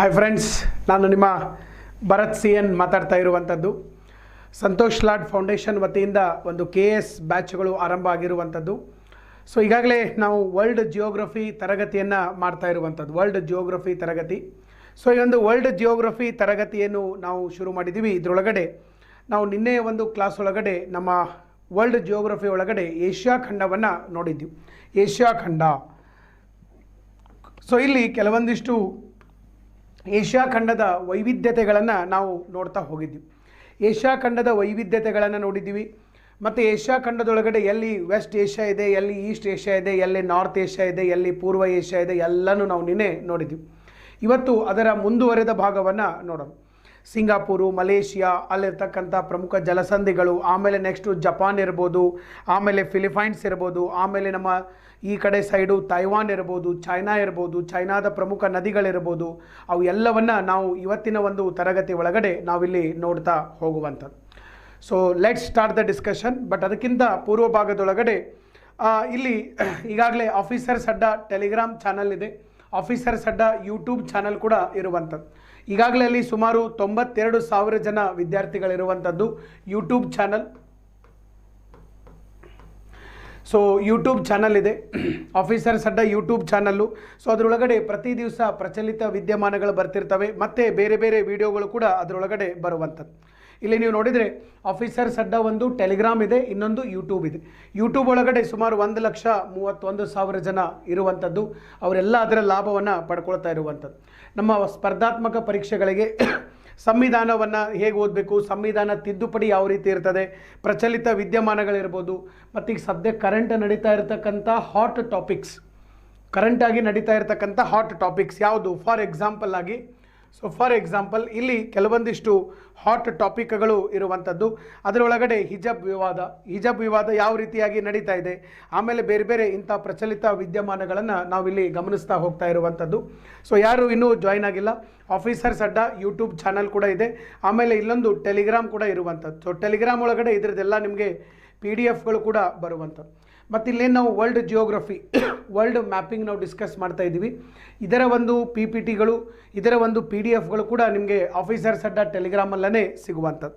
Hi friends, ನಾನು ನಿಮ್ಮ Bharat C N ಮಾತಾಡ್ತಾ ಇರುವಂಥದ್ದು. ಸಂತೋಷ್ ಲಾಡ್ ಫೌಂಡೇಶನ್ ವತಿಯಿಂದ ಒಂದು KS ಬ್ಯಾಚ್ಗಳು ಆರಂಭ ಆಗಿರುವಂಥದ್ದು. ಸೊ ಈಗಾಗಲೇ ನಾವು ವರ್ಲ್ಡ್ ಜಿಯೋಗ್ರಫಿ ತರಗತಿಯನ್ನು ಮಾಡ್ತಾ ಇರುವಂಥದ್ದು, ವರ್ಲ್ಡ್ ಜಿಯೋಗ್ರಫಿ ತರಗತಿ. ಸೊ ಈ ಒಂದು ವರ್ಲ್ಡ್ ಜಿಯೋಗ್ರಫಿ ತರಗತಿಯನ್ನು ನಾವು ಶುರು ಮಾಡಿದ್ದೀವಿ. ಇದರೊಳಗಡೆ ನಾವು ನಿನ್ನೆ ಒಂದು ಕ್ಲಾಸ್ ಒಳಗಡೆ ನಮ್ಮ ವರ್ಲ್ಡ್ ಜಿಯೋಗ್ರಫಿ ಒಳಗಡೆ ಏಷ್ಯಾ ಖಂಡವನ್ನು ನೋಡಿದ್ದೀವಿ. ಏಷ್ಯಾ ಖಂಡ. ಸೊ ಇಲ್ಲಿ ಕೆಲವೊಂದಿಷ್ಟು ಏಷ್ಯಾ ಖಂಡದ ವೈವಿಧ್ಯತೆಗಳನ್ನು ನಾವು ನೋಡ್ತಾ ಹೋಗಿದ್ದೀವಿ. ಏಷ್ಯಾ ಖಂಡದ ವೈವಿಧ್ಯತೆಗಳನ್ನು ನೋಡಿದ್ದೀವಿ. ಮತ್ತು ಏಷ್ಯಾ ಖಂಡದೊಳಗಡೆ ಎಲ್ಲಿ ವೆಸ್ಟ್ ಏಷ್ಯಾ ಇದೆ, ಎಲ್ಲಿ ಈಸ್ಟ್ ಏಷ್ಯಾ ಇದೆ, ಎಲ್ಲಿ ನಾರ್ತ್ ಏಷ್ಯಾ ಇದೆ, ಎಲ್ಲಿ ಪೂರ್ವ ಏಷ್ಯಾ ಇದೆ, ಎಲ್ಲನೂ ನಾವು ನಿನ್ನೆ ನೋಡಿದ್ದೀವಿ. ಇವತ್ತು ಅದರ ಮುಂದುವರೆದ ಭಾಗವನ್ನು ನೋಡೋಣ. ಸಿಂಗಾಪುರು, ಮಲೇಷಿಯಾ, ಅಲ್ಲಿರ್ತಕ್ಕಂಥ ಪ್ರಮುಖ ಜಲಸಂಧಿಗಳು, ಆಮೇಲೆ ನೆಕ್ಸ್ಟು ಜಪಾನ್ ಇರ್ಬೋದು, ಆಮೇಲೆ ಫಿಲಿಪೈನ್ಸ್ ಇರ್ಬೋದು, ಆಮೇಲೆ ನಮ್ಮ ಈ ಕಡೆ ಸೈಡು ತೈವಾನ್ ಇರ್ಬೋದು, ಚೈನಾ ಇರ್ಬೋದು, ಚೈನಾದ ಪ್ರಮುಖ ನದಿಗಳಿರ್ಬೋದು, ಅವು ಎಲ್ಲವನ್ನು ನಾವು ಇವತ್ತಿನ ಒಂದು ತರಗತಿ ಒಳಗಡೆ ನಾವಿಲ್ಲಿ ನೋಡ್ತಾ ಹೋಗುವಂಥದ್ದು. So let's start the discussion. But ಅದಕ್ಕಿಂತ ಪೂರ್ವ ಭಾಗದೊಳಗಡೆ ಇಲ್ಲಿ ಈಗಾಗಲೇ ಆಫೀಸರ್ಸ್ ಅಡ್ಡ ಟೆಲಿಗ್ರಾಮ್ ಚಾನಲ್ ಇದೆ, ಆಫೀಸರ್ಸ್ ಅಡ್ಡ ಯೂಟ್ಯೂಬ್ ಚಾನಲ್ ಕೂಡ ಇರುವಂಥದ್ದು. ಈಗಾಗಲೇ ಅಲ್ಲಿ ಸುಮಾರು 92,000 ಜನ ವಿದ್ಯಾರ್ಥಿಗಳಿರುವಂಥದ್ದು YouTube channel. So YouTube channel ಇದೆ, Officers Adda YouTube channel. So ಅದರೊಳಗಡೆ ಪ್ರತಿ ದಿವಸ ಪ್ರಚಲಿತ ವಿದ್ಯಮಾನಗಳು ಬರ್ತಿರ್ತವೆ, ಮತ್ತು ಬೇರೆ ಬೇರೆ ವಿಡಿಯೋಗಳು ಕೂಡ ಅದರೊಳಗಡೆ ಬರುವಂಥದ್ದು. ಇಲ್ಲಿ ನೀವು ನೋಡಿದರೆ ಆಫೀಸರ್ಸ್ ಅಡ್ಡ ಒಂದು ಟೆಲಿಗ್ರಾಮ್ ಇದೆ, ಇನ್ನೊಂದು ಯೂಟ್ಯೂಬ್ ಇದೆ. ಯೂಟ್ಯೂಬ್ ಒಳಗಡೆ ಸುಮಾರು 1,31,000 ಜನ ಇರುವಂಥದ್ದು. ಅವರೆಲ್ಲ ಅದರ ಲಾಭವನ್ನು ಪಡ್ಕೊಳ್ತಾ ಇರುವಂಥದ್ದು. ನಮ್ಮ ಸ್ಪರ್ಧಾತ್ಮಕ ಪರೀಕ್ಷೆಗಳಿಗೆ ಸಂವಿಧಾನವನ್ನು ಹೇಗೆ ಓದಬೇಕು, ಸಂವಿಧಾನ ತಿದ್ದುಪಡಿ ಯಾವ ರೀತಿ ಇರ್ತದೆ, ಪ್ರಚಲಿತ ವಿದ್ಯಮಾನಗಳಿರ್ಬೋದು, ಮತ್ತು ಈಗ ಸದ್ಯ ಕರೆಂಟ್ ನಡೀತಾ ಇರತಕ್ಕಂಥ ಹಾಟ್ ಟಾಪಿಕ್ಸ್, ಕರೆಂಟಾಗಿ ನಡೀತಾ ಇರತಕ್ಕಂಥ ಹಾಟ್ ಟಾಪಿಕ್ಸ್ ಯಾವುದು, ಫಾರ್ ಎಕ್ಸಾಂಪಲ್ ಆಗಿ. ಸೊ ಫಾರ್ ಎಕ್ಸಾಂಪಲ್ ಇಲ್ಲಿ ಕೆಲವೊಂದಿಷ್ಟು ಹಾಟ್ ಟಾಪಿಕ್ಗಳು ಇರುವಂಥದ್ದು. ಅದರೊಳಗಡೆ ಹಿಜಬ್ ವಿವಾದ ಯಾವ ರೀತಿಯಾಗಿ ನಡೀತಾ ಇದೆ, ಆಮೇಲೆ ಬೇರೆ ಬೇರೆ ಇಂಥ ಪ್ರಚಲಿತ ವಿದ್ಯಮಾನಗಳನ್ನು ನಾವಿಲ್ಲಿ ಗಮನಿಸ್ತಾ ಹೋಗ್ತಾ ಇರುವಂಥದ್ದು. ಸೊ ಯಾರು ಇನ್ನೂ ಜಾಯ್ನ್ ಆಗಿಲ್ಲ, ಆಫೀಸರ್ಸ್ ಅಡ್ಡ ಯೂಟ್ಯೂಬ್ ಚಾನಲ್ ಕೂಡ ಇದೆ, ಆಮೇಲೆ ಇಲ್ಲೊಂದು ಟೆಲಿಗ್ರಾಮ್ ಕೂಡ ಇರುವಂಥದ್ದು. ಸೊ ಟೆಲಿಗ್ರಾಮ್ ಒಳಗಡೆ ಇದರದ್ದೆಲ್ಲ ನಿಮಗೆ PDF ಕೂಡ ಬರುವಂಥದ್ದು. ಮತ್ತು ಇಲ್ಲೇನು ನಾವು ವರ್ಲ್ಡ್ ಜಿಯೋಗ್ರಫಿ, ವರ್ಲ್ಡ್ ಮ್ಯಾಪಿಂಗ್ ನಾವು ಡಿಸ್ಕಸ್ ಮಾಡ್ತಾ ಇದ್ದೀವಿ. ಇದರ ಒಂದು PPTಗಳು, ಇದರ ಒಂದು PDF ಕೂಡ ನಿಮಗೆ ಆಫೀಸರ್ಸ್ ಅಡ್ಡ ಟೆಲಿಗ್ರಾಮಲ್ಲೇ ಸಿಗುವಂಥದ್ದು.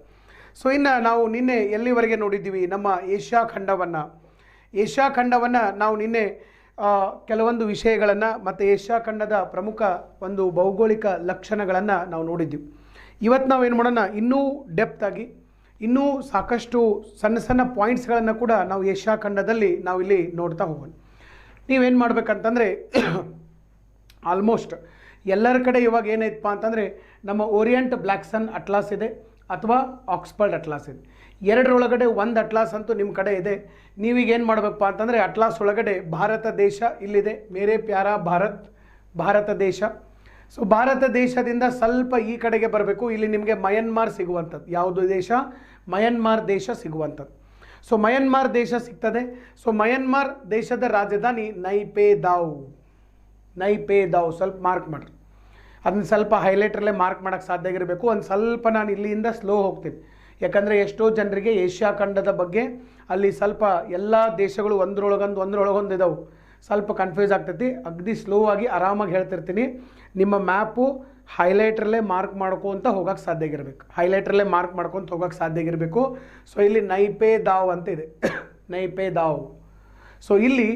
ಸೊ ಇನ್ನು ನಾವು ನಿನ್ನೆ ಎಲ್ಲಿವರೆಗೆ ನೋಡಿದ್ದೀವಿ, ನಮ್ಮ ಏಷ್ಯಾ ಖಂಡವನ್ನು ನಾವು ನಿನ್ನೆ ಕೆಲವೊಂದು ವಿಷಯಗಳನ್ನು ಮತ್ತು ಏಷ್ಯಾ ಖಂಡದ ಪ್ರಮುಖ ಒಂದು ಭೌಗೋಳಿಕ ಲಕ್ಷಣಗಳನ್ನು ನಾವು ನೋಡಿದ್ದೀವಿ. ಇವತ್ತು ನಾವು ಏನು ಮಾಡೋಣ, ಇನ್ನೂ ಡೆಪ್ತಾಗಿ ಇನ್ನೂ ಸಾಕಷ್ಟು ಸಣ್ಣ ಸಣ್ಣ ಪಾಯಿಂಟ್ಸ್ಗಳನ್ನು ಕೂಡ ನಾವು ಏಷ್ಯಾ ಖಂಡದಲ್ಲಿ ನಾವಿಲ್ಲಿ ನೋಡ್ತಾ ಹೋಗೋಣ. ನೀವೇನು ಮಾಡಬೇಕಂತಂದರೆ ಆಲ್ಮೋಸ್ಟ್ ಎಲ್ಲರ ಕಡೆ ಇವಾಗ ಏನೈತಪ್ಪ ಅಂತಂದರೆ ನಮ್ಮ ಓರಿಯೆಂಟ್ ಬ್ಲ್ಯಾಕ್ ಸನ್ ಅಟ್ಲಾಸ್ ಇದೆ ಅಥವಾ ಆಕ್ಸ್ಫರ್ಡ್ ಅಟ್ಲಾಸ್ ಇದೆ. ಎರಡರೊಳಗಡೆ ಒಂದು ಅಟ್ಲಾಸ್ ಅಂತೂ ನಿಮ್ಮ ಕಡೆ ಇದೆ. ನೀವೀಗ ಏನು ಮಾಡಬೇಕಪ್ಪ ಅಂತಂದರೆ ಅಟ್ಲಾಸ್ ಒಳಗಡೆ ಭಾರತ ದೇಶ ಇಲ್ಲಿದೆ, ಮೇರೆ ಪ್ಯಾರಾ ಭಾರತ ದೇಶ. ಸೊ ಭಾರತ ದೇಶದಿಂದ ಸ್ವಲ್ಪ ಈ ಕಡೆಗೆ ಬರಬೇಕು, ಇಲ್ಲಿ ನಿಮಗೆ ಮಯನ್ಮಾರ್ ಸಿಗುವಂಥದ್ದು. ಯಾವುದು ದೇಶ? ಮಯನ್ಮಾರ್ ದೇಶ ಸಿಗುವಂಥದ್ದು. ಸೊ ಮಯನ್ಮಾರ್ ದೇಶ ಸಿಗ್ತದೆ. ಸೊ ಮಯನ್ಮಾರ್ ದೇಶದ ರಾಜಧಾನಿ ನೈಪೇದಾವ್. ಸ್ವಲ್ಪ ಮಾರ್ಕ್ ಮಾಡಿರಿ, ಅದನ್ನ ಸ್ವಲ್ಪ ಹೈಲೈಟ್ರಲ್ಲೇ ಮಾರ್ಕ್ ಮಾಡೋಕ್ಕೆ ಸಾಧ್ಯ ಆಗಿರಬೇಕು. ಒಂದು ಸ್ವಲ್ಪ ನಾನು ಇಲ್ಲಿಂದ ಸ್ಲೋ ಹೋಗ್ತೀನಿ, ಯಾಕಂದರೆ ಎಷ್ಟೋ ಜನರಿಗೆ ಏಷ್ಯಾ ಖಂಡದ ಬಗ್ಗೆ ಅಲ್ಲಿ ಸ್ವಲ್ಪ ಎಲ್ಲ ದೇಶಗಳು ಒಂದರೊಳಗೊಂದು ಇದಾವೆ, ಸ್ವಲ್ಪ ಕನ್ಫ್ಯೂಸ್ ಆಗ್ತೈತಿ. ಅಗದಿ ಸ್ಲೋ ಆಗಿ ಆರಾಮಾಗಿ ಹೇಳ್ತಿರ್ತೀನಿ. ನಿಮ್ಮ ಮ್ಯಾಪು ಹೈಲೈಟ್ರಲ್ಲೇ ಮಾರ್ಕ್ ಮಾಡ್ಕೊತ ಹೋಗೋಕ್ಕೆ ಸಾಧ್ಯ ಆಗಿರಬೇಕು, ಹೈಲೈಟ್ರಲ್ಲೇ ಮಾರ್ಕ್ ಮಾಡ್ಕೊತ ಹೋಗೋಕ್ಕೆ ಸಾಧ್ಯ ಆಗಿರಬೇಕು. ಸೊ ಇಲ್ಲಿ ನೈಪೇದಾವ್ ಅಂತ ಇದೆ, ನೈಪೇದಾವ್. ಸೊ ಇಲ್ಲಿ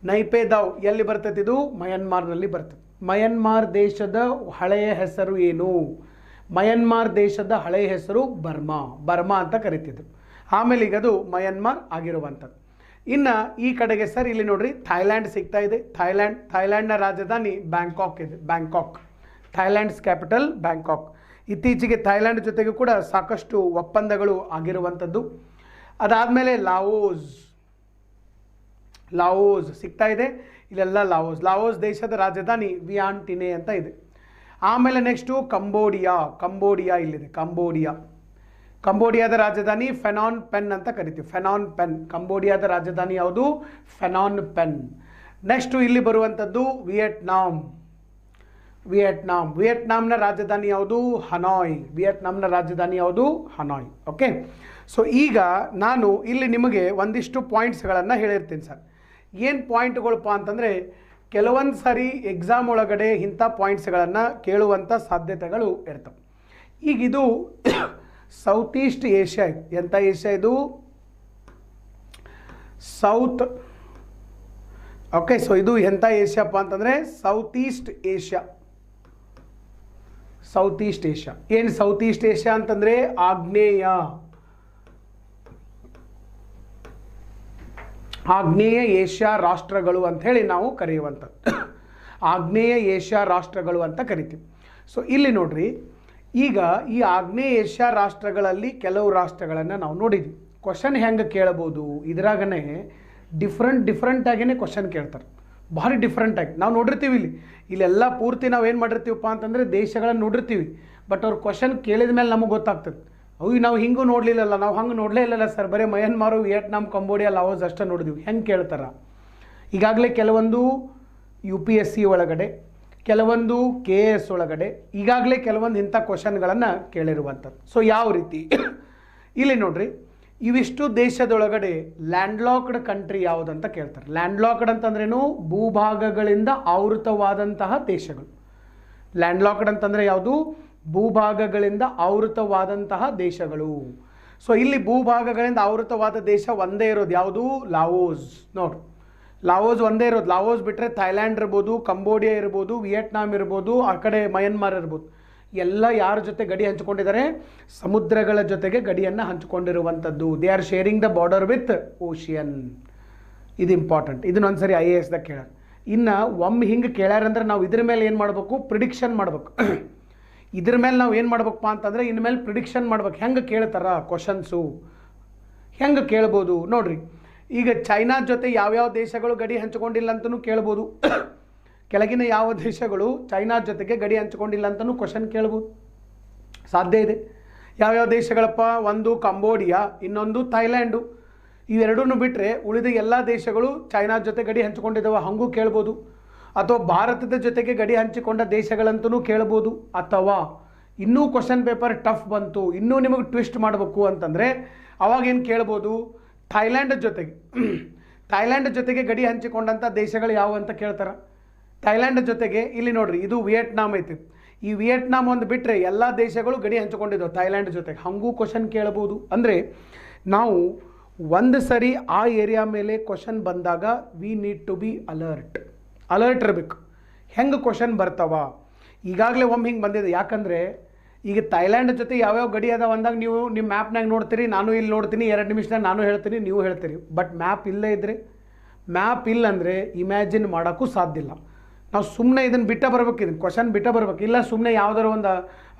ನೈಪೇದಾವ್ ಎಲ್ಲಿ ಬರ್ತೈತಿ? ಇದು ಮಯನ್ಮಾರ್ನಲ್ಲಿ ಬರ್ತದೆ. ಮಯನ್ಮಾರ್ ದೇಶದ ಹಳೆಯ ಹೆಸರು ಏನು? ಮಯನ್ಮಾರ್ ದೇಶದ ಹಳೆಯ ಹೆಸರು ಬರ್ಮಾ ಅಂತ ಕರಿತಿದ್ರು. ಆಮೇಲೆ ಈಗ ಅದು ಮಯನ್ಮಾರ್ ಆಗಿರುವಂಥದ್ದು. ಇನ್ನು ಈ ಕಡೆಗೆ ಸರ್ ಇಲ್ಲಿ ನೋಡ್ರಿ, ಥೈಲ್ಯಾಂಡ್ ಸಿಗ್ತಾ ಇದೆ. ಥೈಲ್ಯಾಂಡ್ನ ರಾಜಧಾನಿ ಬ್ಯಾಂಕಾಕ್ ಇದೆ, ಥೈಲ್ಯಾಂಡ್ಸ್ ಕ್ಯಾಪಿಟಲ್ ಬ್ಯಾಂಕಾಕ್. ಇತ್ತೀಚೆಗೆ ಥೈಲ್ಯಾಂಡ್ ಜೊತೆಗೂ ಕೂಡ ಸಾಕಷ್ಟು ಒಪ್ಪಂದಗಳು ಆಗಿರುವಂಥದ್ದು. ಅದಾದಮೇಲೆ ಲಾವೋಸ್ ಸಿಗ್ತಾ ಇದೆ, ಇಲ್ಲೆಲ್ಲ ಲಾವೋಸ್ ದೇಶದ ರಾಜಧಾನಿ ವಿಯಾಂಟಿನೆ ಅಂತ ಇದೆ. ಆಮೇಲೆ ನೆಕ್ಸ್ಟು ಕಂಬೋಡಿಯಾ ಇಲ್ಲಿದೆ, ಕಂಬೋಡಿಯಾದ ರಾಜಧಾನಿ ಫೆನಾನ್ ಪೆನ್ ಅಂತ ಕರಿತೀವಿ, ಕಂಬೋಡಿಯಾದ ರಾಜಧಾನಿ ಯಾವುದು? ಫೆನಾನ್ ಪೆನ್. ನೆಕ್ಸ್ಟು ಇಲ್ಲಿ ಬರುವಂಥದ್ದು ವಿಯೆಟ್ನಾಂನ ರಾಜಧಾನಿ ಯಾವುದು? ಹನಾಯ್. ಓಕೆ. ಸೊ ಈಗ ನಾನು ಇಲ್ಲಿ ನಿಮಗೆ ಒಂದಿಷ್ಟು ಪಾಯಿಂಟ್ಸ್ಗಳನ್ನು ಹೇಳಿರ್ತೀನಿ ಸರ್. ಏನು ಪಾಯಿಂಟ್ಗಳಪ್ಪ ಅಂತಂದರೆ ಕೆಲವೊಂದು ಸಾರಿ ಎಕ್ಸಾಮ್ ಒಳಗಡೆ ಇಂಥ ಪಾಯಿಂಟ್ಸ್ಗಳನ್ನು ಕೇಳುವಂಥ ಸಾಧ್ಯತೆಗಳು ಇರ್ತವೆ. ಈಗ ಇದು ಸೌತ್ ಈಸ್ಟ್ ಏಷ್ಯಾ ಇದು. ಎಂಥ ಏಷ್ಯಾ ಇದು? ಸೌತ್. ಓಕೆ, ಸೊ ಇದು ಎಂಥ ಏಷ್ಯಾಪ್ಪ ಅಂತಂದರೆ south East Asia. South East Asia ಏನು? ಸೌತ್ ಈಸ್ಟ್ ಏಷ್ಯಾ ಅಂತಂದರೆ ಆಗ್ನೇಯ ಏಷ್ಯಾ ರಾಷ್ಟ್ರಗಳು ಅಂಥೇಳಿ ನಾವು ಕರೆಯುವಂಥದ್ದು. ಆಗ್ನೇಯ ಏಷ್ಯಾ ರಾಷ್ಟ್ರಗಳು ಅಂತ ಕರಿತೀವಿ. ಸೊ ಇಲ್ಲಿ ನೋಡ್ರಿ, ಈಗ ಈ ಆಗ್ನೇಯ ಏಷ್ಯಾ ರಾಷ್ಟ್ರಗಳಲ್ಲಿ ಕೆಲವು ರಾಷ್ಟ್ರಗಳನ್ನು ನಾವು ನೋಡಿದ್ವಿ. ಕ್ವಶನ್ ಹೆಂಗೆ ಕೇಳಬಹುದು? ಇದ್ರಾಗನೇ ಡಿಫ್ರೆಂಟ್ ಆಗಿನೇ ಕ್ವಶನ್ ಕೇಳ್ತಾರೆ, ಭಾರಿ ಡಿಫ್ರೆಂಟಾಗಿ. ನಾವು ನೋಡಿರ್ತೀವಿ ಇಲ್ಲೆಲ್ಲ ಪೂರ್ತಿ ನಾವು ಏನು ಮಾಡಿರ್ತೀವಪ್ಪ ಅಂತಂದರೆ ದೇಶಗಳನ್ನು ನೋಡಿರ್ತೀವಿ. ಬಟ್ ಅವ್ರು ಕ್ವಶನ್ ಕೇಳಿದ ಮೇಲೆ ನಮಗೆ ಗೊತ್ತಾಗ್ತದೆ, ಅವು ನಾವು ಹಿಂಗೂ ನೋಡಲಿಲ್ಲಲ್ಲ, ನಾವು ಹಂಗೆ ನೋಡಲೇ ಇಲ್ಲಲ್ಲ ಸರ್, ಬರೀ ಮಯನ್ಮಾರು, ವಿಯೆಟ್ನಾಂ, ಕಂಬೋಡಿಯಾ, ಲಾವೋಸ್ ಅಷ್ಟೇ ನೋಡಿದ್ವಿ. ಹೆಂಗೆ ಕೇಳ್ತಾರೆ? ಈಗಾಗಲೇ ಕೆಲವೊಂದು UPSC ಒಳಗಡೆ, ಕೆಲವೊಂದು KS ಒಳಗಡೆ ಈಗಾಗಲೇ ಕೆಲವೊಂದು ಇಂಥ ಕ್ವಶನ್ಗಳನ್ನು ಕೇಳಿರುವಂಥದ್ದು. ಸೊ ಯಾವ ರೀತಿ ಇಲ್ಲಿ ನೋಡ್ರಿ, ಇವಿಷ್ಟು ದೇಶದೊಳಗಡೆ ಲ್ಯಾಂಡ್ಲಾಕ್ಡ್ ಕಂಟ್ರಿ ಯಾವುದಂತ ಕೇಳ್ತಾರೆ. ಲ್ಯಾಂಡ್ಲಾಕ್ಡ್ ಅಂತಂದ್ರೇನು? ಭೂಭಾಗಗಳಿಂದ ಆವೃತವಾದಂತಹ ದೇಶಗಳು. ಲ್ಯಾಂಡ್ಲಾಕ್ಡ್ ಅಂತಂದರೆ ಯಾವುದು? ಭೂಭಾಗಗಳಿಂದ ಆವೃತವಾದಂತಹ ದೇಶಗಳು. ಸೊ ಇಲ್ಲಿ ಭೂಭಾಗಗಳಿಂದ ಆವೃತವಾದ ದೇಶ ಒಂದೇ ಇರೋದು ಯಾವುದು? ಲಾವೋಸ್. ನೋಡ್ರಿ, ಲಾವೋಸ್ ಒಂದೇ ಇರೋದು. ಲಾವೋಸ್ ಬಿಟ್ಟರೆ ಥೈಲ್ಯಾಂಡ್ ಇರ್ಬೋದು, ಕಂಬೋಡಿಯಾ ಇರ್ಬೋದು, ವಿಯೆಟ್ನಾಂ ಇರ್ಬೋದು, ಆ ಕಡೆ ಮಯನ್ಮಾರ್ ಇರ್ಬೋದು. ಎಲ್ಲ ಯಾರ ಜೊತೆ ಗಡಿ ಹಂಚಿಕೊಂಡಿದ್ದಾರೆ? ಸಮುದ್ರಗಳ ಜೊತೆಗೆ ಗಡಿಯನ್ನು ಹಂಚಿಕೊಂಡಿರುವಂಥದ್ದು. They are sharing the border with ocean. ಇದು ಇಂಪಾರ್ಟೆಂಟ್. ಇದನ್ನೊಂದ್ಸರಿ IASದಾಗ ಕೇಳ್ಯಾರ. ಇನ್ನು ಒಮ್ಮೆ ಹಿಂಗೆ ಕೇಳ್ಯಾರಂದ್ರೆ ನಾವು ಇದ್ರ ಮೇಲೆ ಏನು ಮಾಡಬೇಕು? ಪ್ರಿಡಿಕ್ಷನ್ ಮಾಡಬೇಕು. ಇದ್ರ ಮೇಲೆ ನಾವು ಏನು ಮಾಡ್ಬೇಕಪ್ಪ ಅಂತಂದರೆ ಇನ್ಮೇಲೆ ಪ್ರಿಡಿಕ್ಷನ್ ಮಾಡ್ಬೇಕು. ಹೆಂಗೆ ಕೇಳ್ತಾರ ಕ್ವಶನ್ಸು, ಹೆಂಗೆ ಕೇಳ್ಬೋದು ನೋಡ್ರಿ. ಈಗ ಚೈನಾ ಜೊತೆ ಯಾವ್ಯಾವ ದೇಶಗಳು ಗಡಿ ಹಂಚಿಕೊಂಡಿಲ್ಲ ಅಂತಲೂ ಕೇಳ್ಬೋದು. ಕೆಳಗಿನ ಯಾವ ದೇಶಗಳು ಚೈನಾ ಜೊತೆಗೆ ಗಡಿ ಹಂಚಿಕೊಂಡಿಲ್ಲ ಅಂತಲೂ ಕ್ವಶನ್ ಕೇಳ್ಬೋದು, ಸಾಧ್ಯ ಇದೆ. ಯಾವ್ಯಾವ ದೇಶಗಳಪ್ಪ? ಒಂದು ಕಂಬೋಡಿಯಾ, ಇನ್ನೊಂದು ಥೈಲ್ಯಾಂಡು. ಇವೆರಡೂ ಬಿಟ್ಟರೆ ಉಳಿದ ಎಲ್ಲ ದೇಶಗಳು ಚೈನಾ ಜೊತೆ ಗಡಿ ಹಂಚಿಕೊಂಡಿದ್ದಾವೆ, ಹಾಗೂ ಕೇಳ್ಬೋದು. ಅಥವಾ ಭಾರತದ ಜೊತೆಗೆ ಗಡಿ ಹಂಚಿಕೊಂಡ ದೇಶಗಳಂತೂ ಕೇಳ್ಬೋದು. ಅಥವಾ ಇನ್ನೂ ಕ್ವಶನ್ ಪೇಪರ್ ಟಫ್ ಬಂತು, ಇನ್ನೂ ನಿಮಗೆ ಟ್ವಿಸ್ಟ್ ಮಾಡಬೇಕು ಅಂತಂದರೆ ಅವಾಗೇನು ಕೇಳ್ಬೋದು? ಥೈಲ್ಯಾಂಡ್ ಜೊತೆಗೆ ಗಡಿ ಹಂಚಿಕೊಂಡಂಥ ದೇಶಗಳು ಯಾವುವು ಅಂತ ಕೇಳ್ತಾರೆ. ಥೈಲ್ಯಾಂಡ್ ಜೊತೆಗೆ ಇಲ್ಲಿ ನೋಡ್ರಿ, ಇದು ವಿಯೆಟ್ನಾಂ ಐತಿ. ಈ ವಿಯೆಟ್ನಾಂ ಒಂದು ಬಿಟ್ಟರೆ ಎಲ್ಲ ದೇಶಗಳು ಗಡಿ ಹಂಚಿಕೊಂಡಿದ್ದಾವೆ ಥೈಲ್ಯಾಂಡ್ ಜೊತೆಗೆ, ಹಾಗೂ ಕ್ವಶನ್ ಕೇಳ್ಬೋದು. ಅಂದರೆ ನಾವು ಒಂದು ಸರಿ ಆ ಏರಿಯಾ ಮೇಲೆ ಕ್ವಶನ್ ಬಂದಾಗ we need to be alert ಇರಬೇಕು. ಹೆಂಗೆ ಕ್ವಶನ್ ಬರ್ತಾವ? ಈಗಾಗಲೇ ಒಮ್ಮೆ ಹಿಂಗೆ ಬಂದಿದೆ. ಯಾಕಂದರೆ ಈಗ ಥೈಲ್ಯಾಂಡ್ ಜೊತೆ ಯಾವ್ಯಾವ ಗಡಿ ಅದಾವ ಅಂದಾಗ ನೀವು ನಿಮ್ಮ ಮ್ಯಾಪ್ನಾಗ ನೋಡ್ತೀರಿ, ನಾನು ಇಲ್ಲಿ ನೋಡ್ತೀನಿ, 2 ನಿಮಿಷನಾಗ ನಾನು ಹೇಳ್ತೀನಿ, ನೀವು ಹೇಳ್ತೀರಿ. ಬಟ್ ಮ್ಯಾಪ್ ಇಲ್ಲೇ ಇದ್ದರೆ, ಮ್ಯಾಪ್ ಇಲ್ಲ ಅಂದರೆ ಇಮ್ಯಾಜಿನ್ ಮಾಡೋಕ್ಕೂ ಸಾಧ್ಯ ಇಲ್ಲ. ನಾವು ಸುಮ್ಮನೆ ಇದನ್ನು ಬಿಟ್ಟ ಬರ್ಬೇಕು, ಇದನ್ನು ಕ್ವಶನ್ ಬಿಟ್ಟ ಬರ್ಬೇಕು. ಇಲ್ಲ ಸುಮ್ಮನೆ ಯಾವುದಾರು ಒಂದು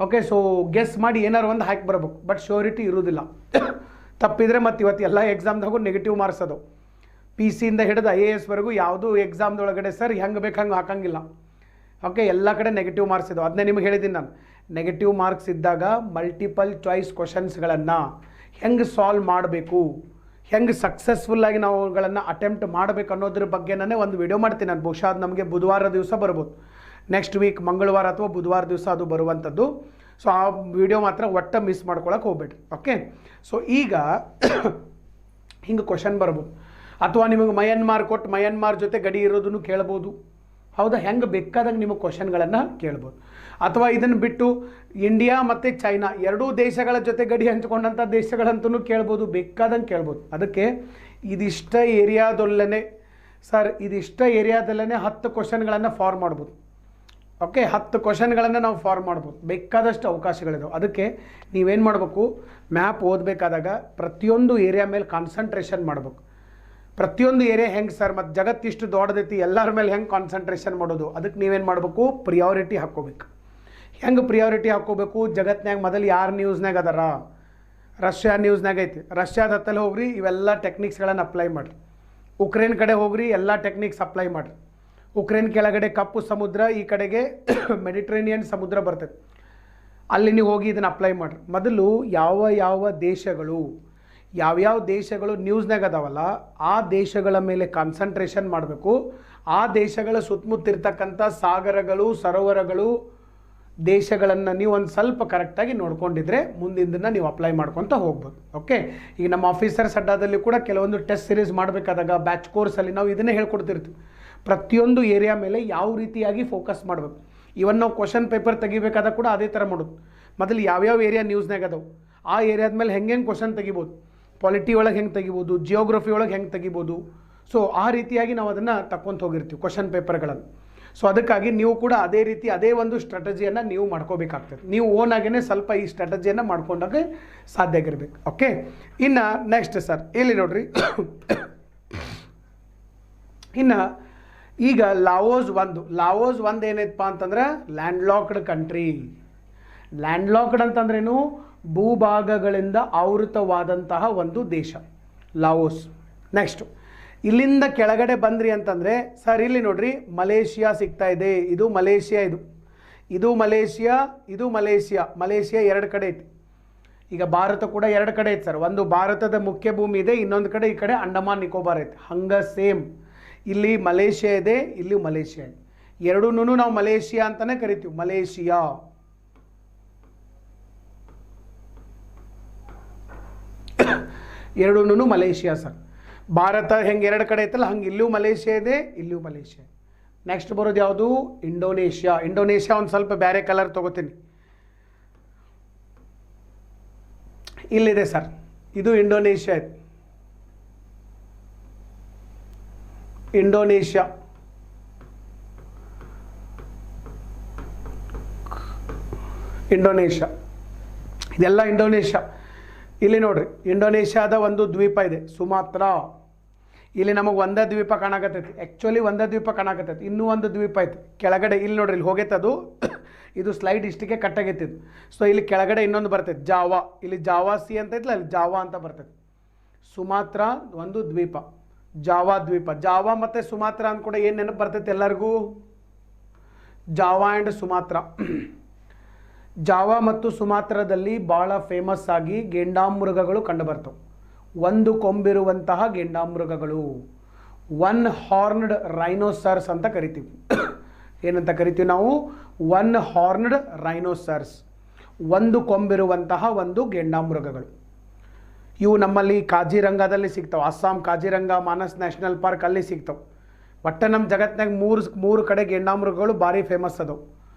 ಓಕೆ ಸೊ ಗೆಸ್ ಮಾಡಿ ಏನಾರು ಒಂದು ಹಾಕಿ ಬರ್ಬೇಕು. ಬಟ್ ಶ್ಯೂರಿಟಿ ಇರೋದಿಲ್ಲ. ತಪ್ಪಿದರೆ ಮತ್ತು ಇವತ್ತು ಎಲ್ಲ ಎಕ್ಸಾಮ್ದಾಗೂ ನೆಗೆಟಿವ್ ಮಾರ್ಕ್ಸ್ ಅದು. PC ಇಂದ ಹಿಡಿದು IAS ವರೆಗೂ ಯಾವುದೂ ಎಕ್ಸಾಮ್ದೊಳಗಡೆ ಸರ್ ಹೆಂಗೆ ಬೇಕು ಹಂಗೆ ಹಾಕಂಗಿಲ್ಲ. ಓಕೆ, ಎಲ್ಲ ಕಡೆ ನೆಗೆಟಿವ್ ಮಾರ್ಕ್ಸ್ ಇದಾವೆ. ಅದನ್ನೇ ನಿಮಗೆ ಹೇಳಿದ್ದೀನಿ ನಾನು. ನೆಗೆಟಿವ್ ಮಾರ್ಕ್ಸ್ ಇದ್ದಾಗ ಮಲ್ಟಿಪಲ್ ಚಾಯ್ಸ್ ಕ್ವಶನ್ಸ್ಗಳನ್ನು ಹೆಂಗೆ ಸಾಲ್ವ್ ಮಾಡಬೇಕು, ಹೆಂಗೆ ಸಕ್ಸಸ್ಫುಲ್ಲಾಗಿ ನಾವು ಅವುಗಳನ್ನು ಅಟೆಂಪ್ಟ್ ಮಾಡಬೇಕು ಅನ್ನೋದ್ರ ಬಗ್ಗೆ ನಾನೇ ಒಂದು ವಿಡಿಯೋ ಮಾಡ್ತೀನಿ ನಾನು. ಬಹುಶಃ ಅದು ನಮಗೆ ಬುಧವಾರ ದಿವಸ ಬರ್ಬೋದು, ನೆಕ್ಸ್ಟ್ ವೀಕ್ ಮಂಗಳವಾರ ಅಥವಾ ಬುಧವಾರ ದಿವಸ ಅದು ಬರುವಂಥದ್ದು. ಸೊ ಆ ವಿಡಿಯೋ ಮಾತ್ರ ಒಟ್ಟು ಮಿಸ್ ಮಾಡ್ಕೊಳಕ್ಕೆ ಹೋಗ್ಬೇಡ್ರಿ. ಓಕೆ, ಸೊ ಈಗ ಹಿಂಗೆ ಕ್ವಶನ್ ಬರ್ಬೋದು. ಅಥವಾ ನಿಮಗೆ ಮಯನ್ಮಾರ್ ಕೊಟ್ಟು ಮಯನ್ಮಾರ್ ಜೊತೆ ಗಡಿ ಇರೋದನ್ನು ಕೇಳ್ಬೋದು. ಹೌದಾ? ಹೆಂಗೆ ಬೇಕಾದಂಗೆ ನಿಮಗೆ ಕ್ವಶನ್ಗಳನ್ನು ಕೇಳ್ಬೋದು. ಅಥವಾ ಇದನ್ನು ಬಿಟ್ಟು ಇಂಡಿಯಾ ಮತ್ತು ಚೈನಾ ಎರಡೂ ದೇಶಗಳ ಜೊತೆ ಗಡಿ ಹಂಚಿಕೊಂಡಂಥ ದೇಶಗಳಂತೂ ಕೇಳ್ಬೋದು, ಬೇಕಾದಂಗೆ ಕೇಳ್ಬೋದು. ಅದಕ್ಕೆ ಇದಿಷ್ಟ ಏರಿಯಾದಲ್ಲೇ ಸರ್, ಇದಿಷ್ಟ ಏರಿಯಾದಲ್ಲೇ 10 ಕ್ವಶನ್ಗಳನ್ನು ಫಾರ್ಮ್ ಮಾಡ್ಬೋದು. ಓಕೆ, 10 ಕ್ವಶನ್ಗಳನ್ನು ನಾವು ಫಾರ್ಮ್ ಮಾಡ್ಬೋದು. ಬೇಕಾದಷ್ಟು ಅವಕಾಶಗಳಿದಾವೆ. ಅದಕ್ಕೆ ನೀವೇನು ಮಾಡಬೇಕು? ಮ್ಯಾಪ್ ಓದಬೇಕಾದಾಗ ಪ್ರತಿಯೊಂದು ಏರಿಯಾ ಮೇಲೆ ಕಾನ್ಸಂಟ್ರೇಷನ್ ಮಾಡಬೇಕು. ಪ್ರತಿಯೊಂದು ಏರಿಯಾ ಹೆಂಗೆ ಸರ್, ಮತ್ತು ಜಗತ್ತಿಷ್ಟು ದೊಡ್ಡದೈತಿ, ಎಲ್ಲರ ಮೇಲೆ ಹೆಂಗೆ ಕಾನ್ಸಂಟ್ರೇಷನ್ ಮಾಡೋದು? ಅದಕ್ಕೆ ನೀವೇನು ಮಾಡಬೇಕು? ಪ್ರಿಯಾರಿಟಿ ಹಾಕ್ಕೋಬೇಕು. ಹೆಂಗೆ ಪ್ರಿಯಾರಿಟಿ ಹಾಕ್ಕೋಬೇಕು? ಜಗತ್ತಿನಾಗ ಮೊದಲು ಯಾರು ನ್ಯೂಸ್ನಾಗ ಅದಾರ? ರಷ್ಯಾ ನ್ಯೂಸ್ನಾಗ ಐತಿ, ರಷ್ಯಾದ ಹತ್ತಲ್ಲಿ ಹೋಗ್ರಿ, ಇವೆಲ್ಲ ಟೆಕ್ನಿಕ್ಸ್ಗಳನ್ನು ಅಪ್ಲೈ ಮಾಡಿರಿ. ಉಕ್ರೇನ್ ಕಡೆ ಹೋಗ್ರಿ, ಎಲ್ಲ ಟೆಕ್ನಿಕ್ಸ್ ಅಪ್ಲೈ ಮಾಡಿರಿ. ಉಕ್ರೇನ್ ಕೆಳಗಡೆ ಕಪ್ಪು ಸಮುದ್ರ, ಈ ಕಡೆಗೆ ಮೆಡಿಟ್ರೇನಿಯನ್ ಸಮುದ್ರ ಬರ್ತದೆ, ಅಲ್ಲಿ ನೀವು ಹೋಗಿ ಇದನ್ನು ಅಪ್ಲೈ ಮಾಡಿರಿ. ಮೊದಲು ಯಾವ ದೇಶಗಳು ಯಾವ್ಯಾವ ದೇಶಗಳು ನ್ಯೂಸ್ನಾಗ ಅದಾವಲ್ಲ ಆ ದೇಶಗಳ ಮೇಲೆ ಕಾನ್ಸಂಟ್ರೇಷನ್ ಮಾಡಬೇಕು. ಆ ದೇಶಗಳ ಸುತ್ತಮುತ್ತಿರ್ತಕ್ಕಂಥ ಸಾಗರಗಳು, ಸರೋವರಗಳು, ದೇಶಗಳನ್ನು ನೀವು ಒಂದು ಸ್ವಲ್ಪ ಕರೆಕ್ಟಾಗಿ ನೋಡ್ಕೊಂಡಿದ್ರೆ ಮುಂದಿನ ನೀವು ಅಪ್ಲೈ ಮಾಡ್ಕೊತ ಹೋಗ್ಬೋದು. ಓಕೆ, ಈಗ ನಮ್ಮ ಆಫೀಸರ್ಸ್ ಅಡ್ಡಾದಲ್ಲಿ ಕೂಡ ಕೆಲವೊಂದು ಟೆಸ್ಟ್ ಸೀರೀಸ್ ಮಾಡಬೇಕಾದಾಗ ಬ್ಯಾಚ್ ಕೋರ್ಸಲ್ಲಿ ನಾವು ಇದನ್ನೇ ಹೇಳ್ಕೊಡ್ತಿರ್ತೀವಿ. ಪ್ರತಿಯೊಂದು ಏರಿಯಾ ಮೇಲೆ ಯಾವ ರೀತಿಯಾಗಿ ಫೋಕಸ್ ಮಾಡಬೇಕು. ಇವನ್ ನಾವು ಕ್ವಶನ್ ಪೇಪರ್ ತೆಗಿಬೇಕಾದಾಗ ಕೂಡ ಅದೇ ಥರ ಮಾಡೋದು. ಮೊದಲು ಯಾವ್ಯಾವ ಏರಿಯಾ ನ್ಯೂಸ್ನಾಗ ಅದಾವೆ, ಆ ಏರಿಯಾದ ಮೇಲೆ ಹೆಂಗೆ ಕ್ವಶನ್ ತೆಗಿಬೋದು, ಪಾಲಿಟಿ ಒಳಗೆ ಹೆಂಗೆ ತೆಗಿಬೋದು, ಜಿಯೋಗ್ರಫಿ ಒಳಗೆ ಹೆಂಗೆ ತೆಗಿಬೋದು. ಸೊ ಆ ರೀತಿಯಾಗಿ ನಾವು ಅದನ್ನು ತಕ್ಕೊಂತ ಹೋಗಿರ್ತೀವಿ ಕ್ವಶನ್ ಪೇಪರ್ಗಳನ್ನು. ಸೊ ಅದಕ್ಕಾಗಿ ನೀವು ಕೂಡ ಅದೇ ರೀತಿ ಅದೇ ಒಂದು ಸ್ಟ್ರಾಟಜಿಯನ್ನು ನೀವು ಮಾಡ್ಕೋಬೇಕಾಗ್ತದೆ. ನೀವು ಓನ್ ಆಗೇ ಸ್ವಲ್ಪ ಈ ಸ್ಟ್ರಾಟಜಿಯನ್ನು ಮಾಡ್ಕೊಂಡಾಗ ಸಾಧ್ಯ ಆಗಿರ್ಬೇಕು. ಓಕೆ, ಇನ್ನು ನೆಕ್ಸ್ಟ್ ಸರ್ ಇಲ್ಲಿ ನೋಡ್ರಿ, ಇನ್ನು ಈಗ ಲಾವೋಸ್ ಒಂದು ಏನೈತಪ್ಪ ಅಂತಂದ್ರೆ ಲ್ಯಾಂಡ್ಲಾಕ್ಡ್ ಕಂಟ್ರಿ. ಲ್ಯಾಂಡ್ಲಾಕ್ಡ್ ಅಂತಂದ್ರೇನು, ಭೂಭಾಗಗಳಿಂದ ಆವೃತವಾದಂತಹ ಒಂದು ದೇಶ ಲಾವೋಸ್. ನೆಕ್ಸ್ಟು ಇಲ್ಲಿಂದ ಕೆಳಗಡೆ ಬಂದ್ರಿ ಅಂತಂದರೆ ಸರ್ ಇಲ್ಲಿ ನೋಡ್ರಿ ಮಲೇಷಿಯಾ ಸಿಗ್ತಾ ಇದೆ. ಇದು ಮಲೇಷಿಯಾ, ಇದು ಮಲೇಷಿಯಾ, ಇದು ಮಲೇಷಿಯಾ. ಮಲೇಷಿಯಾ ಎರಡು ಕಡೆ ಐತಿ. ಈಗ ಭಾರತ ಕೂಡ ಎರಡು ಕಡೆ ಐತೆ ಸರ್. ಒಂದು ಭಾರತದ ಮುಖ್ಯ ಭೂಮಿ ಇದೆ, ಇನ್ನೊಂದು ಕಡೆ ಈ ಕಡೆ ಅಂಡಮಾನ್ ನಿಕೋಬಾರ್ ಐತೆ. ಹಂಗೆ ಸೇಮ್ ಇಲ್ಲಿ ಮಲೇಷಿಯಾ ಇದೆ, ಇಲ್ಲಿ ಮಲೇಷಿಯಾ ಇದೆ. ಎರಡೂ ನಾವು ಮಲೇಷಿಯಾ ಅಂತಲೇ ಕರಿತೀವಿ. ಮಲೇಷಿಯಾ ಎರಡೂ ಮಲೇಷಿಯಾ ಸರ್. ಭಾರತ ಹೆಂಗೆ ಎರಡು ಕಡೆ ಐತಲ್ಲ ಹಂಗೆ ಇಲ್ಲೂ ಮಲೇಷಿಯಾ ಇದೆ, ಇಲ್ಲೂ ಮಲೇಷಿಯಾ. ನೆಕ್ಸ್ಟ್ ಬರೋದು ಯಾವುದು, ಇಂಡೋನೇಷ್ಯಾ. ಇಂಡೋನೇಷ್ಯಾ ಒಂದು ಸ್ವಲ್ಪ ಬೇರೆ ಕಲರ್ ತೊಗೋತೀನಿ. ಇಲ್ಲಿದೆ ಸರ್, ಇದು ಇಂಡೋನೇಷ್ಯಾ ಐತೆ. ಇಂಡೋನೇಷ್ಯಾ ಇದೆಲ್ಲ ಇಂಡೋನೇಷ್ಯಾ. ಇಲ್ಲಿ ನೋಡ್ರಿ ಇಂಡೋನೇಷ್ಯಾದ ಒಂದು ದ್ವೀಪ ಇದೆ ಸುಮಾತ್ರಾ. ಇಲ್ಲಿ ನಮಗೆ ಒಂದೇ ದ್ವೀಪ ಕಾಣಕತ್ತೈತಿ, ಆ್ಯಕ್ಚುಲಿ ಒಂದೇ ದ್ವೀಪ ಕಾಣಕತ್ತೈತಿ. ಇನ್ನೂ ಒಂದು ದ್ವೀಪ ಐತಿ ಕೆಳಗಡೆ. ಇಲ್ಲಿ ನೋಡ್ರಿ ಇಲ್ಲಿ ಹೋಗೈತದು, ಇದು ಸ್ಲೈಡ್ ಇಷ್ಟಿಗೆ ಕಟ್ಟಾಗೈತಿದ್ದು. ಸೊ ಇಲ್ಲಿ ಕೆಳಗಡೆ ಇನ್ನೊಂದು ಬರ್ತೈತಿ ಜಾವಾ. ಇಲ್ಲಿ ಜಾವಾ ಸಿ ಅಂತ ಐತಲ್ಲ, ಇಲ್ಲಿ ಜಾವಾ ಅಂತ ಬರ್ತೈತಿ. ಸುಮಾತ್ರಾ ಒಂದು ದ್ವೀಪ, ಜಾವಾ ದ್ವೀಪ. ಜಾವಾ ಮತ್ತು ಸುಮಾತ್ರಾ ಅಂತ ಕೂಡ ಏನು ನೆನಪು ಬರ್ತೈತಿ ಎಲ್ಲರಿಗೂ, ಜಾವಾ ಆ್ಯಂಡ್ ಸುಮಾತ್ರಾ. ಜಾವಾ ಮತ್ತು ಸುಮಾತ್ರಾದಲ್ಲಿ ಭಾಳ ಫೇಮಸ್ ಆಗಿ ಗೆಂಡಾಮೃಗಗಳು ಕಂಡುಬರ್ತವೆ. ಒಂದು ಕೊಂಬಿರುವಂತಹ ಗೆಂಡಾಮೃಗಗಳು, ಒನ್ ಹಾರ್ನ್ಡ್ ರೈನೋಸರ್ಸ್ ಅಂತ ಕರಿತೀವಿ. ಏನಂತ ಕರಿತೀವಿ ನಾವು, ಒನ್ ಹಾರ್ನ್ಡ್ ರೈನೋಸರ್ಸ್, ಒಂದು ಕೊಂಬಿರುವಂತಹ ಒಂದು ಗೆಂಡಾಮೃಗಗಳು. ಇವು ನಮ್ಮಲ್ಲಿ ಕಾಜಿರಂಗದಲ್ಲಿ ಸಿಗ್ತಾವೆ. ಅಸ್ಸಾಂ ಕಾಜಿರಂಗ ಮಾನಸ್ ನ್ಯಾಷನಲ್ ಪಾರ್ಕ್ ಅಲ್ಲಿ ಸಿಗ್ತಾವೆ. ಒಟ್ಟು ನಮ್ಮ ಜಗತ್ತಿನಾಗ ಮೂರು ಕಡೆ ಗೆಂಡಾಮೃಗಗಳು ಭಾರಿ ಫೇಮಸ್ ಅದಾವೆ.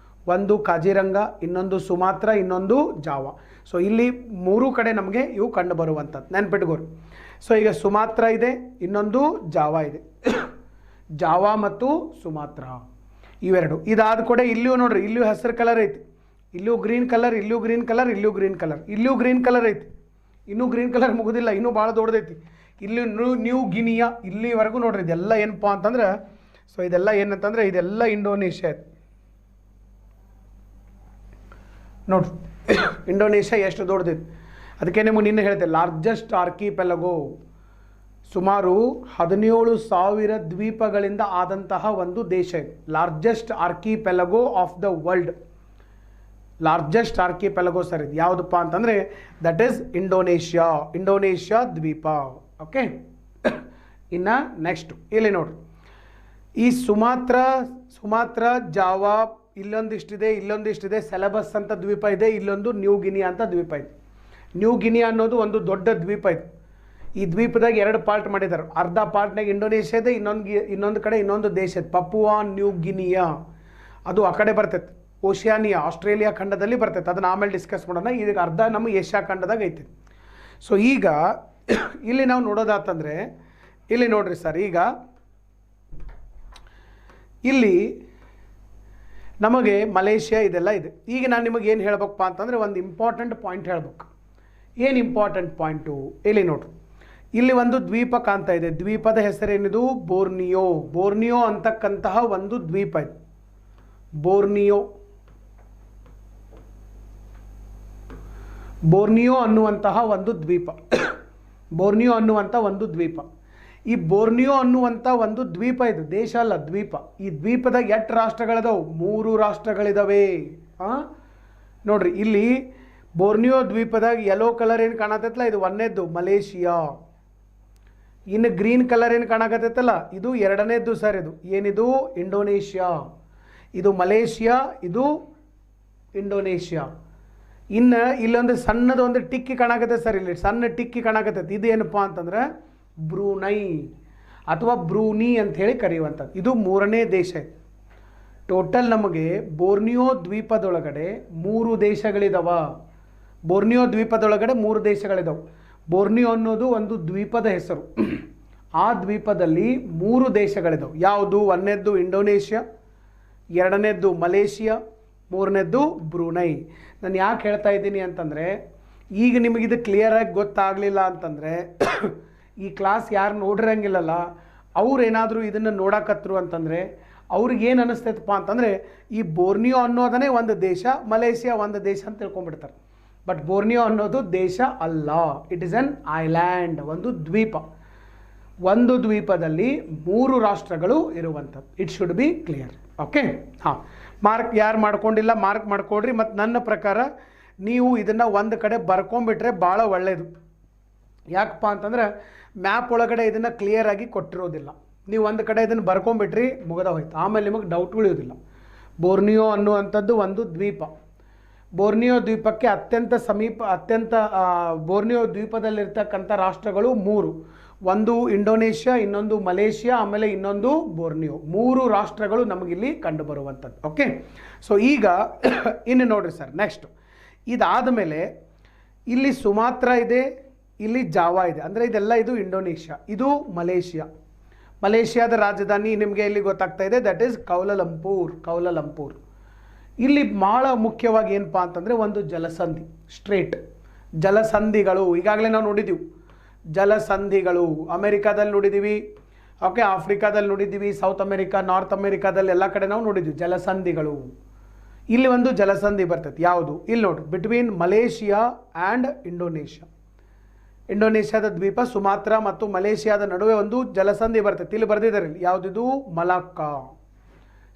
ಒಂದು ಕಾಜಿರಂಗ, ಇನ್ನೊಂದು ಸುಮಾತ್ರಾ, ಇನ್ನೊಂದು ಜಾವಾ. ಸೊ ಇಲ್ಲಿ ಮೂರು ಕಡೆ ನಮಗೆ ಇವು ಕಂಡು ಬರುವಂಥದ್ದು, ನೆನ್ಪಿಟ್ಕೋರಿ. ಸೊ ಈಗ ಸುಮಾತ್ರಾ ಇದೆ, ಇನ್ನೊಂದು ಜಾವಾ ಇದೆ. ಜಾವಾ ಮತ್ತು ಸುಮಾತ್ರಾ ಇವೆರಡು. ಇದಾದ ಕೂಡ ಇಲ್ಲಿಯೂ ನೋಡ್ರಿ, ಇಲ್ಲಿಯೂ ಹಸಿರು ಕಲರ್ ಐತಿ, ಇಲ್ಲಿಯೂ ಗ್ರೀನ್ ಕಲರ್, ಇಲ್ಲಿಯೂ ಗ್ರೀನ್ ಕಲರ್, ಇಲ್ಲಿಯೂ ಗ್ರೀನ್ ಕಲರ್, ಇಲ್ಲಿಯೂ ಗ್ರೀನ್ ಕಲರ್ ಐತಿ. ಇನ್ನೂ ಗ್ರೀನ್ ಕಲರ್ ಮುಗುದಿಲ್ಲ, ಇನ್ನೂ ಭಾಳ ದೊಡ್ಡದೈತಿ. ಇಲ್ಲಿ ನ್ಯೂ ಗಿನಿಯಾ ಇಲ್ಲಿವರೆಗೂ ನೋಡ್ರಿ. ಇದೆಲ್ಲ ಏನಪ್ಪ ಅಂತಂದ್ರೆ, ಸೊ ಇದೆಲ್ಲ ಏನಂತಂದ್ರೆ ಇದೆಲ್ಲ ಇಂಡೋನೇಷ್ಯಾ ಐತಿ ನೋಡ್ರಿ. ಇಂಡೋನೇಷ್ಯಾ ಎಷ್ಟು ದೊಡ್ಡದೈತಿ. ಅದಕ್ಕೆ ನಿಮಗೆ ನಿನ್ನೆ ಹೇಳ್ತೆ, ಲಾರ್ಜೆಸ್ಟ್ ಆರ್ಕಿಪೆಲಗೋ, ಸುಮಾರು 17,000 ದ್ವೀಪಗಳಿಂದ ಆದಂತಹ ಒಂದು ದೇಶ ಇದೆ. Largest archipelago of the world, largest archipelago sir ಇದು ಯಾವುದಪ್ಪ ಅಂತಂದರೆ ದಟ್ ಈಸ್ ಇಂಡೋನೇಷ್ಯಾ ದ್ವೀಪ. ಓಕೆ, ಇನ್ನು ನೆಕ್ಸ್ಟು ಇಲ್ಲಿ ನೋಡ್ರಿ, ಈ ಸುಮಾತ್ರಾ ಜಾವಾ ಇಲ್ಲೊಂದಿಷ್ಟಿದೆ. ಸೆಲೆಬಸ್ ಅಂತ ದ್ವೀಪ ಇದೆ, ಇಲ್ಲೊಂದು ನ್ಯೂ ಗಿನಿಯಾ ಅಂತ ದ್ವೀಪ ಇದೆ. ನ್ಯೂ ಗಿನಿಯಾ ಅನ್ನೋದು ಒಂದು ದೊಡ್ಡ ದ್ವೀಪ ಇದೆ. ಈ ದ್ವೀಪದಾಗ 2 ಪಾರ್ಟ್ ಮಾಡಿದ್ದಾರೆ. ಅರ್ಧ ಪಾರ್ಟ್ನಾಗ ಇಂಡೋನೇಷ್ಯಾ ಇದೆ, ಇನ್ನೊಂದು ಕಡೆ ಇನ್ನೊಂದು ದೇಶ ಇದೆ, ಪಪುವಾ ನ್ಯೂ ಗಿನಿಯಾ. ಅದು ಆ ಕಡೆ ಬರ್ತೈತೆ, ಓಷಿಯಾನಿಯಾ, ಆಸ್ಟ್ರೇಲಿಯಾ ಖಂಡದಲ್ಲಿ ಬರ್ತೈತೆ. ಅದನ್ನು ಆಮೇಲೆ ಡಿಸ್ಕಸ್ ಮಾಡೋಣ. ಈಗ ಅರ್ಧ ನಮ್ಮ ಏಷ್ಯಾ ಖಂಡದಾಗ ಐತೆ. ಸೊ ಈಗ ಇಲ್ಲಿ ನಾವು ನೋಡೋದಾತಂದರೆ ಇಲ್ಲಿ ನೋಡ್ರಿ ಸರ್, ಈಗ ಇಲ್ಲಿ ನಮಗೆ ಮಲೇಷ್ಯಾ ಇದೆಲ್ಲ ಇದೆ. ಈಗ ನಾನು ನಿಮಗೆ ಏನು ಹೇಳ್ಬೇಕಪ್ಪ ಅಂತಂದರೆ ಒಂದು ಇಂಪಾರ್ಟೆಂಟ್ ಪಾಯಿಂಟ್ ಹೇಳ್ಬೇಕು. ಏನು ಇಂಪಾರ್ಟೆಂಟ್ ಪಾಯಿಂಟು, ಇಲ್ಲಿ ನೋಡ್ರಿ, ಇಲ್ಲಿ ಒಂದು ದ್ವೀಪ ಕಾಣ್ತಾ ಇದೆ. ದ್ವೀಪದ ಹೆಸರೇನಿದು, ಬೋರ್ನಿಯೋ ಅಂತಕ್ಕಂತಹ ಒಂದು ದ್ವೀಪ ಇದೆ. ಬೋರ್ನಿಯೋ ಅನ್ನುವಂತಹ ಒಂದು ದ್ವೀಪ. ಈ ಬೋರ್ನಿಯೋ ಅನ್ನುವಂಥ ಒಂದು ದ್ವೀಪ ಇದು, ದೇಶ ಅಲ್ಲ ದ್ವೀಪ. ಈ ದ್ವೀಪದಾಗ 8 ರಾಷ್ಟ್ರಗಳಿದಾವೆ, 3 ರಾಷ್ಟ್ರಗಳಿದಾವೆ. ನೋಡ್ರಿ, ಇಲ್ಲಿ ಬೋರ್ನಿಯೋ ದ್ವೀಪದಾಗ ಯೆಲ್ಲೋ ಕಲರ್ ಏನು ಕಾಣತೈತಲ್ಲ, ಇದು ಒಂದನೇದ್ದು ಮಲೇಷಿಯಾ. ಇನ್ನು ಗ್ರೀನ್ ಕಲರ್ ಏನು ಕಾಣಕತ್ತೈತಲ್ಲ, ಇದು ಎರಡನೇದ್ದು ಸರ್. ಇದು ಏನಿದು, ಇಂಡೋನೇಷ್ಯಾ. ಇದು ಮಲೇಷಿಯಾ, ಇದು ಇಂಡೋನೇಷ್ಯಾ. ಇನ್ನು ಇಲ್ಲೊಂದು ಸಣ್ಣದೊಂದು ಟಿಕ್ಕಿ ಕಾಣಕತ್ತೈತೆ ಸರ್, ಇಲ್ಲಿ ಸಣ್ಣ ಟಿಕ್ಕಿ ಕಾಣಕತ್ತೈತೆ. ಇದು ಏನಪ್ಪ ಅಂತಂದ್ರೆ ಬ್ರೂನೈ. ಅಥವಾ ಬ್ರೂನಿ ಅಂತ ಹೇಳಿ ಕರೆಯುವಂಥದ್ದು. ಇದು ಮೂರನೇ ದೇಶ ಇದೆ. ಟೋಟಲ್ ನಮಗೆ ಬೋರ್ನಿಯೋ ದ್ವೀಪದೊಳಗಡೆ 3 ದೇಶಗಳಿದಾವ. ಬೋರ್ನಿಯೋ ದ್ವೀಪದೊಳಗಡೆ 3 ದೇಶಗಳಿದಾವೆ. ಬೋರ್ನಿಯೋ ಅನ್ನೋದು ಒಂದು ದ್ವೀಪದ ಹೆಸರು. ಆ ದ್ವೀಪದಲ್ಲಿ 3 ದೇಶಗಳಿದಾವೆ. ಯಾವುದು? 1ನೇದ್ದು ಇಂಡೋನೇಷ್ಯಾ, 2ನೇದ್ದು ಮಲೇಷಿಯಾ, 3ನೇದ್ದು ಬ್ರೂನೈ. ನಾನು ಯಾಕೆ ಹೇಳ್ತಾ ಇದ್ದೀನಿ ಅಂತಂದರೆ, ಈಗ ನಿಮಗಿದು ಕ್ಲಿಯರಾಗಿ ಗೊತ್ತಾಗಲಿಲ್ಲ ಅಂತಂದರೆ ಈ ಕ್ಲಾಸ್ ಯಾರು ನೋಡಿರಂಗಿಲ್ಲಲ್ಲ ಅವ್ರೇನಾದರೂ ಇದನ್ನು ನೋಡಕತ್ತರು ಅಂತಂದರೆ ಅವ್ರಿಗೇನು ಅನ್ನಿಸ್ತೈತಪ್ಪ ಅಂತಂದರೆ ಈ ಬೋರ್ನಿಯೋ ಅನ್ನೋದನ್ನೇ ಒಂದು ದೇಶ, ಮಲೇಷಿಯಾ ಒಂದು ದೇಶ ಅಂತ ತಿಳ್ಕೊಂಡ್ಬಿಡ್ತಾರೆ. ಬಟ್ ಬೋರ್ನಿಯೋ ಅನ್ನೋದು ದೇಶ ಅಲ್ಲ, ಇಟ್ ಈಸ್ ಅನ್ ಐಲ್ಯಾಂಡ್, ಒಂದು ದ್ವೀಪ. ಒಂದು ದ್ವೀಪದಲ್ಲಿ 3 ರಾಷ್ಟ್ರಗಳು ಇರುವಂಥದ್ದು. It should be clear. Okay, ಹಾಂ. ಮಾರ್ಕ್ ಯಾರು ಮಾಡ್ಕೊಂಡಿಲ್ಲ ಮಾರ್ಕ್ ಮಾಡ್ಕೊಡ್ರಿ. ಮತ್ತು ನನ್ನ ಪ್ರಕಾರ ನೀವು ಇದನ್ನು ಒಂದು ಕಡೆ ಬರ್ಕೊಂಬಿಟ್ರೆ ಭಾಳ ಒಳ್ಳೆಯದು. ಯಾಕಪ್ಪ ಅಂತಂದ್ರೆ ಮ್ಯಾಪ್ ಒಳಗಡೆ ಇದನ್ನು ಕ್ಲಿಯರಾಗಿ ಕೊಟ್ಟಿರೋದಿಲ್ಲ. ನೀವು ಒಂದು ಕಡೆ ಇದನ್ನು ಬರ್ಕೊಂಬಿಟ್ರಿ ಮುಗಿದ ಹೋಯ್ತು, ಆಮೇಲೆ ನಿಮಗೆ ಡೌಟ್ ಉಳಿಯೋದಿಲ್ಲ. ಬೋರ್ನಿಯೋ ಅನ್ನುವಂಥದ್ದು ಒಂದು ದ್ವೀಪ. ಬೋರ್ನಿಯೋ ದ್ವೀಪಕ್ಕೆ ಬೋರ್ನಿಯೋ ದ್ವೀಪದಲ್ಲಿರ್ತಕ್ಕಂಥ ರಾಷ್ಟ್ರಗಳು 3. ಒಂದು ಇಂಡೋನೇಷ್ಯಾ, ಇನ್ನೊಂದು ಮಲೇಷಿಯಾ, ಆಮೇಲೆ ಇನ್ನೊಂದು ಬೋರ್ನಿಯೋ. 3 ರಾಷ್ಟ್ರಗಳು ನಮಗಿಲ್ಲಿ ಕಂಡು ಬರುವಂಥದ್ದು. ಓಕೆ, ಸೊ ಈಗ ಇನ್ನು ನೋಡ್ರಿ ಸರ್, ನೆಕ್ಸ್ಟ್ ಇದಾದ ಮೇಲೆ ಇಲ್ಲಿ ಸುಮಾತ್ರ ಇದೆ, ಇಲ್ಲಿ ಜಾವಾ ಇದೆ. ಅಂದರೆ ಇದೆಲ್ಲ ಇದು ಇಂಡೋನೇಷ್ಯಾ, ಇದು ಮಲೇಷಿಯಾ. ಮಲೇಷಿಯಾದ ರಾಜಧಾನಿ ನಿಮಗೆ ಇಲ್ಲಿ ಗೊತ್ತಾಗ್ತಾ ಇದೆ, ದಟ್ ಈಸ್ ಕೌಲಾಲಂಪೂರ್. ಇಲ್ಲಿ ಭಾಳ ಮುಖ್ಯವಾಗಿ ಏನಪ್ಪ ಅಂತಂದರೆ ಒಂದು ಜಲಸಂಧಿ, ಸ್ಟ್ರೇಟ್ ಜಲಸಂಧಿಗಳು. ಈಗಾಗಲೇ ನಾವು ನೋಡಿದ್ದೀವಿ ಜಲಸಂಧಿಗಳು. ಅಮೆರಿಕಾದಲ್ಲಿ ನೋಡಿದ್ದೀವಿ, ಓಕೆ, ಆಫ್ರಿಕಾದಲ್ಲಿ ನೋಡಿದ್ದೀವಿ, ಸೌತ್ ಅಮೆರಿಕಾ, ನಾರ್ತ್ ಅಮೆರಿಕಾದಲ್ಲಿ ಎಲ್ಲ ಕಡೆ ನಾವು ನೋಡಿದ್ದೀವಿ ಜಲಸಂಧಿಗಳು. ಇಲ್ಲಿ ಒಂದು ಜಲಸಂಧಿ ಬರ್ತೈತೆ. ಯಾವುದು? ಇಲ್ಲಿ ನೋಡಿ, ಬಿಟ್ವೀನ್ ಮಲೇಷಿಯಾ ಆ್ಯಂಡ್ ಇಂಡೋನೇಷ್ಯಾ. ಇಂಡೋನೇಷ್ಯಾದ ದ್ವೀಪ ಸುಮಾತ್ರ ಮತ್ತು ಮಲೇಷಿಯಾದ ನಡುವೆ ಒಂದು ಜಲಸಂಧಿ ಬರ್ತೈತೆ. ಇಲ್ಲಿ ಬರೆದಿದ್ದಾರೆ, ಇಲ್ಲಿ ಯಾವುದಿದು? ಮಲಾಕ್ಕಾ,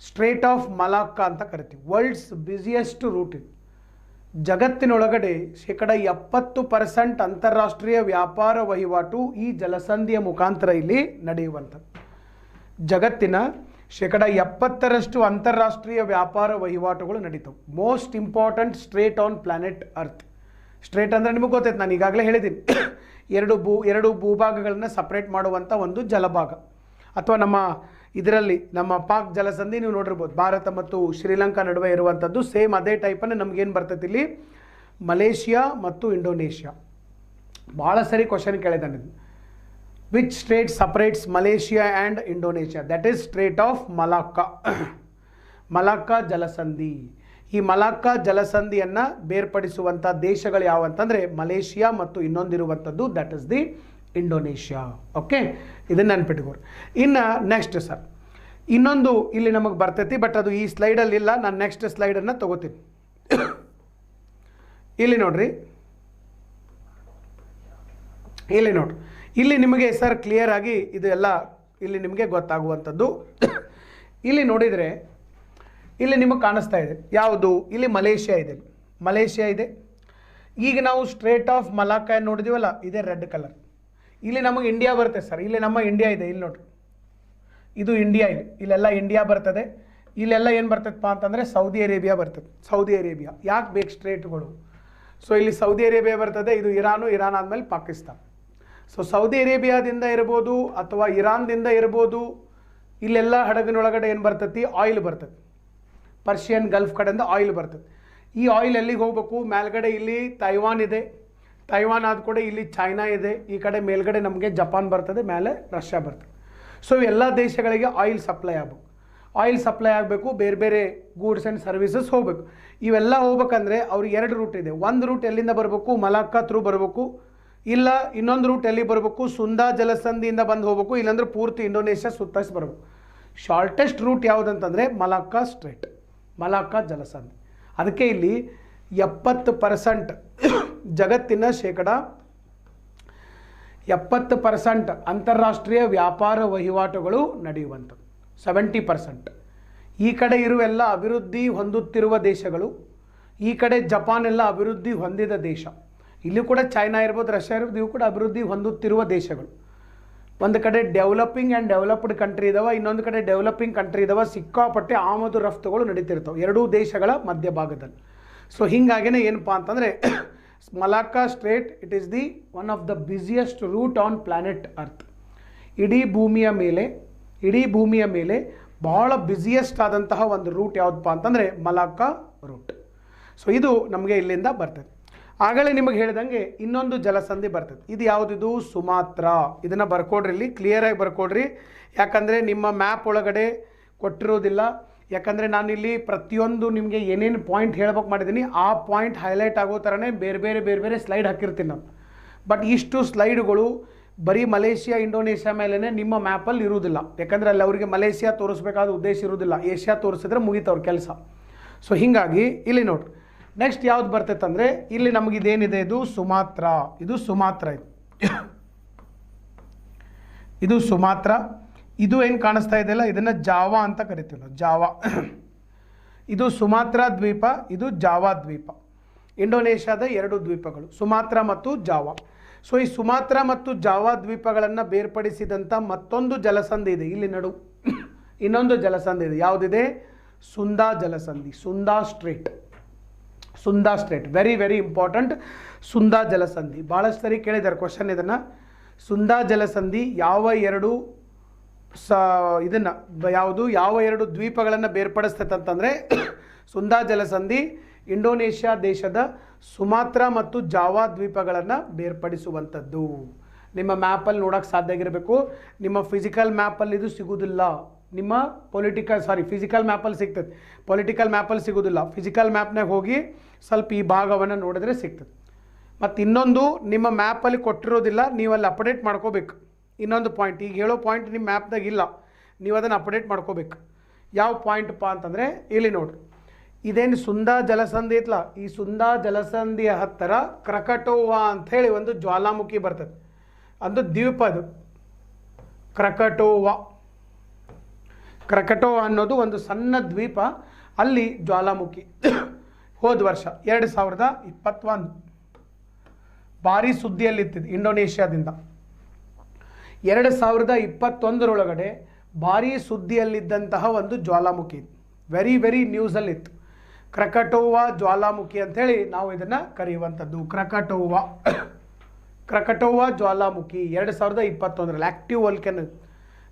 ಸ್ಟ್ರೇಟ್ ಆಫ್ ಮಲಾಕ್ಕಾ ಅಂತ ಕರಿತೀವಿ. ವರ್ಲ್ಡ್ಸ್ ಬಿಸಿಯೆಸ್ಟ್ ರೂಟ್ ಇದು. ಜಗತ್ತಿನೊಳಗಡೆ 70% ಅಂತಾರಾಷ್ಟ್ರೀಯ ವ್ಯಾಪಾರ ವಹಿವಾಟು ಈ ಜಲಸಂಧಿಯ ಮುಖಾಂತರ ಇಲ್ಲಿ ನಡೆಯುವಂಥದ್ದು. ಜಗತ್ತಿನ 70% ಅಂತಾರಾಷ್ಟ್ರೀಯ ವ್ಯಾಪಾರ ವಹಿವಾಟುಗಳು ನಡೀತವೆ. Most important strait on planet earth. Strait ಅಂದರೆ ನಿಮಗೆ ಗೊತ್ತೈತೆ, ನಾನು ಈಗಾಗಲೇ ಹೇಳಿದ್ದೀನಿ. ಎರಡು ಭೂಭಾಗಗಳನ್ನು ಸಪ್ರೇಟ್ ಮಾಡುವಂಥ ಒಂದು ಜಲಭಾಗ. ಅಥವಾ ನಮ್ಮ ಪಾಕ್ ಜಲಸಂಧಿ ನೀವು ನೋಡಿರ್ಬೋದು, ಭಾರತ ಮತ್ತು ಶ್ರೀಲಂಕಾ ನಡುವೆ ಇರುವಂಥದ್ದು. ಸೇಮ್ ಅದೇ ಟೈಪನ್ನು ನಮಗೇನು ಬರ್ತೈತಿ ಇಲ್ಲಿ? ಮಲೇಷಿಯಾ ಮತ್ತು ಇಂಡೋನೇಷ್ಯಾ. ಭಾಳ ಸರಿ ಕ್ವಶನ್ ಕೇಳಿದ್ದಾನೆ. Which strait separates Malaysia and Indonesia? That is strait of Malacca. Malacca ಜಲಸಂಧಿ. ಈ ಮಲಾಕ್ಕಾ ಜಲಸಂಧಿಯನ್ನು ಬೇರ್ಪಡಿಸುವಂಥ ದೇಶಗಳು ಯಾವಂತಂದರೆ ಮಲೇಷಿಯಾ ಮತ್ತು ಇನ್ನೊಂದಿರುವಂಥದ್ದು that is the Indonesia. Okay, ಇದನ್ನು ನೆನ್ಪಿಟ್ಕೋರಿ. ಇನ್ನು ನೆಕ್ಸ್ಟ್ ಸರ್, ಇನ್ನೊಂದು ಇಲ್ಲಿ ನಮಗೆ ಬರ್ತೈತಿ, ಬಟ್ ಅದು ಈ ಸ್ಲೈಡಲ್ಲಿ ಇಲ್ಲ. ನಾನು ನೆಕ್ಸ್ಟ್ ಸ್ಲೈಡನ್ನು ತಗೋತೀನಿ. ಇಲ್ಲಿ ನೋಡ್ರಿ, ಇಲ್ಲಿ ನಿಮಗೆ ಸರ್ ಕ್ಲಿಯರ್ ಆಗಿ ಇದು ಎಲ್ಲ ಇಲ್ಲಿ ನಿಮಗೆ ಗೊತ್ತಾಗುವಂಥದ್ದು. ಇಲ್ಲಿ ನೋಡಿದರೆ ಇಲ್ಲಿ ನಿಮಗೆ ಕಾಣಿಸ್ತಾ ಇದೆ ಯಾವುದು? ಇಲ್ಲಿ ಮಲೇಷಿಯಾ ಇದೆ. ಈಗ ನಾವು ಸ್ಟ್ರೇಟ್ ಆಫ್ ಮಲಾಕ್ಕಾ ನೋಡಿದೀವಲ್ಲ, ಇದೇ ರೆಡ್ ಕಲರ್. ಇಲ್ಲಿ ನಮಗೆ ಇಂಡಿಯಾ ಬರುತ್ತೆ ಸರ್. ಇಲ್ಲಿ ನಮ್ಮ ಇಂಡಿಯಾ ಇದೆ. ಇಲ್ಲಿ ನೋಡ್ರಿ, ಇದು ಇಂಡಿಯಾ ಇದೆ. ಇಲ್ಲೆಲ್ಲ ಇಂಡಿಯಾ ಬರ್ತದೆ. ಇಲ್ಲೆಲ್ಲ ಏನು ಬರ್ತದಪ್ಪ ಅಂತಂದರೆ ಸೌದಿ ಅರೇಬಿಯಾ ಬರ್ತದೆ. ಸೌದಿ ಅರೇಬಿಯಾ ಯಾಕೆ ಬೇಕು ಸ್ಟ್ರೇಟ್ಗಳು? ಸೊ ಇಲ್ಲಿ ಸೌದಿ ಅರೇಬಿಯಾ ಬರ್ತದೆ, ಇದು ಇರಾನ್ ಆದಮೇಲೆ ಪಾಕಿಸ್ತಾನ. ಸೊ ಸೌದಿ ಅರೇಬಿಯಾದಿಂದ ಇರ್ಬೋದು ಅಥವಾ ಇರಾನ್ದಿಂದ ಇರ್ಬೋದು. ಇಲ್ಲೆಲ್ಲ ಹಡಗಿನೊಳಗಡೆ ಏನು ಬರ್ತೈತಿ? ಆಯಿಲ್ ಬರ್ತದೆ. ಪರ್ಷಿಯನ್ ಗಲ್ಫ್ ಕಡೆಯಿಂದ ಆಯಿಲ್ ಬರ್ತದೆ. ಈ ಆಯಿಲ್ ಎಲ್ಲಿಗೆ ಹೋಗಬೇಕು? ಮೇಲ್ಗಡೆ ಇಲ್ಲಿ ತೈವಾನ್ ಇದೆ, ತೈವಾನ್ ಆದ ಕೂಡ ಇಲ್ಲಿ ಚೈನಾ ಇದೆ, ಈ ಕಡೆ ಮೇಲ್ಗಡೆ ನಮಗೆ ಜಪಾನ್ ಬರ್ತದೆ, ಮೇಲೆ ರಷ್ಯಾ ಬರ್ತದೆ. ಸೊ ಎಲ್ಲ ದೇಶಗಳಿಗೆ ಆಯಿಲ್ ಸಪ್ಲೈ ಆಗಬೇಕು. ಬೇರೆ ಬೇರೆ ಗೂಡ್ಸ್ ಆ್ಯಂಡ್ ಸರ್ವಿಸಸ್ ಹೋಗಬೇಕು. ಇವೆಲ್ಲ ಹೋಗ್ಬೇಕಂದ್ರೆ ಅವ್ರಿಗೆ 2 ರೂಟ್ ಇದೆ. ಒಂದು ರೂಟ್ ಎಲ್ಲಿಂದ ಬರಬೇಕು? ಮಲಾಕ್ಕಾ ಥ್ರೂ ಬರಬೇಕು. ಇಲ್ಲ ಇನ್ನೊಂದು ರೂಟ್ ಎಲ್ಲಿ ಬರಬೇಕು? ಸುಂದಾ ಜಲಸಂಧಿಯಿಂದ ಬಂದು ಹೋಗಬೇಕು. ಇಲ್ಲಾಂದ್ರೆ ಪೂರ್ತಿ ಇಂಡೋನೇಷ್ಯಾ ಸುತ್ತಾಯಿಸಿ ಬರಬೇಕು. ಶಾರ್ಟೆಸ್ಟ್ ರೂಟ್ ಯಾವುದಂತಂದರೆ ಮಲಾಕ್ಕಾ ಸ್ಟ್ರೇಟ್, ಮಲಾಕ್ಕಾ ಜಲಸಂಧಿ. ಅದಕ್ಕೆ ಇಲ್ಲಿ 70% ಜಗತ್ತಿನ 70% ಅಂತಾರಾಷ್ಟ್ರೀಯ ವ್ಯಾಪಾರ ವಹಿವಾಟುಗಳು ನಡೆಯುವಂಥದ್ದು. 70%. ಈ ಕಡೆ ಇರುವೆಲ್ಲ ಅಭಿವೃದ್ಧಿ ಹೊಂದುತ್ತಿರುವ ದೇಶಗಳು, ಈ ಕಡೆ ಜಪಾನ್ ಎಲ್ಲ ಅಭಿವೃದ್ಧಿ ಹೊಂದಿದ ದೇಶ. ಇಲ್ಲಿ ಕೂಡ ಚೈನಾ ಇರ್ಬೋದು, ರಷ್ಯಾ ಇರ್ಬೋದು, ಇವು ಕೂಡ ಅಭಿವೃದ್ಧಿ ಹೊಂದುತ್ತಿರುವ ದೇಶಗಳು. ಒಂದು ಕಡೆ ಡೆವಲಪಿಂಗ್ ಆ್ಯಂಡ್ ಡೆವಲಪ್ಡ್ ಕಂಟ್ರಿ ಇದಾವೆ, ಇನ್ನೊಂದು ಕಡೆ ಡೆವಲಪಿಂಗ್ ಕಂಟ್ರಿ ಇದಾವೆ. ಸಿಕ್ಕಾಪಟ್ಟೆ ಆಮದು ರಫ್ತುಗಳು ನಡೀತಿರ್ತವೆ ಎರಡೂ ದೇಶಗಳ ಮಧ್ಯಭಾಗದಲ್ಲಿ. ಸೊ ಹೀಗಾಗಿನೇ ಏನಪ್ಪ ಅಂತಂದರೆ Malacca strait it is the one of the busiest route on planet earth. ಇಡೀ ಭೂಮಿಯ ಮೇಲೆ ಭಾಳ ಬ್ಯುಸಿಯೆಸ್ಟ್ ಆದಂತಹ ಒಂದು ರೂಟ್ ಯಾವುದಪ್ಪ ಅಂತಂದರೆ ಮಲಾಕ್ಕಾ ರೂಟ್. ಸೊ ಇದು ನಮಗೆ ಇಲ್ಲಿಂದ ಬರ್ತದೆ. ಆಗಲೇ ನಿಮಗೆ ಹೇಳಿದಂಗೆ ಇನ್ನೊಂದು ಜಲಸಂಧಿ ಬರ್ತದೆ. ಇದು ಯಾವುದಿದು? ಸುಮಾತ್ರಾ. ಇದನ್ನು ಬರ್ಕೊಡ್ರಿ, ಇಲ್ಲಿ ಕ್ಲಿಯರಾಗಿ ಬರ್ಕೊಡ್ರಿ, ಯಾಕಂದರೆ ನಿಮ್ಮ ಮ್ಯಾಪ್ ಒಳಗಡೆ ಕೊಟ್ಟಿರೋದಿಲ್ಲ. ಯಾಕಂದರೆ ನಾನಿಲ್ಲಿ ಪ್ರತಿಯೊಂದು ನಿಮಗೆ ಏನೇನು ಪಾಯಿಂಟ್ ಹೇಳ್ಬೇಕು ಮಾಡಿದ್ದೀನಿ ಆ ಪಾಯಿಂಟ್ ಹೈಲೈಟ್ ಆಗೋ ಥರನೇ ಬೇರೆ ಬೇರೆ ಸ್ಲೈಡ್ ಹಾಕಿರ್ತೀನಿ ನಾನು. ಬಟ್ ಇಷ್ಟು ಸ್ಲೈಡ್ಗಳು ಬರೀ ಮಲೇಷಿಯಾ ಇಂಡೋನೇಷ್ಯಾ ಮೇಲೇ ನಿಮ್ಮ ಮ್ಯಾಪಲ್ಲಿ ಇರುವುದಿಲ್ಲ. ಯಾಕಂದರೆ ಅಲ್ಲಿ ಅವರಿಗೆ ಮಲೇಷಿಯಾ ತೋರಿಸ್ಬೇಕಾದ ಉದ್ದೇಶ ಇರುವುದಿಲ್ಲ, ಏಷ್ಯಾ ತೋರಿಸಿದ್ರೆ ಮುಗೀತವ್ರ ಕೆಲಸ. ಸೊ ಹೀಗಾಗಿ ಇಲ್ಲಿ ನೋಡ್ರಿ, ನೆಕ್ಸ್ಟ್ ಯಾವ್ದು ಬರ್ತೈತೆ ಅಂದರೆ ಇಲ್ಲಿ ನಮಗೆ ಇದೇನಿದೆ, ಇದು ಸುಮಾತ್ರಾ. ಇದು ಸುಮಾತ್ರಾ. ಇದು ಏನು ಕಾಣಿಸ್ತಾ ಇದೆಯಲ್ಲ, ಇದನ್ನು ಜಾವಾ ಅಂತ ಕರಿತೀವಿ ನಾವು, ಜಾವಾ. ಇದು ಸುಮಾತ್ರಾ ದ್ವೀಪ, ಇದು ಜಾವಾ ದ್ವೀಪ. ಇಂಡೋನೇಷ್ಯಾದ 2 ದ್ವೀಪಗಳು, ಸುಮಾತ್ರಾ ಮತ್ತು ಜಾವಾ. ಸೊ ಈ ಸುಮಾತ್ರಾ ಮತ್ತು ಜಾವಾ ದ್ವೀಪಗಳನ್ನು ಬೇರ್ಪಡಿಸಿದಂಥ ಮತ್ತೊಂದು ಜಲಸಂಧಿ ಇದೆ ಇಲ್ಲಿ ಇನ್ನೊಂದು ಜಲಸಂಧಿ ಇದೆ. ಯಾವುದಿದೆ? ಸುಂದಾ ಜಲಸಂಧಿ, Sunda strait. Very important. Sunda ಜಲಸಂಧಿ ಭಾಳಷ್ಟು ಸರಿ ಕೇಳಿದ್ದಾರೆ ಕ್ವಶನ್ ಇದನ್ನು. ಸುಂದಾ ಜಲಸಂಧಿ ಯಾವ ಎರಡು ಯಾವ 2 ದ್ವೀಪಗಳನ್ನು ಬೇರ್ಪಡಿಸ್ತೈತೆ ಅಂತಂದರೆ ಸುಂದಾ ಜಲಸಂಧಿ ಇಂಡೋನೇಷ್ಯಾ ದೇಶದ ಸುಮಾತ್ರಾ ಮತ್ತು ಜಾವಾ ದ್ವೀಪಗಳನ್ನು ಬೇರ್ಪಡಿಸುವಂಥದ್ದು. ನಿಮ್ಮ ಮ್ಯಾಪಲ್ಲಿ ನೋಡೋಕ್ಕೆ ಸಾಧ್ಯ ಆಗಿರಬೇಕು. ನಿಮ್ಮ ಫಿಸಿಕಲ್ ಮ್ಯಾಪಲ್ಲಿ ಇದು ಸಿಗೋದಿಲ್ಲ. ನಿಮ್ಮ ಫಿಸಿಕಲ್ ಮ್ಯಾಪಲ್ಲಿ ಸಿಗ್ತದೆ, ಪೊಲಿಟಿಕಲ್ ಮ್ಯಾಪಲ್ಲಿ ಸಿಗೋದಿಲ್ಲ. ಫಿಸಿಕಲ್ ಮ್ಯಾಪ್ನಾಗ ಹೋಗಿ ಸ್ವಲ್ಪ ಈ ಭಾಗವನ್ನು ನೋಡಿದ್ರೆ ಸಿಗ್ತದೆ. ಮತ್ತು ಇನ್ನೊಂದು, ನಿಮ್ಮ ಮ್ಯಾಪಲ್ಲಿ ಕೊಟ್ಟಿರೋದಿಲ್ಲ, ನೀವು ಅಲ್ಲಿ ಅಪ್ಡೇಟ್ ಮಾಡ್ಕೋಬೇಕು. ಇನ್ನೊಂದು ಪಾಯಿಂಟ್, ಈಗ ಹೇಳೋ ಪಾಯಿಂಟ್ ನಿಮ್ಮ ಮ್ಯಾಪ್ದಾಗ ಇಲ್ಲ, ನೀವು ಅದನ್ನು ಅಪ್ಡೇಟ್ ಮಾಡ್ಕೋಬೇಕು. ಯಾವ ಪಾಯಿಂಟಪ್ಪ ಅಂತಂದರೆ ಇಲ್ಲಿ ನೋಡಿರಿ, ಇದೇನು ಸುಂದಾ ಜಲಸಂಧಿ ಐತಲ್ಲ, ಈ ಸುಂದಾ ಜಲಸಂಧಿಯ ಹತ್ತಿರ ಕ್ರಕಟೋವಾ ಅಂಥೇಳಿ ಒಂದು ಜ್ವಾಲಾಮುಖಿ ಬರ್ತದೆ. ಅದು ದ್ವೀಪ. ಅದು ಕ್ರಕಟೋವಾ ಅನ್ನೋದು ಒಂದು ಸಣ್ಣ ದ್ವೀಪ. ಅಲ್ಲಿ ಜ್ವಾಲಾಮುಖಿ ಹೋದ ವರ್ಷ 2021 ಭಾರಿ ಸುದ್ದಿಯಲ್ಲಿತ್ತಿದ್ದು ಇಂಡೋನೇಷ್ಯಾದಿಂದ. 2021 ಭಾರಿ ಸುದ್ದಿಯಲ್ಲಿದ್ದಂತಹ ಒಂದು ಜ್ವಾಲಾಮುಖಿ, ವೆರಿ ನ್ಯೂಸಲ್ಲಿತ್ತು. ಕ್ರಕಟೋವಾ ಜ್ವಾಲಾಮುಖಿ ಅಂಥೇಳಿ ನಾವು ಇದನ್ನು ಕರೆಯುವಂಥದ್ದು. ಕ್ರಕಟೋವಾ ಜ್ವಾಲಾಮುಖಿ 2021 ಆ್ಯಕ್ಟಿವ್ ವೋಲ್ಕ್ಯಾನೋ.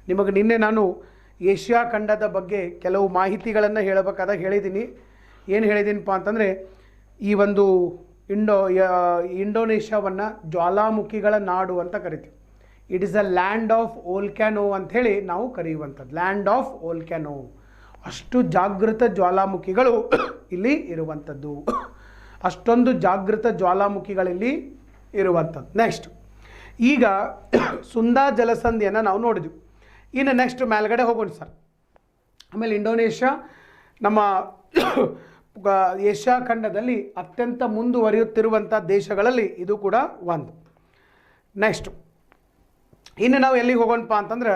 ನಿಮಗೆ ನಿನ್ನೆ ನಾನು ಏಷ್ಯಾ ಖಂಡದ ಬಗ್ಗೆ ಕೆಲವು ಮಾಹಿತಿಗಳನ್ನು ಹೇಳಬೇಕಾದಾಗ ಹೇಳಿದ್ದೀನಿ. ಏನು ಹೇಳಿದ್ದೀನಪ್ಪ ಅಂತಂದರೆ, ಈ ಒಂದು ಇಂಡೋನೇಷ್ಯಾವನ್ನು ಜ್ವಾಲಾಮುಖಿಗಳ ನಾಡು ಅಂತ ಕರಿತೀವಿ. It is a land of volcano ಅಂಥೇಳಿ ನಾವು ಕರೆಯುವಂಥದ್ದು, ಲ್ಯಾಂಡ್ ಆಫ್ ವೋಲ್ಕ್ಯಾನೋ. ಅಷ್ಟು ಜಾಗೃತ ಜ್ವಾಲಾಮುಖಿಗಳು ಇಲ್ಲಿ ಇರುವಂಥದ್ದು, ಅಷ್ಟೊಂದು ಜಾಗೃತ ಜ್ವಾಲಾಮುಖಿಗಳಲ್ಲಿ ಇರುವಂಥದ್ದು. ನೆಕ್ಸ್ಟ್, ಈಗ ಸುಂದಾ ಜಲಸಂಧಿಯನ್ನು ನಾವು ನೋಡಿದ್ವಿ. ಇನ್ನು ನೆಕ್ಸ್ಟ್ ಮೇಲ್ಗಡೆ ಹೋಗೋಣ ಸರ್. ಆಮೇಲೆ ಇಂಡೋನೇಷ್ಯಾ ನಮ್ಮ ಏಷ್ಯಾ ಖಂಡದಲ್ಲಿ ಅತ್ಯಂತ ಮುಂದುವರಿಯುತ್ತಿರುವಂಥ ದೇಶಗಳಲ್ಲಿ ಇದು ಕೂಡ ಒಂದು. ನೆಕ್ಸ್ಟ್ ಇನ್ನು ನಾವು ಎಲ್ಲಿಗೆ ಹೋಗೋಣಪ್ಪ ಅಂತಂದ್ರೆ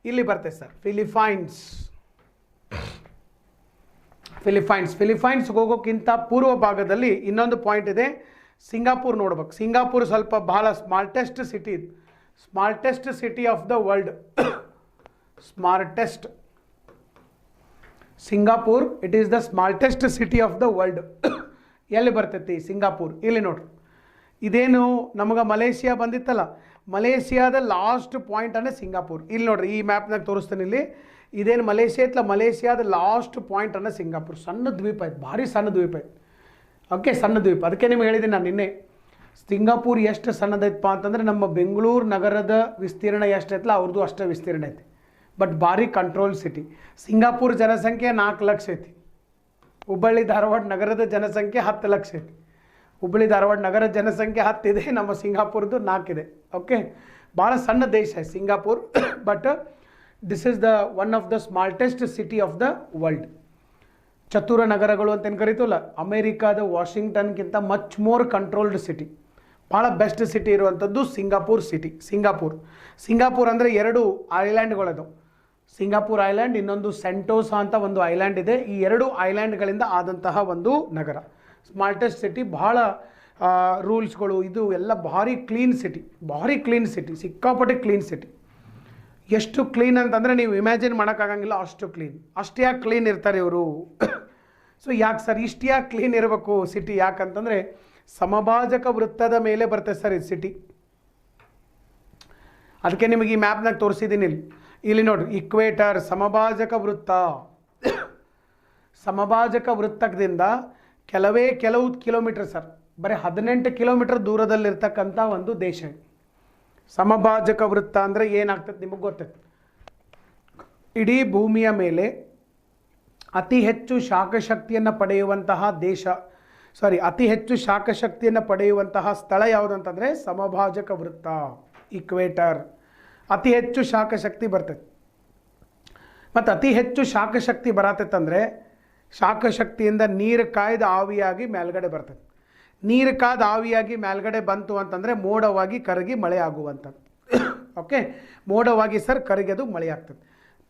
ಇಲ್ಲಿ ಬರ್ತೇವೆ ಸರ್, ಫಿಲಿಪೈನ್ಸ್ ಹೋಗೋಕ್ಕಿಂತ ಪೂರ್ವ ಭಾಗದಲ್ಲಿ ಇನ್ನೊಂದು ಪಾಯಿಂಟ್ ಇದೆ, ಸಿಂಗಾಪುರ್ ನೋಡ್ಬೇಕು. ಸಿಂಗಾಪುರ್ ಸ್ವಲ್ಪ ಬಹಳ smartest city of the world. Singapore, it is the smartest city of the world. ಎಲ್ಲಿ ಬರ್ತೈತಿ ಸಿಂಗಾಪುರ್? ಇಲ್ಲಿ ನೋಡ್ರಿ, ಇದೇನು ನಮಗೆ ಮಲೇಷಿಯಾ ಬಂದಿತ್ತಲ್ಲ, ಮಲೇಷಿಯಾದ ಲಾಸ್ಟ್ ಪಾಯಿಂಟ್ ಅಂದರೆ ಸಿಂಗಾಪುರ್. ಇಲ್ಲಿ ನೋಡ್ರಿ, ಈ ಮ್ಯಾಪ್ನಾಗ ತೋರಿಸ್ತೇನೆ. ಇಲ್ಲಿ ಇದೇನು ಮಲೇಷಿಯಾ ಇತ್ತಲ್ಲ, ಮಲೇಷಿಯಾದ ಲಾಸ್ಟ್ ಪಾಯಿಂಟ್ ಅನ್ನೋ ಸಿಂಗಾಪುರ್. ಸಣ್ಣ ದ್ವೀಪ ಐತೆ, ಭಾರಿ ಸಣ್ಣ ದ್ವೀಪ ಐತೆ. ಓಕೆ, ಸಣ್ಣ ದ್ವೀಪ. ಅದಕ್ಕೆ ನಿಮ್ಗೆ ಹೇಳಿದ್ದೀನಿ ನಾನು ನಿನ್ನೆ, ಸಿಂಗಾಪುರ್ ಎಷ್ಟು ಸಣ್ಣದೈತಪ್ಪ ಅಂತಂದರೆ ನಮ್ಮ ಬೆಂಗಳೂರು ನಗರದ ವಿಸ್ತೀರ್ಣ ಎಷ್ಟೈತಲ್ಲ ಅವ್ರದ್ದು ಅಷ್ಟೇ ವಿಸ್ತೀರ್ಣ ಐತಿ. ಬಟ್ ಭಾರಿ ಕಂಟ್ರೋಲ್ ಸಿಟಿ. ಸಿಂಗಾಪುರ್ ಜನಸಂಖ್ಯೆ 4 ಲಕ್ಷ ಐತಿ. ಹುಬ್ಬಳ್ಳಿ ಧಾರವಾಡ ನಗರದ ಜನಸಂಖ್ಯೆ 10 ಲಕ್ಷ ಐತಿ. ಹುಬ್ಬಳ್ಳಿ ಧಾರವಾಡ ನಗರದ ಜನಸಂಖ್ಯೆ 10 ಇದೆ, ನಮ್ಮ ಸಿಂಗಾಪುರದ್ದು 4 ಇದೆ. ಓಕೆ, ಭಾಳ ಸಣ್ಣ ದೇಶ Singapore. But this is the one of the smartest city of the world. ಚತುರ ನಗರಗಳು ಅಂತ ಏನು ಕರಿತೀವಲ್ಲ, ಅಮೇರಿಕಾದ ವಾಷಿಂಗ್ಟನ್ಗಿಂತ ಮಚ್ ಮೋರ್ ಕಂಟ್ರೋಲ್ಡ್ ಸಿಟಿ. ಭಾಳ ಬೆಸ್ಟ್ ಸಿಟಿ ಇರುವಂಥದ್ದು ಸಿಂಗಾಪುರ್ ಸಿಟಿ. ಸಿಂಗಾಪುರ್ ಅಂದರೆ 2 ಐಲ್ಯಾಂಡ್ಗಳದು, ಸಿಂಗಾಪುರ್ ಐಲ್ಯಾಂಡ್, ಇನ್ನೊಂದು ಸೆಂಟೋಸಾ ಅಂತ ಒಂದು ಐಲ್ಯಾಂಡ್ ಇದೆ. ಈ 2 ಐಲ್ಯಾಂಡ್ಗಳಿಂದ ಆದಂತಹ ಒಂದು ನಗರ, ಸ್ಮಾರ್ಟೆಸ್ಟ್ ಸಿಟಿ. ಭಾಳ ರೂಲ್ಸ್ಗಳು, ಇದು ಎಲ್ಲ ಭಾರಿ ಕ್ಲೀನ್ ಸಿಟಿ, ಸಿಕ್ಕಾಪಟ್ಟೆ ಕ್ಲೀನ್ ಸಿಟಿ. ಎಷ್ಟು ಕ್ಲೀನ್ ಅಂತಂದರೆ ನೀವು ಇಮ್ಯಾಜಿನ್ ಮಾಡೋಕ್ಕಾಗಂಗಿಲ್ಲ, ಅಷ್ಟು ಕ್ಲೀನ್. ಅಷ್ಟು ಯಾಕೆ ಕ್ಲೀನ್ ಇರ್ತಾರೆ ಇವರು? ಸೊ ಯಾಕೆ ಸರ್ ಇಷ್ಟು ಯಾಕೆ ಕ್ಲೀನ್ ಇರಬೇಕು ಸಿಟಿ? ಯಾಕಂತಂದರೆ ಸಮಭಾಜಕ ವೃತ್ತದ ಮೇಲೆ ಬರ್ತದೆ ಸರ್ ಇದು ಸಿಟಿ. ಅದಕ್ಕೆ ನಿಮಗೆ ಈ ಮ್ಯಾಪ್ನಾಗ ತೋರಿಸಿದ್ದೀನಿ ಇಲ್ಲಿ ನೋಡಿರಿ, ಇಕ್ವೇಟರ್ ಸಮಭಾಜಕ ವೃತ್ತ, ಸಮಭಾಜಕ ವೃತ್ತದಿಂದ ಕೆಲವು ಕಿಲೋಮೀಟರ್ ಸರ್, ಬರೀ 18 ಕಿಲೋಮೀಟರ್ ದೂರದಲ್ಲಿರ್ತಕ್ಕಂಥ ಒಂದು ದೇಶ. ಸಮಭಾಜಕ ವೃತ್ತ ಅಂದರೆ ಏನಾಗ್ತದೆ ನಿಮಗೆ ಗೊತ್ತೈತೆ, ಇಡೀ ಭೂಮಿಯ ಮೇಲೆ ಅತಿ ಹೆಚ್ಚು ಶಾಖಶಕ್ತಿಯನ್ನು ಪಡೆಯುವಂತಹ ದೇಶ, ಅತಿ ಹೆಚ್ಚು ಶಾಖಶಕ್ತಿಯನ್ನು ಪಡೆಯುವಂತಹ ಸ್ಥಳ ಯಾವುದು ಅಂತಂದರೆ ಸಮಭಾಜಕ ವೃತ್ತ, ಇಕ್ವೇಟರ್. ಅತಿ ಹೆಚ್ಚು ಶಾಖಶಕ್ತಿ ಬರ್ತೈತೆ. ಮತ್ತು ಅತಿ ಹೆಚ್ಚು ಶಾಖಶಕ್ತಿ ಬರತ್ತಂದರೆ ಶಾಖಶಕ್ತಿಯಿಂದ ನೀರು ಕಾಯ್ದು ಆವಿಯಾಗಿ ಮೇಲ್ಗಡೆ ಬರ್ತದೆ. ನೀರು ಕಾಯ್ದು ಆವಿಯಾಗಿ ಮೇಲ್ಗಡೆ ಬಂತು ಅಂತಂದರೆ ಮೋಡವಾಗಿ ಕರಗಿ ಮಳೆ ಆಗುವಂಥದ್ದು. ಓಕೆ, ಮೋಡವಾಗಿ ಸರ್ ಕರಗಿ ಅದು ಮಳೆ ಆಗ್ತದೆ,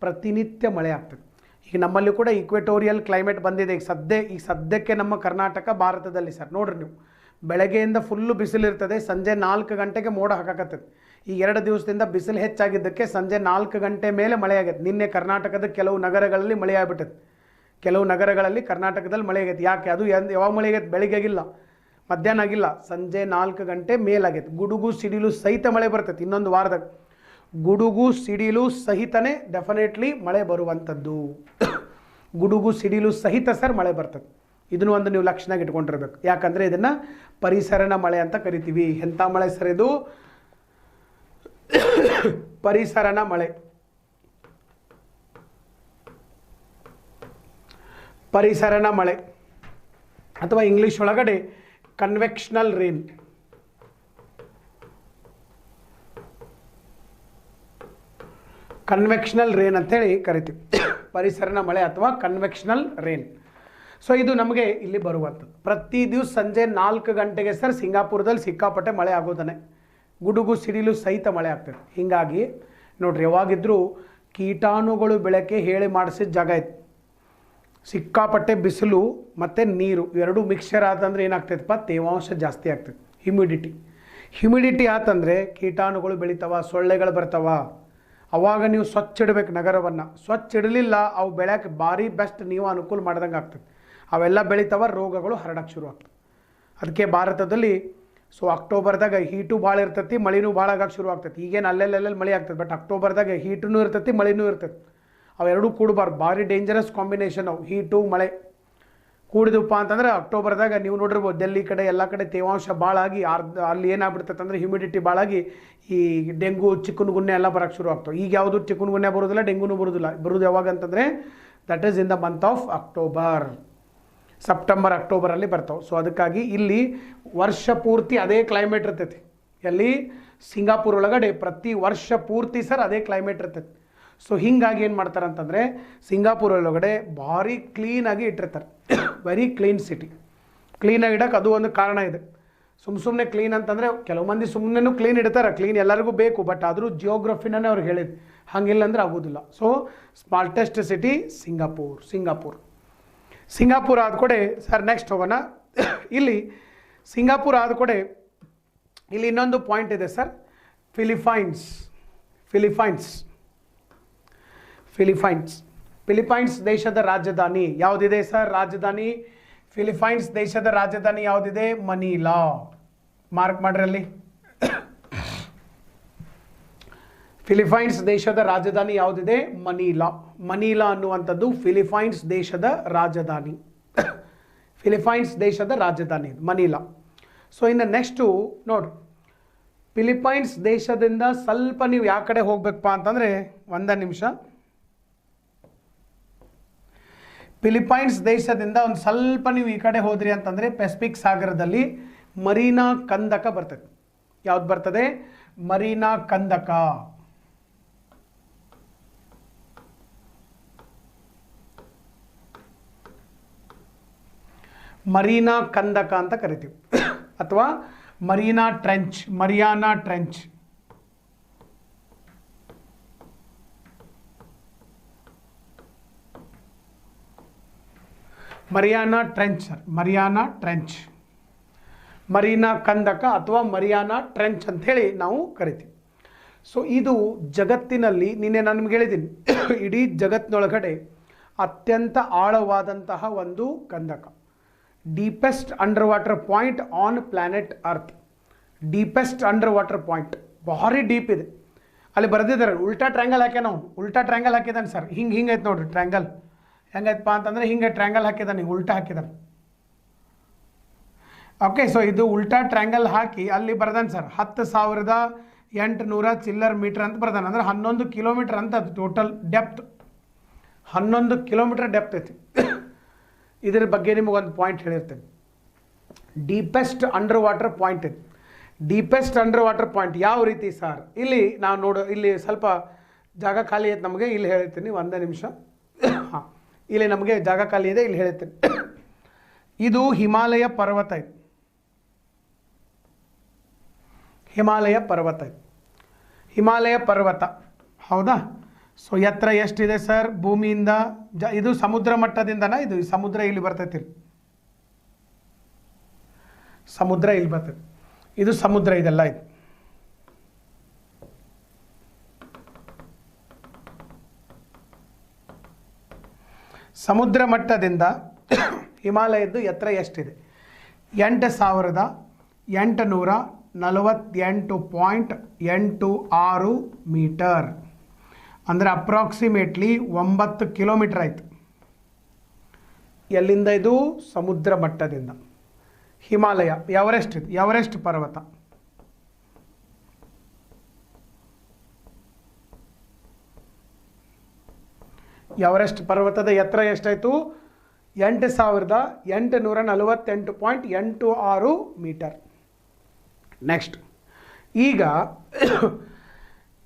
ಪ್ರತಿನಿತ್ಯ ಮಳೆ ಆಗ್ತದೆ. ಈಗ ನಮ್ಮಲ್ಲಿ ಕೂಡ ಈಕ್ವೆಟೋರಿಯಲ್ ಕ್ಲೈಮೇಟ್ ಬಂದಿದೆ ಈಗ ಸದ್ಯಕ್ಕೆ ನಮ್ಮ ಕರ್ನಾಟಕ ಭಾರತದಲ್ಲಿ ಸರ್ ನೋಡ್ರಿ ನೀವು, ಬೆಳಗ್ಗೆಯಿಂದ ಫುಲ್ಲು ಬಿಸಿಲಿರ್ತದೆ, ಸಂಜೆ 4 ಗಂಟೆಗೆ ಮೋಡ ಹಾಕಾಕತ್ತದೆ. ಈ 2 ದಿವಸದಿಂದ ಬಿಸಿಲು ಹೆಚ್ಚಾಗಿದ್ದಕ್ಕೆ ಸಂಜೆ 4 ಗಂಟೆ ಮೇಲೆ ಮಳೆ ಆಗೈತೆ. ನಿನ್ನೆ ಕರ್ನಾಟಕದ ಕೆಲವು ನಗರಗಳಲ್ಲಿ ಮಳೆ ಆಗ್ಬಿಟ್ಟೈತೆ, ಕೆಲವು ನಗರಗಳಲ್ಲಿ ಕರ್ನಾಟಕದಲ್ಲಿ ಮಳೆ ಆಗೈತೆ. ಯಾಕೆ ಅದು ಯಾವಾಗ ಮಳೆ ಆಗೈತೆ? ಬೆಳಿಗ್ಗೆ ಆಗಿಲ್ಲ, ಮಧ್ಯಾಹ್ನ ಆಗಿಲ್ಲ, ಸಂಜೆ 4 ಗಂಟೆ ಮೇಲಾಗೈತೆ. ಗುಡುಗು ಸಿಡಿಲು ಸಹಿತ ಮಳೆ ಬರ್ತೈತೆ. ಇನ್ನೊಂದು ವಾರದಾಗ ಗುಡುಗು ಸಿಡಿಲು ಸಹಿತನೇ ಡೆಫಿನೆಟ್ಲಿ ಮಳೆ ಬರುವಂಥದ್ದು. ಗುಡುಗು ಸಿಡಿಲು ಸಹಿತ ಸರ್ ಮಳೆ ಬರ್ತದೆ. ಇದನ್ನು ಒಂದು ನೀವು ಲಕ್ಷಣಾಗಿ ಇಟ್ಕೊಂಡಿರ್ಬೇಕು. ಯಾಕಂದರೆ ಇದನ್ನು ಪರಿಸರನ ಮಳೆ ಅಂತ ಕರಿತೀವಿ. ಎಂಥ ಮಳೆ ಸರ್ ಇದು? ಪರಿಸರನ ಮಳೆ, ಪರಿಸರನ ಮಳೆ ಅಥವಾ ಇಂಗ್ಲೀಷ್ ಒಳಗಡೆ ಕನ್ವೆಕ್ಷನಲ್ ರೇನ್. ಕನ್ವೆಕ್ಷನಲ್ ರೇನ್ ಅಂತೇಳಿ ಕರಿತೀವಿ, ಪರಿಸರನ ಮಳೆ ಅಥವಾ ಕನ್ವೆಕ್ಷನಲ್ ರೇನ್. ಸೊ ಇದು ನಮಗೆ ಇಲ್ಲಿ ಬರುವಂಥದ್ದು. ಪ್ರತಿ ದಿವಸ ಸಂಜೆ 4 ಗಂಟೆಗೆ ಸರ್ ಸಿಂಗಾಪುರದಲ್ಲಿ ಸಿಕ್ಕಾಪಟ್ಟೆ ಮಳೆ ಆಗೋದನೆ, ಗುಡುಗು ಸಿಡಿಲು ಸಹಿತ ಮಳೆ ಆಗ್ತದೆ. ಹೀಗಾಗಿ ನೋಡ್ರಿ, ಯಾವಾಗಿದ್ರೂ ಕೀಟಾಣುಗಳು ಬೆಳಕೆ ಹೇಳಿ ಮಾಡಿಸಿದ ಜಾಗ ಇತ್ತು. ಸಿಕ್ಕಾಪಟ್ಟೆ ಬಿಸಿಲು ಮತ್ತು ನೀರು ಎರಡೂ ಮಿಕ್ಸ್ಚರ್ ಆತಂದ್ರೆ ಏನಾಗ್ತೈತಪ್ಪ? ತೇವಾಂಶ ಜಾಸ್ತಿ ಆಗ್ತದೆ, ಹ್ಯುಮಿಡಿಟಿ ಆತಂದರೆ ಕೀಟಾಣುಗಳು ಬೆಳಿತಾವ, ಸೊಳ್ಳೆಗಳು ಬರ್ತಾವ. ಅವಾಗ ನೀವು ಸ್ವಚ್ಛ ಇಡಬೇಕು ನಗರವನ್ನು. ಸ್ವಚ್ಛ ಇಡಲಿಲ್ಲ ಅವು ಬೆಳೆಯೋಕ್ಕೆ ಭಾರಿ ಬೆಸ್ಟ್ ನೀವು ಅನುಕೂಲ ಮಾಡ್ದಂಗೆ ಆಗ್ತದೆ. ಅವೆಲ್ಲ ಬೆಳಿತಾವ, ರೋಗಗಳು ಹರಡಕ್ಕೆ ಶುರು ಆಗ್ತದೆ. ಅದಕ್ಕೆ ಭಾರತದಲ್ಲಿ ಅಕ್ಟೋಬರ್ದಾಗ ಹೀಟು ಭಾಳ ಇರ್ತೈತಿ, ಮಳೆನೂ ಭಾಳ ಆಗಕ್ಕೆ ಶುರು ಆಗ್ತೈತಿ. ಈಗೇನು ಅಲ್ಲೆಲ್ಲೆಲ್ಲಿ ಮಳೆ ಆಗ್ತದೆ, ಬಟ್ ಅಕ್ಟೋಬರ್ದಾಗ ಹೀಟೂ ಇರ್ತೈತಿ, ಮಳೆನೂ ಇರ್ತೈತಿ. ಅವೆರಡೂ ಕೂಡಬಾರ್ದು, ಭಾರಿ ಡೇಂಜರಸ್ ಕಾಂಬಿನೇಷನ್ ಅವು, ಹೀಟು ಮಳೆ ಕೂಡಿದಪ್ಪ ಅಂತಂದ್ರೆ ಅಕ್ಟೋಬರ್ದಾಗ ನೀವು ನೋಡಿರ್ಬೋದು ಡೆಲ್ಲಿ ಕಡೆ ಎಲ್ಲ ಕಡೆ ತೇವಾಂಶ ಭಾಳ ಆಗಿ ಅಲ್ಲಿ ಏನಾಗ್ಬಿಡ್ತೈತೆ ಅಂದರೆ ಹ್ಯುಮಿಡಿಟಿ ಭಾಳಾಗಿ ಈ ಡೆಂಗು ಚಿಕನ್ಗುನ್ಯ ಎಲ್ಲ ಬರೋಕ್ಕೆ ಶುರು ಆಗ್ತವೆ. ಈಗ ಯಾವುದು ಚಿಕನ್ಗುನ್ಯ ಬರೋದಿಲ್ಲ, ಡೆಂಗುನೂ ಬರೋದಿಲ್ಲ. ಬರೋದು ಯಾವಾಗ ಅಂತಂದರೆ that is in the month of October, September ಅಕ್ಟೋಬರಲ್ಲಿ ಬರ್ತಾವೆ. ಸೊ ಅದಕ್ಕಾಗಿ ಇಲ್ಲಿ ವರ್ಷ ಪೂರ್ತಿ ಅದೇ ಕ್ಲೈಮೇಟ್ ಇರ್ತೈತಿ. ಎಲ್ಲಿ? ಸಿಂಗಾಪುರ ಒಳಗಡೆ ಪ್ರತಿ ವರ್ಷ ಪೂರ್ತಿ ಸರ್ ಅದೇ ಕ್ಲೈಮೇಟ್ ಇರ್ತೈತಿ. ಸೊ ಹೀಗಾಗಿ ಏನು ಮಾಡ್ತಾರೆ ಅಂತಂದರೆ ಸಿಂಗಾಪುರ ಒಳಗಡೆ ಭಾರಿ ಕ್ಲೀನಾಗಿ ಇಟ್ಟಿರ್ತಾರೆ. Very clean city. ಕ್ಲೀನಾಗಿ ಇಡೋಕ್ಕೆ ಅದು ಒಂದು ಕಾರಣ ಇದೆ. ಸುಮ್ಮನೆ ಕ್ಲೀನ್ ಅಂತಂದರೆ ಕೆಲವು ಮಂದಿ ಸುಮ್ಮನೆ ಕ್ಲೀನ್ ಇಡ್ತಾರೆ, ಕ್ಲೀನ್ ಎಲ್ಲರಿಗೂ ಬೇಕು, ಬಟ್ ಆದರೂ ಜಿಯೋಗ್ರಫಿನೇ ಅವ್ರಿಗೆ ಹೇಳಿದ್ದು, ಹಾಗಿಲ್ಲ ಅಂದರೆ ಆಗೋದಿಲ್ಲ. ಸೊ ಸ್ಮಾರ್ಟೆಸ್ಟ್ ಸಿಟಿ ಸಿಂಗಾಪುರ ಆದ ಕಡೆ ಸರ್ ನೆಕ್ಸ್ಟ್ ಹೋಗೋಣ. ಇಲ್ಲಿ ಸಿಂಗಾಪುರ ಆದ ಕಡೆ ಇಲ್ಲಿ ಇನ್ನೊಂದು ಪಾಯಿಂಟ್ ಇದೆ ಸರ್, ಫಿಲಿಪೈನ್ಸ್ ದೇಶದ ರಾಜಧಾನಿ ಯಾವುದಿದೆ ಸರ್? ರಾಜಧಾನಿ ಫಿಲಿಪೈನ್ಸ್ ದೇಶದ ರಾಜಧಾನಿ ಯಾವುದಿದೆ? ಮನಿಲಾ. ಮಾರ್ಕ್ ಮಾಡ್ರಿ ಅಲ್ಲಿ. ಫಿಲಿಪೈನ್ಸ್ ದೇಶದ ರಾಜಧಾನಿ ಯಾವುದಿದೆ? ಮನಿಲಾ ಅನ್ನುವಂಥದ್ದು ಫಿಲಿಪೈನ್ಸ್ ದೇಶದ ರಾಜಧಾನಿ. ಫಿಲಿಪೈನ್ಸ್ ದೇಶದ ರಾಜಧಾನಿ ಮನಿಲಾ. ಸೊ ಇನ್ನು ನೆಕ್ಸ್ಟು ನೋಡ್ರಿ, ಫಿಲಿಪೈನ್ಸ್ ದೇಶದಿಂದ ಸ್ವಲ್ಪ ನೀವು ಯಾವ ಕಡೆ ಹೋಗ್ಬೇಕಪ್ಪ ಅಂತಂದರೆ ಒಂದು ನಿಮಿಷ. ಫಿಲಿಪೈನ್ಸ್ ದೇಶದಿಂದ ಒಂದು ಸ್ವಲ್ಪ ನೀವು ಈ ಕಡೆ ಹೋದ್ರಿ ಅಂತಂದರೆ ಪೆಸಿಫಿಕ್ ಸಾಗರದಲ್ಲಿ ಮರೀನಾ ಕಂದಕ ಬರ್ತದೆ. ಯಾವ್ದು ಬರ್ತದೆ? ಮರೀನಾ ಕಂದಕ. ಮರೀನಾ ಕಂದಕ ಅಂತ ಕರಿತೀವಿ, ಅಥವಾ Mariana trench. Mariana trench, Marina ಕಂದಕ ಅಥವಾ ಮರಿಯಾನಾ ಟ್ರೆಂಚ್ ಅಂಥೇಳಿ ನಾವು ಕರಿತೀವಿ. ಸೊ ಇದು ಜಗತ್ತಿನಲ್ಲಿ ನಿನ್ನೆ ನಾನು ನಿಮ್ಗೆ ಹೇಳಿದ್ದೀನಿ, ಇಡೀ ಜಗತ್ತಿನೊಳಗಡೆ ಅತ್ಯಂತ ಆಳವಾದಂತಹ ಒಂದು ಕಂದಕ. Deepest under water point on planet earth. Deepest under water point ಭಾರಿ ಡೀಪ್ ಇದೆ. ಅಲ್ಲಿ ಬರೆದಿದ್ದಾರೆ ಉಲ್ಟಾ ಟ್ರ್ಯಾಂಗಲ್ ಹಾಕ್ಯ ನಾವು ಉಲ್ಟಾ ಟ್ರ್ಯಾಂಗಲ್ ಹಾಕಿದ್ದಾನೆ ಸರ್ ಹಿಂಗೆ ಐತೆ ನೋಡಿರಿ ಟ್ರ್ಯಾಂಗಲ್ ಹೆಂಗೈತಪ್ಪ ಅಂತಂದರೆ ಹಿಂಗೆ ಟ್ರ್ಯಾಂಗಲ್ ಹಾಕಿದ್ದಾನೆ ಉಲ್ಟಾ ಹಾಕಿದ್ದಾನೆ ಓಕೆ ಸೊ ಇದು ಉಲ್ಟಾ ಟ್ರ್ಯಾಂಗಲ್ ಹಾಕಿ ಅಲ್ಲಿ ಬರ್ದಾನೆ ಸರ್ 10,800 ಚಿಲ್ಲರ್ ಮೀಟ್ರ್ ಅಂತ ಬರ್ದಾನೆ ಅಂದರೆ 11 ಕಿಲೋಮೀಟ್ರ್ ಅಂತ ಅದು ಟೋಟಲ್ ಡೆಪ್ತ್ 11 ಕಿಲೋಮೀಟ್ರ್ ಡೆಪ್ತ್ ಐತಿ ಇದರ ಬಗ್ಗೆ ನಿಮಗೊಂದು ಪಾಯಿಂಟ್ ಹೇಳಿರ್ತೇನೆ ಡೀಪೆಸ್ಟ್ ಅಂಡರ್ ವಾಟರ್ ಪಾಯಿಂಟ್ ಇದೆ ಡೀಪೆಸ್ಟ್ ಅಂಡರ್ ವಾಟರ್ ಪಾಯಿಂಟ್ ಯಾವ ರೀತಿ ಸರ್ ಇಲ್ಲಿ ನಾವು ಇಲ್ಲಿ ಸ್ವಲ್ಪ ಜಾಗ ಖಾಲಿ ಐತೆ ನಮಗೆ ಇಲ್ಲಿ ಹೇಳ್ತೀನಿ ಒಂದೇ ನಿಮಿಷ ಹಾಂ ಇಲ್ಲಿ ನಮಗೆ ಜಾಗ ಖಾಲಿ ಇದೆ ಇಲ್ಲಿ ಹೇಳ್ತೀನಿ ಇದು ಹಿಮಾಲಯ ಪರ್ವತ ಐತೆ ಹಿಮಾಲಯ ಪರ್ವತ ಹೌದಾ ಸೊ ಎತ್ತರ ಎಷ್ಟಿದೆ ಸರ್ ಭೂಮಿಯಿಂದ ಇದು ಸಮುದ್ರ ಮಟ್ಟದಿಂದನಾ ಇದು ಸಮುದ್ರ ಇಲ್ಲಿ ಬರ್ತೈತಿ ಸಮುದ್ರ ಇಲ್ಲಿ ಬರ್ತೈತಿ ಇದು ಸಮುದ್ರ ಇದೆಲ್ಲ ಇದು ಸಮುದ್ರ ಮಟ್ಟದಿಂದ ಹಿಮಾಲಯದ್ದು ಎತ್ತರ ಎಷ್ಟಿದೆ 8,848.86 ಮೀಟರ್ ಅಂದರೆ ಅಪ್ರಾಕ್ಸಿಮೇಟ್ಲಿ 9 ಕಿಲೋಮೀಟರ್ ಆಯಿತು ಎಲ್ಲಿಂದ ಇದು ಸಮುದ್ರ ಮಟ್ಟದಿಂದ ಹಿಮಾಲಯ ಎವರೆಸ್ಟ್ ಪರ್ವತ ಎವರೆಸ್ಟ್ ಪರ್ವತದ ಎತ್ತರ ಎಷ್ಟಾಯಿತು 8,848.86 ಮೀಟರ್ ನೆಕ್ಸ್ಟ್ ಈಗ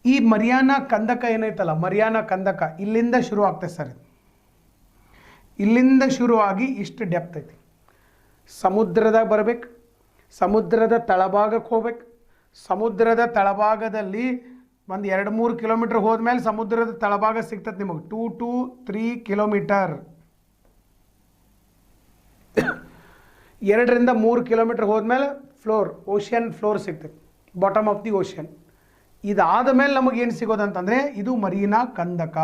ಈ ಮರಿಯಾನಾ ಕಂದಕ ಏನೈತಲ್ಲ ಮರಿಯಾನಾ ಕಂದಕ ಇಲ್ಲಿಂದ ಶುರು ಆಗ್ತದೆ ಸರ್ ಇಲ್ಲಿಂದ ಶುರುವಾಗಿ ಇಷ್ಟು ಡೆಪ್ತ್ ಐತಿ ಸಮುದ್ರದಾಗ ಬರಬೇಕು ಸಮುದ್ರದ ತಳಭಾಗಕ್ಕೆ ಹೋಗ್ಬೇಕು ಸಮುದ್ರದ ತಳಭಾಗದಲ್ಲಿ ಒಂದು 2-3 ಕಿಲೋಮೀಟರ್ ಹೋದ್ಮೇಲೆ ಸಮುದ್ರದ ತಳಭಾಗ ಸಿಗ್ತದೆ ನಿಮಗೆ 2 to 3 ಕಿಲೋಮೀಟರ್ 2-3 ಕಿಲೋಮೀಟರ್ ಹೋದ್ಮೇಲೆ ಓಷಿಯನ್ ಫ್ಲೋರ್ ಸಿಗ್ತದೆ ಬಾಟಮ್ ಆಫ್ ದಿ ಓಷಿಯನ್ ಇದಾದ ಮೇಲೆ ನಮಗೇನು ಸಿಗೋದಂತಂದರೆ ಇದು ಮರೀನಾ ಕಂದಕ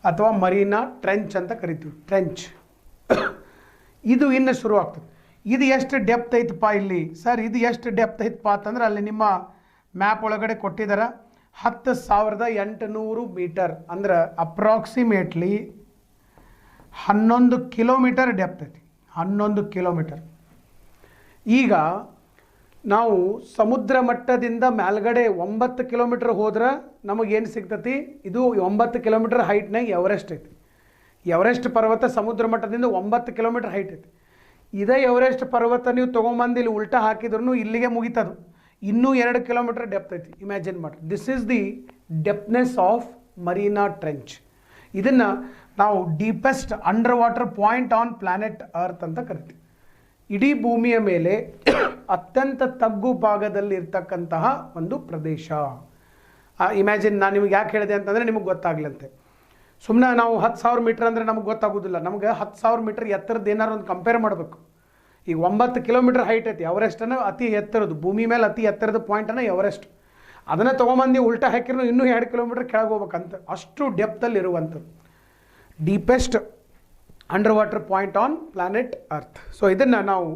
ಅಥವಾ ಮರೀನಾ ಟ್ರೆಂಚ್ ಅಂತ ಕರಿತೀವಿ ಟ್ರೆಂಚ್ ಇದು ಇನ್ನು ಶುರು ಆಗ್ತದೆ ಇದು ಎಷ್ಟು ಡೆಪ್ತ್ ಐತಪ್ಪ ಇಲ್ಲಿ ಸರ್ ಇದು ಎಷ್ಟು ಡೆಪ್ತ್ ಐತಪ್ಪ ಅಂತಂದ್ರೆ ಅಲ್ಲಿ ನಿಮ್ಮ ಮ್ಯಾಪ್ ಒಳಗಡೆ ಕೊಟ್ಟಿದ್ದಾರೆ 10,800 ಮೀಟರ್ ಅಂದ್ರೆ ಅಪ್ರಾಕ್ಸಿಮೇಟ್ಲಿ 11 ಕಿಲೋಮೀಟರ್ ಡೆಪ್ತ್ ಐತಿ 11 ಕಿಲೋಮೀಟರ್ ಈಗ ನಾವು ಸಮುದ್ರ ಮಟ್ಟದಿಂದ ಮೇಲ್ಗಡೆ 9 ಕಿಲೋಮೀಟರ್ ಹೋದ್ರೆ ನಮಗೇನು ಸಿಗ್ತತಿ ಇದು 9 ಕಿಲೋಮೀಟರ್ ಹೈಟ್ನಾಗ ಎವರೆಸ್ಟ್ ಐತಿ ಎವರೆಸ್ಟ್ ಪರ್ವತ ಸಮುದ್ರ ಮಟ್ಟದಿಂದ 9 ಕಿಲೋಮೀಟರ್ ಹೈಟ್ ಐತಿ ಇದೇ ಎವರೆಸ್ಟ್ ಪರ್ವತ ನೀವು ತೊಗೊಂಬಂದು ಇಲ್ಲಿ ಉಲ್ಟಾ ಹಾಕಿದ್ರೂ ಇಲ್ಲಿಗೆ ಮುಗಿತದು ಇನ್ನೂ 2 ಕಿಲೋಮೀಟರ್ ಡೆಪ್ತ್ ಐತಿ ಇಮ್ಯಾಜಿನ್ ಮಾಡಿ this is the depthness of Marina trench ಇದನ್ನು ನಾವು deepest under water point on planet earth ಅಂತ ಕರಿತೀವಿ ಇಡೀ ಭೂಮಿಯ ಮೇಲೆ ಅತ್ಯಂತ ತಗ್ಗು ಭಾಗದಲ್ಲಿ ಇರ್ತಕ್ಕಂತಹ ಒಂದು ಪ್ರದೇಶ ಇಮ್ಯಾಜಿನ್ ನಾನು ನಿಮಗೆ ಯಾಕೆ ಹೇಳಿದೆ ಅಂತಂದರೆ ನಿಮಗೆ ಗೊತ್ತಾಗ್ಲಂತೆ ಸುಮ್ಮನೆ ನಾವು 10,000 ಮೀಟರ್ ಅಂದರೆ ನಮಗೆ ಗೊತ್ತಾಗೋದಿಲ್ಲ ನಮಗೆ 10,000 ಮೀಟರ್ ಎತ್ತರದ ಏನಾರು ಒಂದು ಕಂಪೇರ್ ಮಾಡಬೇಕು ಈಗ 9 ಕಿಲೋಮೀಟರ್ ಹೈಟ್ ಐತಿ ಎವರೆಸ್ಟನ್ನು ಅತಿ ಎತ್ತರದ್ದು ಭೂಮಿ ಮೇಲೆ ಅತಿ ಎತ್ತರದ ಪಾಯಿಂಟನ್ನು ಎವರೆಸ್ಟ್ ಅದನ್ನು ತೊಗೊಂಬಂದು ಉಲ್ಟಾ ಹಾಕಿರೂ ಇನ್ನೂ 2 ಕಿಲೋಮೀಟರ್ ಕೆಳಗೆ ಹೋಗ್ಬೇಕಂತ ಅಷ್ಟು ಡೆಪ್ತಲ್ಲಿ ಇರುವಂಥದ್ದು deepest under water point on planet earth so ಇದನ್ನು ನಾವು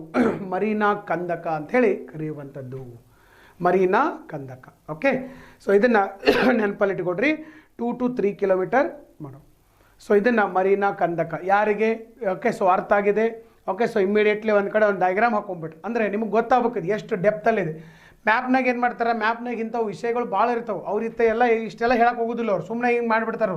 ಮರೀನಾ ಕಂದಕ ಅಂಥೇಳಿ ಕರೆಯುವಂಥದ್ದು ಮರೀನಾ ಕಂದಕ ಓಕೆ ಸೊ ಇದನ್ನು ನೆನಪಲ್ಲಿಟ್ಕೊಡ್ರಿ 2 to 3 ಕಿಲೋಮೀಟರ್ ಮಾಡೋ ಸೊ ಇದನ್ನು ಮರೀನಾ ಕಂದಕ ಯಾರಿಗೆ ಓಕೆ ಸೊ ಅರ್ಥ ಆಗಿದೆ ಓಕೆ ಸೊ ಇಮ್ಮಿಡಿಯೇಟ್ಲಿ ಒಂದು ಕಡೆ ಒಂದು ಡಯಾಗ್ರಾಮ್ ಹಾಕೊಂಡ್ಬಿಟ್ಟು ಅಂದರೆ ನಿಮಗೆ ಗೊತ್ತಾಗಬೇಕು ಎಷ್ಟು ಡೆಪ್ತಲ್ಲಿದೆ ಮ್ಯಾಪ್ನಾಗ ಏನು ಮಾಡ್ತಾರೆ ಮ್ಯಾಪ್ನಾಗ ಇಂಥವು ವಿಷಯಗಳು ಭಾಳ ಇರ್ತಾವೆ ಅವ್ರು ಎಲ್ಲ ಇಷ್ಟೆಲ್ಲ ಹೇಳಕ್ಕೆ ಹೋಗೋದಿಲ್ಲ ಅವ್ರು ಸುಮ್ಮನೆ ಹಿಂಗೆ ಮಾಡಿಬಿಡ್ತಾರೆ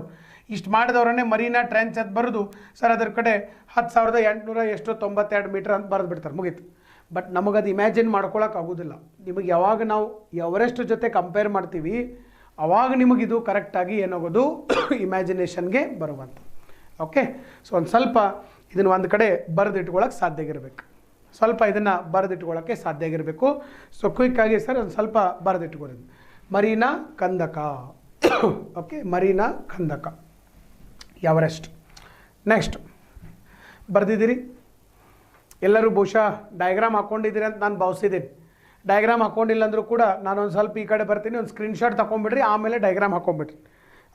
ಇಷ್ಟು ಮಾಡಿದವ್ರನ್ನೇ ಮರೀನಾ ಟ್ರೆಂಚ್ ಅಂತ ಬರೆದು ಸರ್ ಅದ್ರ ಕಡೆ 10,892 ಮೀಟರ್ ಅಂತ ಬರೆದು ಬಿಡ್ತಾರೆ ಮುಗೀತು ಬಟ್ ನಮಗದು ಇಮ್ಯಾಜಿನ್ ಮಾಡ್ಕೊಳಕ್ಕೆ ಆಗೋದಿಲ್ಲ ನಿಮಗೆ ಯಾವಾಗ ನಾವು ಎವರೆಸ್ಟ್ ಜೊತೆ ಕಂಪೇರ್ ಮಾಡ್ತೀವಿ ಆವಾಗ ನಿಮಗಿದು ಕರೆಕ್ಟಾಗಿ ಏನಾಗೋದು ಇಮ್ಯಾಜಿನೇಷನ್ಗೆ ಬರುವಂಥ ಓಕೆ ಸೊ ಒಂದು ಸ್ವಲ್ಪ ಇದನ್ನು ಒಂದು ಕಡೆ ಬರೆದಿಟ್ಕೊಳ್ಳೋಕೆ ಸಾಧ್ಯ ಆಗಿರಬೇಕು ಸ್ವಲ್ಪ ಇದನ್ನು ಬರೆದಿಟ್ಕೊಳ್ಳೋಕ್ಕೆ ಸಾಧ್ಯ ಆಗಿರಬೇಕು ಸೊ ಕ್ವಿಕ್ಕಾಗಿ ಸರ್ ಒಂದು ಸ್ವಲ್ಪ ಬರೆದಿಟ್ಕೊಳ್ಳಿ ಮರೀನಾ ಕಂದಕ ಓಕೆ ಮರೀನಾ ಕಂದಕ ಎವರೆಸ್ಟ್ ನೆಕ್ಸ್ಟ್ ಬರೆದಿದ್ದೀರಿ ಎಲ್ಲರೂ ಬಹುಶಃ ಡಯಾಗ್ರಾಮ್ ಹಾಕ್ಕೊಂಡಿದ್ದೀರಿ ಅಂತ ನಾನು ಭಾವಿಸಿದ್ದೀನಿ ಡಯಾಗ್ರಾಮ್ ಹಾಕ್ಕೊಂಡಿಲ್ಲ ಅಂದರೂ ಕೂಡ ನಾನೊಂದು ಸ್ವಲ್ಪ ಈ ಕಡೆ ಬರ್ತೀನಿ ಒಂದು ಸ್ಕ್ರೀನ್ಶಾಟ್ ತೊಗೊಂಬಿಡ್ರಿ ಆಮೇಲೆ ಡಯಾಗ್ರಾಮ್ ಹಾಕ್ಕೊಂಬಿಡ್ರಿ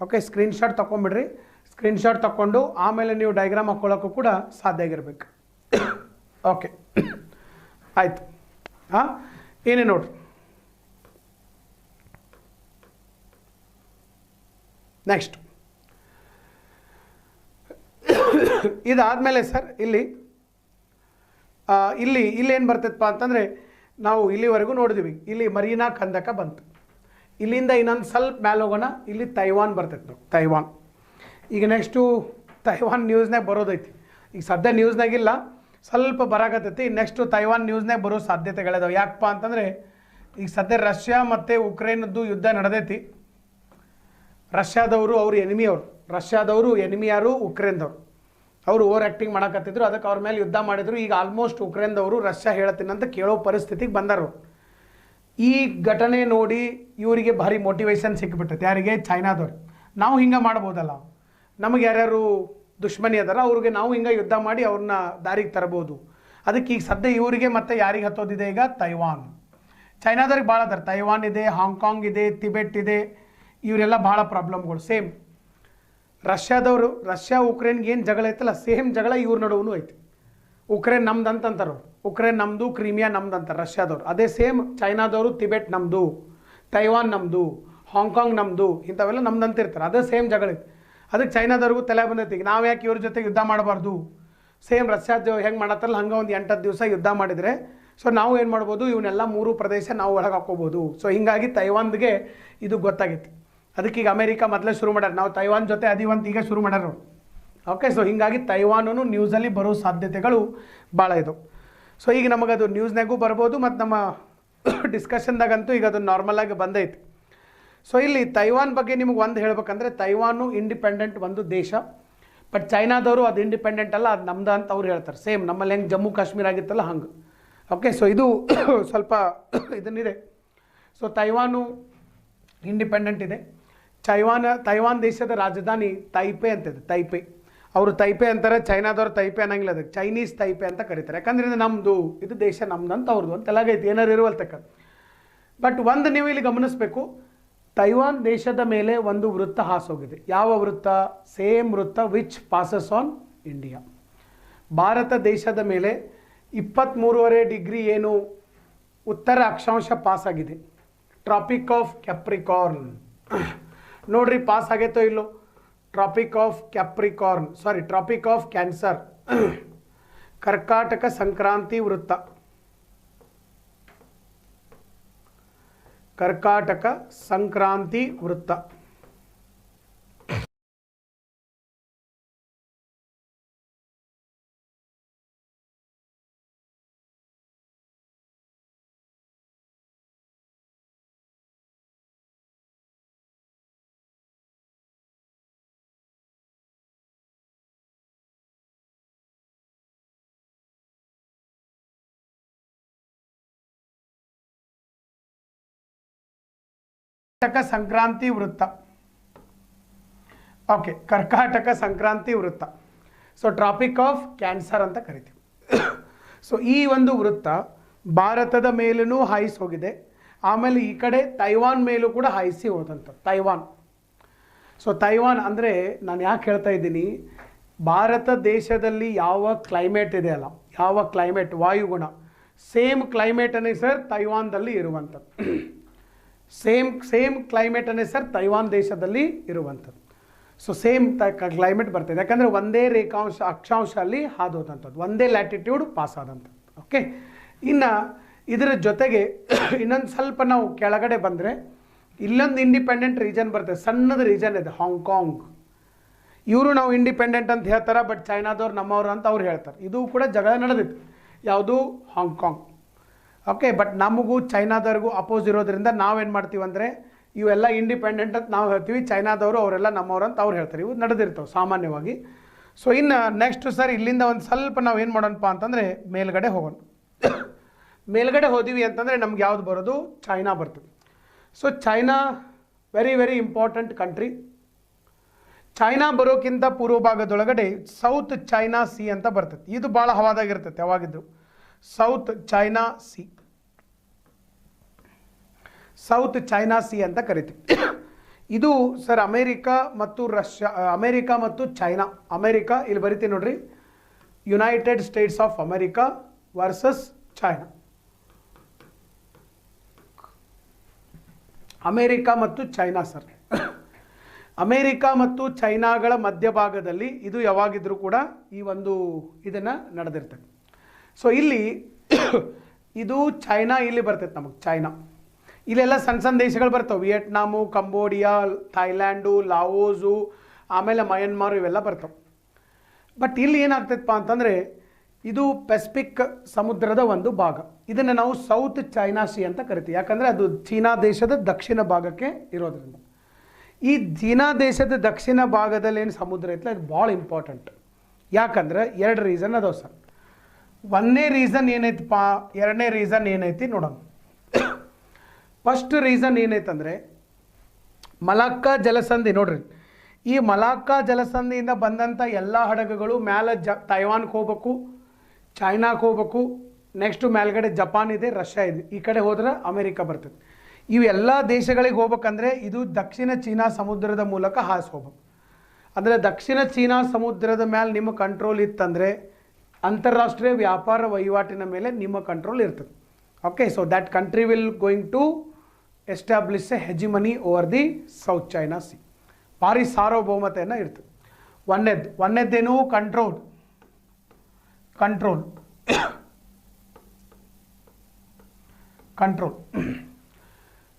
ಓಕೆ ಸ್ಕ್ರೀನ್ಶಾಟ್ ತೊಗೊಂಬಿಡ್ರಿ ಸ್ಕ್ರೀನ್ಶಾಟ್ ತೊಗೊಂಡು ಆಮೇಲೆ ನೀವು ಡಯಾಗ್ರಾಮ್ ಹಾಕ್ಕೊಳ್ಳೋಕ್ಕೂ ಕೂಡ ಸಾಧ್ಯ ಆಗಿರಬೇಕು ಓಕೆ ಆಯಿತು. ಹಾಂ, ಏನೇ ನೋಡ್ರಿ, ನೆಕ್ಸ್ಟ್ ಇದಾದಮೇಲೆ ಸರ್ ಇಲ್ಲಿ ಏನು ಬರ್ತೈತಪ್ಪ ಅಂತಂದರೆ, ನಾವು ಇಲ್ಲಿವರೆಗೂ ನೋಡಿದ್ವಿ, ಇಲ್ಲಿ ಮರೀನಾ ಖಂದಕ ಬಂತು. ಇಲ್ಲಿಂದ ಇನ್ನೊಂದು ಸ್ವಲ್ಪ ಮೇಲೆ ಹೋಗೋಣ, ಇಲ್ಲಿ ತೈವಾನ್ ಬರ್ತೈತೆ ನಾವು, ತೈವಾನ್. ಈಗ ನೆಕ್ಸ್ಟು ತೈವಾನ್ ನ್ಯೂಸ್ನಾಗ ಬರೋದೈತಿ. ಈಗ ಸದ್ಯ ನ್ಯೂಸ್ನಾಗಿಲ್ಲ, ಸ್ವಲ್ಪ ಬರಾಕತ್ತೈತಿ. ನೆಕ್ಸ್ಟು ತೈವಾನ್ ನ್ಯೂಸ್ನಾಗ ಬರೋ ಸಾಧ್ಯತೆಗಳಿದಾವೆ. ಯಾಕಪ್ಪ ಅಂತಂದರೆ ಈಗ ಸದ್ಯ ರಷ್ಯಾ ಮತ್ತು ಉಕ್ರೇನದ್ದು ಯುದ್ಧ ನಡೆದೈತಿ. ರಷ್ಯಾದವರು ಅವ್ರ ಎನಿಮಿ, ರಷ್ಯಾದವರು ಎನಿಮಿ ಯಾರು? ಉಕ್ರೇನ್ದವ್ರು. ಅವರು ಓವರ್ ಆ್ಯಕ್ಟಿಂಗ್ ಮಾಡಕತ್ತಿದ್ರು, ಅದಕ್ಕೆ ಅವ್ರ ಮೇಲೆ ಯುದ್ಧ ಮಾಡಿದ್ರು. ಈಗ ಆಲ್ಮೋಸ್ಟ್ ಉಕ್ರೇನ್ದವರು ರಷ್ಯಾ ಹೇಳ್ತೀನಂತ ಕೇಳೋ ಪರಿಸ್ಥಿತಿಗೆ ಬಂದರು. ಈ ಘಟನೆ ನೋಡಿ ಇವರಿಗೆ ಭಾರಿ ಮೋಟಿವೇಶನ್ ಸಿಕ್ಕಿಬಿಟ್ಟೈತೆ. ಯಾರಿಗೆ? ಚೈನಾದವ್ರು. ನಾವು ಹಿಂಗೆ ಮಾಡ್ಬೋದಲ್ಲ, ನಮಗೆ ಯಾರ್ಯಾರು ದುಶ್ಮನಿ ಅದಾರ ಅವ್ರಿಗೆ ನಾವು ಹಿಂಗೆ ಯುದ್ಧ ಮಾಡಿ ಅವ್ರನ್ನ ದಾರಿಗೆ ತರಬಹುದು. ಅದಕ್ಕೆ ಈಗ ಸದ್ಯ ಇವರಿಗೆ ಮತ್ತೆ ಯಾರಿಗೆ ಹತ್ತೋದಿದೆ? ಈಗ ತೈವಾನ್. ಚೈನಾದವ್ರಿಗೆ ಭಾಳ ಅದಾರ. ತೈವಾನ್ ಇದೆ, ಹಾಂಗ್ಕಾಂಗ್ ಇದೆ, ತಿಬೆಟ್ ಇದೆ, ಇವರೆಲ್ಲ ಭಾಳ ಪ್ರಾಬ್ಲಮ್ಗಳು. ಸೇಮ್ ರಷ್ಯಾದವರು, ರಷ್ಯಾ ಉಕ್ರೇನ್ಗೆ ಏನು ಜಗಳ ಐತಲ್ಲ, ಸೇಮ್ ಜಗಳ ಇವ್ರ ನಡುವೂ ಐತಿ. ಉಕ್ರೇನ್ ನಮ್ದು ಅಂತಂತಾರೆ, ಉಕ್ರೇನ್ ನಮ್ಮದು, ಕ್ರೀಮಿಯಾ ನಮ್ದು ಅಂತಾರೆ ರಷ್ಯಾದವ್ರು. ಅದೇ ಸೇಮ್ ಚೈನಾದವರು ತಿಬೆಟ್ ನಮ್ಮದು, ತೈವಾನ್ ನಮ್ಮದು, ಹಾಂಗ್ಕಾಂಗ್ ನಮ್ಮದು, ಇಂಥವೆಲ್ಲ ನಮ್ದು ಅಂತಿರ್ತಾರೆ. ಅದೇ ಸೇಮ್ ಜಗಳ ಐತಿ. ಅದಕ್ಕೆ ಚೈನಾದವ್ರಿಗೂ ತಲೆ ಬಂದೈತಿ, ಈಗ ನಾವು ಯಾಕೆ ಇವ್ರ ಜೊತೆ ಯುದ್ಧ ಮಾಡಬಾರ್ದು? ಸೇಮ್ ರಷ್ಯಾದ ಹೆಂಗೆ ಮಾಡತ್ತಲ್ಲ ಹಂಗೆ ಒಂದು 8-10 ದಿವಸ ಯುದ್ಧ ಮಾಡಿದರೆ, ಸೊ ನಾವು ಏನು ಮಾಡ್ಬೋದು, ಇವನ್ನೆಲ್ಲ 3 ಪ್ರದೇಶ ನಾವು ಒಳಗೆ ಹಾಕೋಬೋದು. ಸೊ ಹೀಗಾಗಿ ತೈವಾನ್ಗೆ ಇದು ಗೊತ್ತಾಗಿತ್ತು. ಅದಕ್ಕೆ ಈಗ ಅಮೇರಿಕಾ ಮೊದಲೇ ಶುರು ಮಾಡ್ಯಾರ, ನಾವು ತೈವಾನ್ ಜೊತೆ ಅದೀವಂತ ಈಗ ಶುರು ಮಾಡ್ಯಾರ. ಓಕೆ, ಸೊ ಹೀಗಾಗಿ ತೈವಾನು ನ್ಯೂಸಲ್ಲಿ ಬರೋ ಸಾಧ್ಯತೆಗಳು ಭಾಳ ಇದ್ದವು. ಸೊ ಈಗ ನಮಗದು ನ್ಯೂಸ್ನಾಗೂ ಬರ್ಬೋದು, ಮತ್ತು ನಮ್ಮ ಡಿಸ್ಕಷನ್ದಾಗಂತೂ ಈಗ ಅದು ನಾರ್ಮಲಾಗಿ ಬಂದೈತಿ. ಸೊ ಇಲ್ಲಿ ತೈವಾನ್ ಬಗ್ಗೆ ನಿಮಗೆ ಒಂದು ಹೇಳ್ಬೇಕಂದ್ರೆ, ತೈವಾನು ಇಂಡಿಪೆಂಡೆಂಟ್ ಒಂದು ದೇಶ, ಬಟ್ ಚೈನಾದವರು ಅದು ಇಂಡಿಪೆಂಡೆಂಟ್ ಅಲ್ಲ, ಅದು ನಮ್ದು ಅಂತ ಅವ್ರು ಹೇಳ್ತಾರೆ. ಸೇಮ್ ನಮ್ಮಲ್ಲಿ ಹೆಂಗೆ ಜಮ್ಮು ಕಾಶ್ಮೀರ ಆಗಿತ್ತಲ್ಲ ಹಂಗೆ. ಓಕೆ, ಸೊ ಇದು ಸ್ವಲ್ಪ ಇದನ್ನಿದೆ. ಸೊ ತೈವಾನು ಇಂಡಿಪೆಂಡೆಂಟ್ ಇದೆ. ತೈವಾನ್ ದೇಶದ ರಾಜಧಾನಿ ತೈಪೆ ಅಂತಿದೆ, ತೈಪೆ. ಅವರು ತೈಪೆ ಅಂತಾರೆ, ಚೈನಾದವ್ರು ತೈಪೆ ಅನ್ನಂಗಿಲ್ಲ, ಅದಕ್ಕೆ ಚೈನೀಸ್ ತೈಪೆ ಅಂತ ಕರೀತಾರೆ. ಯಾಕಂದ್ರೆ ಇದು ನಮ್ಮದು, ಇದು ದೇಶ ನಮ್ದು ಅಂತ ಅವ್ರದ್ದು ಅಂತ ಎಲ್ಲಾಗೈತಿ, ಏನಾರು ಇರುವಲ್ತಕ್ಕ. ಬಟ್ ಒಂದು ನೀವು ಇಲ್ಲಿ ಗಮನಿಸಬೇಕು, ತೈವಾನ್ ದೇಶದ ಮೇಲೆ ಒಂದು ವೃತ್ತ ಹಾಸೋಗಿದೆ. ಯಾವ ವೃತ್ತ? ಸೇಮ್ ವೃತ್ತ which passes on India. Bharat ದೇಶದ ಮೇಲೆ 23.5 ಡಿಗ್ರಿ ಏನು ಉತ್ತರ ಅಕ್ಷಾಂಶ ಪಾಸ್ ಆಗಿದೆ. ಟ್ರಾಪಿಕ್ ಆಫ್ ಕ್ಯಾಪ್ರಿಕಾರ್ನ್ ನೋಡ್ರಿ, ಪಾಸ್ ಆಗೈತೋ ಇಲ್ಲೋ? Tropic of Capricorn, sorry, tropic of cancer, ಕರ್ಕಾಟಕ ಸಂಕ್ರಾಂತಿ ವೃತ್ತ, ಕರ್ಕಾಟಕ ಸಂಕ್ರಾಂತಿ ವೃತ್ತ. ಕರ್ಕಾಟಕ ಸಂಕ್ರಾಂತಿ ವೃತ್ತ. ಓಕೆ, ಕರ್ಕಾಟಕ ಸಂಕ್ರಾಂತಿ ವೃತ್ತ. ಸೊ ಟ್ರಾಪಿಕ್ ಆಫ್ ಕ್ಯಾನ್ಸರ್ ಅಂತ ಕರಿತೀವಿ. ಸೊ ಈ ಒಂದು ವೃತ್ತ ಭಾರತದ ಮೇಲೂ ಹಾಯಿಸಿ ಹೋಗಿದೆ, ಆಮೇಲೆ ಈ ಕಡೆ ತೈವಾನ್ ಮೇಲೂ ಕೂಡ ಹಾಯಿಸಿ ಹೋದಂಥ ತೈವಾನ್. ಸೊ ತೈವಾನ್ ಅಂದರೆ ನಾನು ಯಾಕೆ ಹೇಳ್ತಾ ಇದ್ದೀನಿ, ಭಾರತ ದೇಶದಲ್ಲಿ ಯಾವ ಕ್ಲೈಮೇಟ್ ಇದೆ ಅಲ್ಲ, ಯಾವ ಕ್ಲೈಮೇಟ್ ವಾಯುಗುಣ, ಸೇಮ್ ಕ್ಲೈಮೇಟನ್ನೇ ಸರ್ ತೈವಾನ್ದಲ್ಲಿ ಇರುವಂಥದ್ದು. ಸೇಮ್ ಕ್ಲೈಮೇಟನ್ನೇ ಸರ್ ತೈವಾನ್ ದೇಶದಲ್ಲಿ ಇರುವಂಥದ್ದು. ಸೊ ಸೇಮ್ ಕ್ಲೈಮೇಟ್ ಬರ್ತಿದೆ, ಯಾಕಂದರೆ ಒಂದೇ ಅಕ್ಷಾಂಶ ಅಲ್ಲಿ ಹಾದೋದಂಥದ್ದು, ಒಂದೇ ಲ್ಯಾಟಿಟ್ಯೂಡ್ ಪಾಸ್ ಆದಂಥದ್ದು. ಓಕೆ, ಇನ್ನು ಇದರ ಜೊತೆಗೆ ಇನ್ನೊಂದು ಸ್ವಲ್ಪ ನಾವು ಕೆಳಗಡೆ ಬಂದರೆ ಇಲ್ಲೊಂದು ಇಂಡಿಪೆಂಡೆಂಟ್ ರೀಜನ್ ಬರ್ತದೆ, ಸಣ್ಣದ ರೀಜನ್ ಇದೆ ಹಾಂಗ್ಕಾಂಗ್. ಇವರು ನಾವು ಇಂಡಿಪೆಂಡೆಂಟ್ ಅಂತ ಹೇಳ್ತಾರೆ, ಬಟ್ ಚೈನಾದವ್ರು ನಮ್ಮವ್ರು ಅಂತ ಅವ್ರು ಹೇಳ್ತಾರೆ. ಇದು ಕೂಡ ಜಗಳ ನಡೆದಿತ್ತು, ಯಾವುದು? ಹಾಂಗ್ಕಾಂಗ್. ಓಕೆ, ಬಟ್ ನಮಗೂ ಚೈನಾದವ್ರಿಗೂ ಅಪೋಸ್ ಇರೋದ್ರಿಂದ ನಾವೇನು ಮಾಡ್ತೀವಿ ಅಂದರೆ, ಇವೆಲ್ಲ ಇಂಡಿಪೆಂಡೆಂಟ್ ಅಂತ ನಾವು ಹೇಳ್ತೀವಿ, ಚೈನಾದವರು ಅವರೆಲ್ಲ ನಮ್ಮವ್ರು ಅಂತ ಅವ್ರು ಹೇಳ್ತಾರೆ. ಇವು ನಡೆದಿರ್ತವೆ ಸಾಮಾನ್ಯವಾಗಿ. ಸೊ ಇನ್ನು ನೆಕ್ಸ್ಟ್ ಸರ್ ಇಲ್ಲಿಂದ ಒಂದು ಸ್ವಲ್ಪ ನಾವು ಏನು ಮಾಡೋಣಪ್ಪ ಅಂತಂದರೆ ಮೇಲ್ಗಡೆ ಹೋಗೋಣ. ಮೇಲ್ಗಡೆ ಹೋದಿವಿ ಅಂತಂದರೆ ನಮ್ಗೆ ಯಾವ್ದು ಬರೋದು? ಚೈನಾ ಬರ್ತದೆ. So China very very important country. China ಬರೋಕ್ಕಿಂತ ಪೂರ್ವ ಭಾಗದೊಳಗಡೆ ಸೌತ್ ಚೈನಾ ಸಿ ಅಂತ ಬರ್ತದೆ. ಇದು ಭಾಳ ಹವಾದಾಗಿರ್ತೈತೆ ಯಾವಾಗಿದ್ದು, South China sea, South China sea ಅಂತ ಕರಿತೀವಿ. ಇದು ಸರ್ ಅಮೇರಿಕಾ ಮತ್ತು ರಷ್ಯಾ, ಅಮೇರಿಕಾ ಮತ್ತು ಚೈನಾ. ಅಮೇರಿಕಾ ಇಲ್ಲಿ ಬರಿತೀವಿ ನೋಡ್ರಿ, United States of America versus China. America ಮತ್ತು ಚೈನಾ ಸರ್. ಅಮೇರಿಕಾ ಮತ್ತು ಚೈನಾಗಳ ಮಧ್ಯಭಾಗದಲ್ಲಿ ಇದು ಯಾವಾಗಿದ್ರೂ ಕೂಡ ಈ ಒಂದು ಇದನ್ನು ನಡೆದಿರ್ತದೆ. ಸೊ ಇಲ್ಲಿ ಇದು ಚೈನಾ ಇಲ್ಲಿ ಬರ್ತೈತೆ ನಮಗೆ. ಚೈನಾ ಇಲ್ಲೆಲ್ಲ ಸಣ್ಣ ಸಣ್ಣ ದೇಶಗಳು ಬರ್ತವೆ. ವಿಯೆಟ್ನಾಮು, ಕಂಬೋಡಿಯಾ, ಥೈಲ್ಯಾಂಡು, ಲಾವೋಸು, ಆಮೇಲೆ ಮಯನ್ಮಾರ್ ಇವೆಲ್ಲ ಬರ್ತವೆ. ಬಟ್ ಇಲ್ಲಿ ಏನಾಗ್ತೈತಪ್ಪ ಅಂತಂದರೆ ಇದು ಪೆಸಿಫಿಕ್ ಸಮುದ್ರದ ಒಂದು ಭಾಗ. ಇದನ್ನು ನಾವು ಸೌತ್ ಚೈನಾ ಸೀ ಅಂತ ಕರಿತೀವಿ. ಯಾಕಂದರೆ ಅದು ಚೀನಾ ದೇಶದ ದಕ್ಷಿಣ ಭಾಗಕ್ಕೆ ಇರೋದ್ರಿಂದ. ಈ ಚೀನಾ ದೇಶದ ದಕ್ಷಿಣ ಭಾಗದಲ್ಲಿ ಏನು ಸಮುದ್ರ ಐತಲ್ಲ ಅದು ಭಾಳ ಇಂಪಾರ್ಟೆಂಟ್. ಯಾಕಂದ್ರೆ 2 ರೀಸನ್ ಅದಾವೆ ಸರ್. ಒಂದನೇ ರೀಸನ್ ಏನೈತಪ್ಪ, ಎರಡನೇ ರೀಸನ್ ಏನೈತಿ ನೋಡೋಣ. ಫಸ್ಟ್ ರೀಸನ್ ಏನೈತಂದರೆ ಮಲಾಕ್ಕಾ ಜಲಸಂಧಿ. ನೋಡ್ರಿ, ಈ ಮಲಾಕ್ಕಾ ಜಲಸಂಧಿಯಿಂದ ಬಂದಂಥ ಎಲ್ಲ ಹಡಗುಗಳು ಮ್ಯಾಲೆ ತೈವಾನ್ಗೆ ಹೋಗ್ಬೇಕು, ಚೈನಾಕ್ಕೆ ಹೋಗ್ಬೇಕು, ನೆಕ್ಸ್ಟು ಮೇಲ್ಗಡೆ ಜಪಾನ್ ಇದೆ, ರಷ್ಯಾ ಇದೆ, ಈ ಕಡೆ ಹೋದ್ರೆ ಅಮೇರಿಕಾ ಬರ್ತದೆ. ಇವೆಲ್ಲ ದೇಶಗಳಿಗೆ ಹೋಗ್ಬೇಕಂದ್ರೆ ಇದು ದಕ್ಷಿಣ ಚೀನಾ ಸಮುದ್ರದ ಮೂಲಕ ಹಾಸಿ ಹೋಗ್ಬೇಕು. ಅಂದರೆ ದಕ್ಷಿಣ ಚೀನಾ ಸಮುದ್ರದ ಮೇಲೆ ನಿಮ್ಮ ಕಂಟ್ರೋಲ್ ಇತ್ತಂದರೆ ಅಂತಾರಾಷ್ಟ್ರೀಯ ವ್ಯಾಪಾರ ವಹಿವಾಟಿನ ಮೇಲೆ ನಿಮ್ಮ ಕಂಟ್ರೋಲ್ ಇರ್ತದೆ. Okay, so that country will going to establish a hegemony over the South China sea. ಭಾರಿ ಸಾರ್ವಭೌಮತೆಯನ್ನು ಇರ್ತದೆ. ಒಂದನೇದ್ದೇನು ಕಂಟ್ರೋಲ್.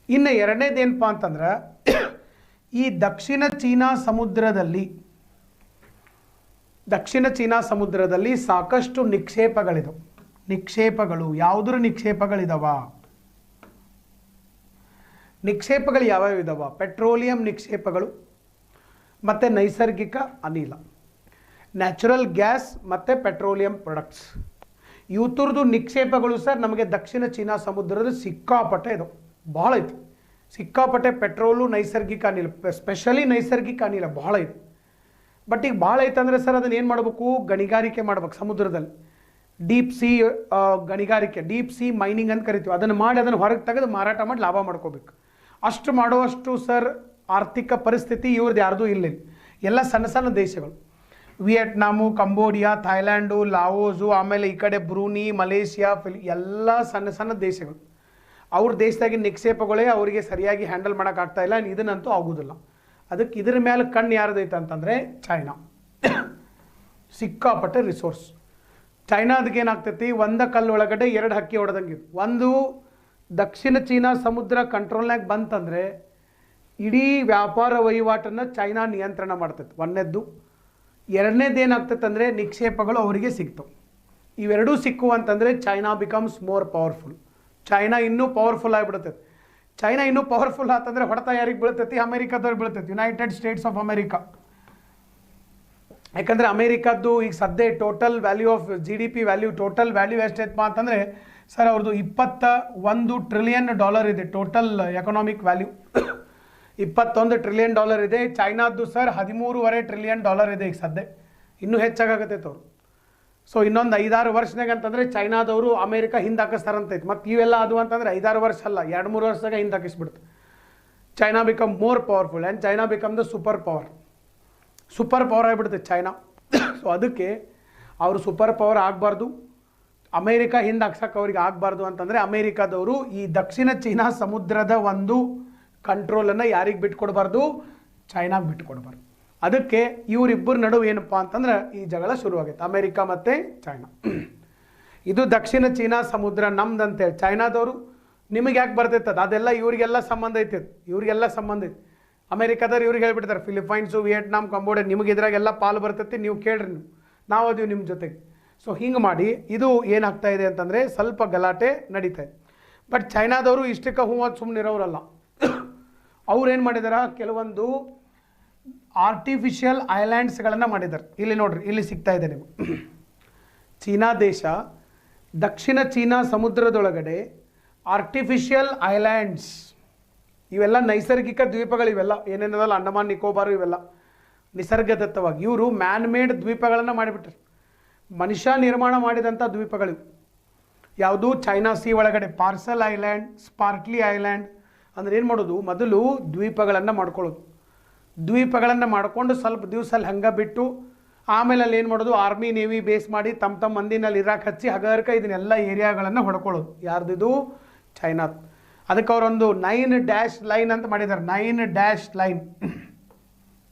ಇನ್ನು ಎರಡನೇದೇನಪ್ಪ ಅಂತಂದ್ರೆ ಈ ದಕ್ಷಿಣ ಚೀನಾ ಸಮುದ್ರದಲ್ಲಿ ಸಾಕಷ್ಟು ನಿಕ್ಷೇಪಗಳಿದಾವೆ. ನಿಕ್ಷೇಪಗಳು ಯಾವುದ್ರ ನಿಕ್ಷೇಪಗಳಿದಾವ? ನಿಕ್ಷೇಪಗಳು ಯಾವ್ಯಾವ ಇದಾವ? ಪೆಟ್ರೋಲಿಯಂ ನಿಕ್ಷೇಪಗಳು ಮತ್ತು ನೈಸರ್ಗಿಕ ಅನಿಲ, ನ್ಯಾಚುರಲ್ ಗ್ಯಾಸ್ ಮತ್ತು ಪೆಟ್ರೋಲಿಯಂ ಪ್ರಾಡಕ್ಟ್ಸ್. ಇವತ್ತರದ್ದು ನಿಕ್ಷೇಪಗಳು ಸರ್ ನಮಗೆ ದಕ್ಷಿಣ ಚೀನಾ ಸಮುದ್ರದ ಸಿಕ್ಕಾಪಟ್ಟೆ ಇದು ಭಾಳ ಐತಿ. ಸಿಕ್ಕಾಪಟ್ಟೆ ಪೆಟ್ರೋಲು, ನೈಸರ್ಗಿಕ ಅನಿಲ, ಸ್ಪೆಷಲಿ ನೈಸರ್ಗಿಕ ಅನಿಲ ಭಾಳ ಐತಿ. ಬಟ್ ಈಗ ಭಾಳ ಐತಂದರೆ ಸರ್ ಅದನ್ನು ಏನು ಮಾಡಬೇಕು? ಗಣಿಗಾರಿಕೆ ಮಾಡ್ಬೇಕು. ಸಮುದ್ರದಲ್ಲಿ ಡೀಪ್ ಸಿ ಗಣಿಗಾರಿಕೆ, ಡೀಪ್ ಸಿ ಮೈನಿಂಗ್ ಅಂತ ಕರಿತೀವಿ. ಅದನ್ನು ಮಾಡಿ ಅದನ್ನು ಹೊರಗೆ ತೆಗೆದು ಮಾರಾಟ ಮಾಡಿ ಲಾಭ ಮಾಡ್ಕೋಬೇಕು. ಅಷ್ಟು ಮಾಡುವಷ್ಟು ಸರ್ ಆರ್ಥಿಕ ಪರಿಸ್ಥಿತಿ ಇವ್ರದ್ದು ಯಾರ್ದು ಇಲ್ಲ. ಎಲ್ಲ ಸಣ್ಣ ಸಣ್ಣ ದೇಶಗಳು, ವಿಯೆಟ್ನಾಮು, ಕಂಬೋಡಿಯಾ, ಥೈಲ್ಯಾಂಡು, ಲಾವೋಸು, ಆಮೇಲೆ ಈ ಕಡೆ ಬ್ರೂನಿ, ಮಲೇಷಿಯಾ, ಎಲ್ಲ ಸಣ್ಣ ಸಣ್ಣ ದೇಶಗಳು. ಅವ್ರ ದೇಶದಾಗಿನ ನಿಕ್ಷೇಪಗಳೇ ಅವರಿಗೆ ಸರಿಯಾಗಿ ಹ್ಯಾಂಡಲ್ ಮಾಡೋಕ್ಕಾಗ್ತಾ ಇಲ್ಲ. ಇದನ್ನಂತೂ ಆಗೋದಿಲ್ಲ. ಅದಕ್ಕೆ ಇದ್ರ ಮೇಲೆ ಕಣ್ಣು ಯಾರ್ದೈತೆ ಅಂತಂದರೆ ಚೈನಾ. ಸಿಕ್ಕಾಪಟ್ಟೆ ರಿಸೋರ್ಸ್. ಚೈನಾದಕ್ಕೆ ಏನಾಗ್ತೈತಿ, ಒಂದ ಕಲ್ಲೊಳಗಡೆ 2 ಹಕ್ಕಿ ಹೊಡೆದಂಗೆ. ಒಂದು ದಕ್ಷಿಣ ಚೀನಾ ಸಮುದ್ರ ಕಂಟ್ರೋಲ್ನಾಗ ಬಂತಂದರೆ ಇಡೀ ವ್ಯಾಪಾರ ವಹಿವಾಟನ್ನು ಚೈನಾ ನಿಯಂತ್ರಣ ಮಾಡ್ತೈತೆ. ಒಂದನೇದ್ದು. ಎರಡನೇದು ಏನಾಗ್ತೈತೆ ಅಂದರೆ ನಿಕ್ಷೇಪಗಳು ಅವರಿಗೆ ಸಿಗ್ತವೆ. ಇವೆರಡೂ ಸಿಕ್ಕುವಂತಂದರೆ China becomes more powerful. China ಇನ್ನೂ ಪವರ್ಫುಲ್ ಆಗಿಬಿಡ್ತೈತೆ. ಚೈನಾ ಇನ್ನೂ ಪವರ್ಫುಲ್ ಆತಂದರೆ ಹೊಡೆತ ಯಾರಿಗೆ ಬೀಳ್ತೈತಿ? ಅಮೇರಿಕಾದವ್ರಿಗೆ ಬೀಳ್ತೈತಿ, ಯುನೈಟೆಡ್ ಸ್ಟೇಟ್ಸ್ ಆಫ್ ಅಮೇರಿಕಾ. ಯಾಕಂದರೆ ಅಮೇರಿಕಾದ್ದು ಈಗ ಸದ್ಯ total value of GDP value, total value ಎಷ್ಟೈತಪ್ಪ ಅಂತಂದರೆ ಸರ್ ಅವ್ರದ್ದು $21 ಟ್ರಿಲಿಯನ್ ಇದೆ ಟೋಟಲ್ ಎಕನಾಮಿಕ್ ವ್ಯಾಲ್ಯೂ. $21 ಟ್ರಿಲಿಯನ್ ಇದೆ. ಚೈನಾದ್ದು ಸರ್ $13.5 ಟ್ರಿಲಿಯನ್ ಇದೆ ಈಗ ಸದ್ಯ. ಇನ್ನೂ ಹೆಚ್ಚಾಗತ್ತೈತೆ ಅವರು. ಸೊ ಇನ್ನೊಂದು 5-6 ವರ್ಷನಾಗ ಅಂತಂದರೆ ಚೈನಾದವರು ಅಮೇರಿಕಾ ಹಿಂದೆ ಹಾಕಿಸ್ತಾರಂತೈತೆ. ಮತ್ತು ಇವೆಲ್ಲ ಅದು ಅಂತಂದರೆ 5-6 ವರ್ಷ ಅಲ್ಲ, 2-3 ವರ್ಷದಾಗ ಹಿಂದೆ ಹಾಕಿಸ್ಬಿಡ್ತು. China become more powerful and China become the super power ಆಗಿಬಿಡುತ್ತೆ ಚೈನಾ. ಸೊ ಅದಕ್ಕೆ ಅವರು ಸೂಪರ್ ಪವರ್ ಆಗಬಾರ್ದು, ಅಮೇರಿಕಾ ಹಿಂದೆ ಹಾಕ್ಸಕ್ಕೆ ಅವ್ರಿಗೆ ಆಗಬಾರ್ದು ಅಂತಂದರೆ ಅಮೇರಿಕಾದವರು ಈ ದಕ್ಷಿಣ ಚೀನಾ ಸಮುದ್ರದ ಒಂದು ಕಂಟ್ರೋಲನ್ನು ಯಾರಿಗೆ ಬಿಟ್ಕೊಡ್ಬಾರ್ದು? ಚೈನಾಗೆ ಬಿಟ್ಕೊಡ್ಬಾರ್ದು. ಅದಕ್ಕೆ ಇವರಿಬ್ಬರ ನಡುವೆ ಏನಪ್ಪ ಅಂತಂದ್ರೆ ಈ ಜಗಳ ಶುರುವಾಗೈತೆ, ಅಮೇರಿಕಾ ಮತ್ತು ಚೈನಾ. ಇದು ದಕ್ಷಿಣ ಚೀನಾ ಸಮುದ್ರ ನಮ್ದಂತೇಳಿ ಚೈನಾದವರು ನಿಮಗೆ ಯಾಕೆ ಬರ್ತೈತದ? ಅದೆಲ್ಲ ಇವರಿಗೆಲ್ಲ ಸಂಬಂಧ ಐತೆ. ಇವರಿಗೆಲ್ಲ ಸಂಬಂಧ ಐತೆ. ಅಮೇರಿಕಾದವ್ರು ಇವ್ರಿಗೆ ಹೇಳ್ಬಿಡ್ತಾರೆ, ಫಿಲಿಪೈನ್ಸು, ವಿಯೆಟ್ನಾಂ, ಕಂಬೋಡಿಯಾ ನಿಮಗೆ ಇದ್ರಾಗೆಲ್ಲ ಪಾಲು ಬರ್ತೈತಿ, ನೀವು ಕೇಳ್ರಿ, ನಾವು ಅದೀವಿ ನಿಮ್ಮ ಜೊತೆಗೆ. ಸೊ ಹಿಂಗೆ ಮಾಡಿ ಇದು ಏನಾಗ್ತಾ ಇದೆ ಅಂತಂದರೆ ಸ್ವಲ್ಪ ಗಲಾಟೆ ನಡೀತಾ ಇದೆ. ಬಟ್ ಚೈನಾದವರು ಇಷ್ಟಕ್ಕೆ ಹೂವತ್ತು ಸುಮ್ಮನಿರೋರಲ್ಲ. ಅವ್ರೇನು ಮಾಡಿದಾರ, ಕೆಲವೊಂದು ಆರ್ಟಿಫಿಷಿಯಲ್ ಐಲ್ಯಾಂಡ್ಸ್ಗಳನ್ನು ಮಾಡಿದ್ದಾರೆ. ಇಲ್ಲಿ ನೋಡ್ರಿ, ಇಲ್ಲಿ ಸಿಗ್ತಾ ಇದೆ ನಿಮಗೆ. ಚೀನಾ ದೇಶ ದಕ್ಷಿಣ ಚೀನಾ ಸಮುದ್ರದೊಳಗಡೆ ಆರ್ಟಿಫಿಷಿಯಲ್ ಐಲ್ಯಾಂಡ್ಸ್, ಇವೆಲ್ಲ ನೈಸರ್ಗಿಕ ದ್ವೀಪಗಳು, ಇವೆಲ್ಲ ಏನೇನದಲ್ಲ ಅಂಡಮಾನ್ ನಿಕೋಬಾರು, ಇವೆಲ್ಲ ನಿಸರ್ಗದತ್ತವಾಗಿ ಇವರು ಮ್ಯಾನ್ ಮೇಡ್ ದ್ವೀಪಗಳನ್ನು ಮಾಡಿಬಿಟ್ರು. ಮನುಷ್ಯ ನಿರ್ಮಾಣ ಮಾಡಿದಂಥ ದ್ವೀಪಗಳು ಯಾವುದು? ಚೈನಾ ಸಿ ಒಳಗಡೆ ಪಾರ್ಸಲ್ ಐಲ್ಯಾಂಡ್, ಸ್ಪಾರ್ಕ್ಲಿ ಐಲ್ಯಾಂಡ್. ಅಂದರೆ ಏನು ಮಾಡೋದು, ಮೊದಲು ದ್ವೀಪಗಳನ್ನು ಮಾಡ್ಕೊಳ್ಳೋದು. ದ್ವೀಪಗಳನ್ನು ಮಾಡಿಕೊಂಡು ಸ್ವಲ್ಪ ದಿವಸ ಅಲ್ಲಿ ಹಂಗೆ ಬಿಟ್ಟು ಆಮೇಲೆ ಅಲ್ಲಿ ಏನು ಮಾಡೋದು, ಆರ್ಮಿ ನೇವಿ ಬೇಸ್ ಮಾಡಿ ತಮ್ಮ ಮಂದಿನಲ್ಲಿ ಇರಾಕ್ ಹಚ್ಚಿ ಹಗರ್ಕ ಇದನ್ನೆಲ್ಲ ಏರಿಯಾಗಳನ್ನು ಹೊಡ್ಕೊಳ್ಳೋದು. ಯಾರ್ದಿದು? ಚೈನಾದ. ಅದಕ್ಕೆ ಅವರೊಂದು 9 ಡ್ಯಾಶ್ ಲೈನ್ ಅಂತ ಮಾಡಿದ್ದಾರೆ. 9 ಡ್ಯಾಶ್ ಲೈನ್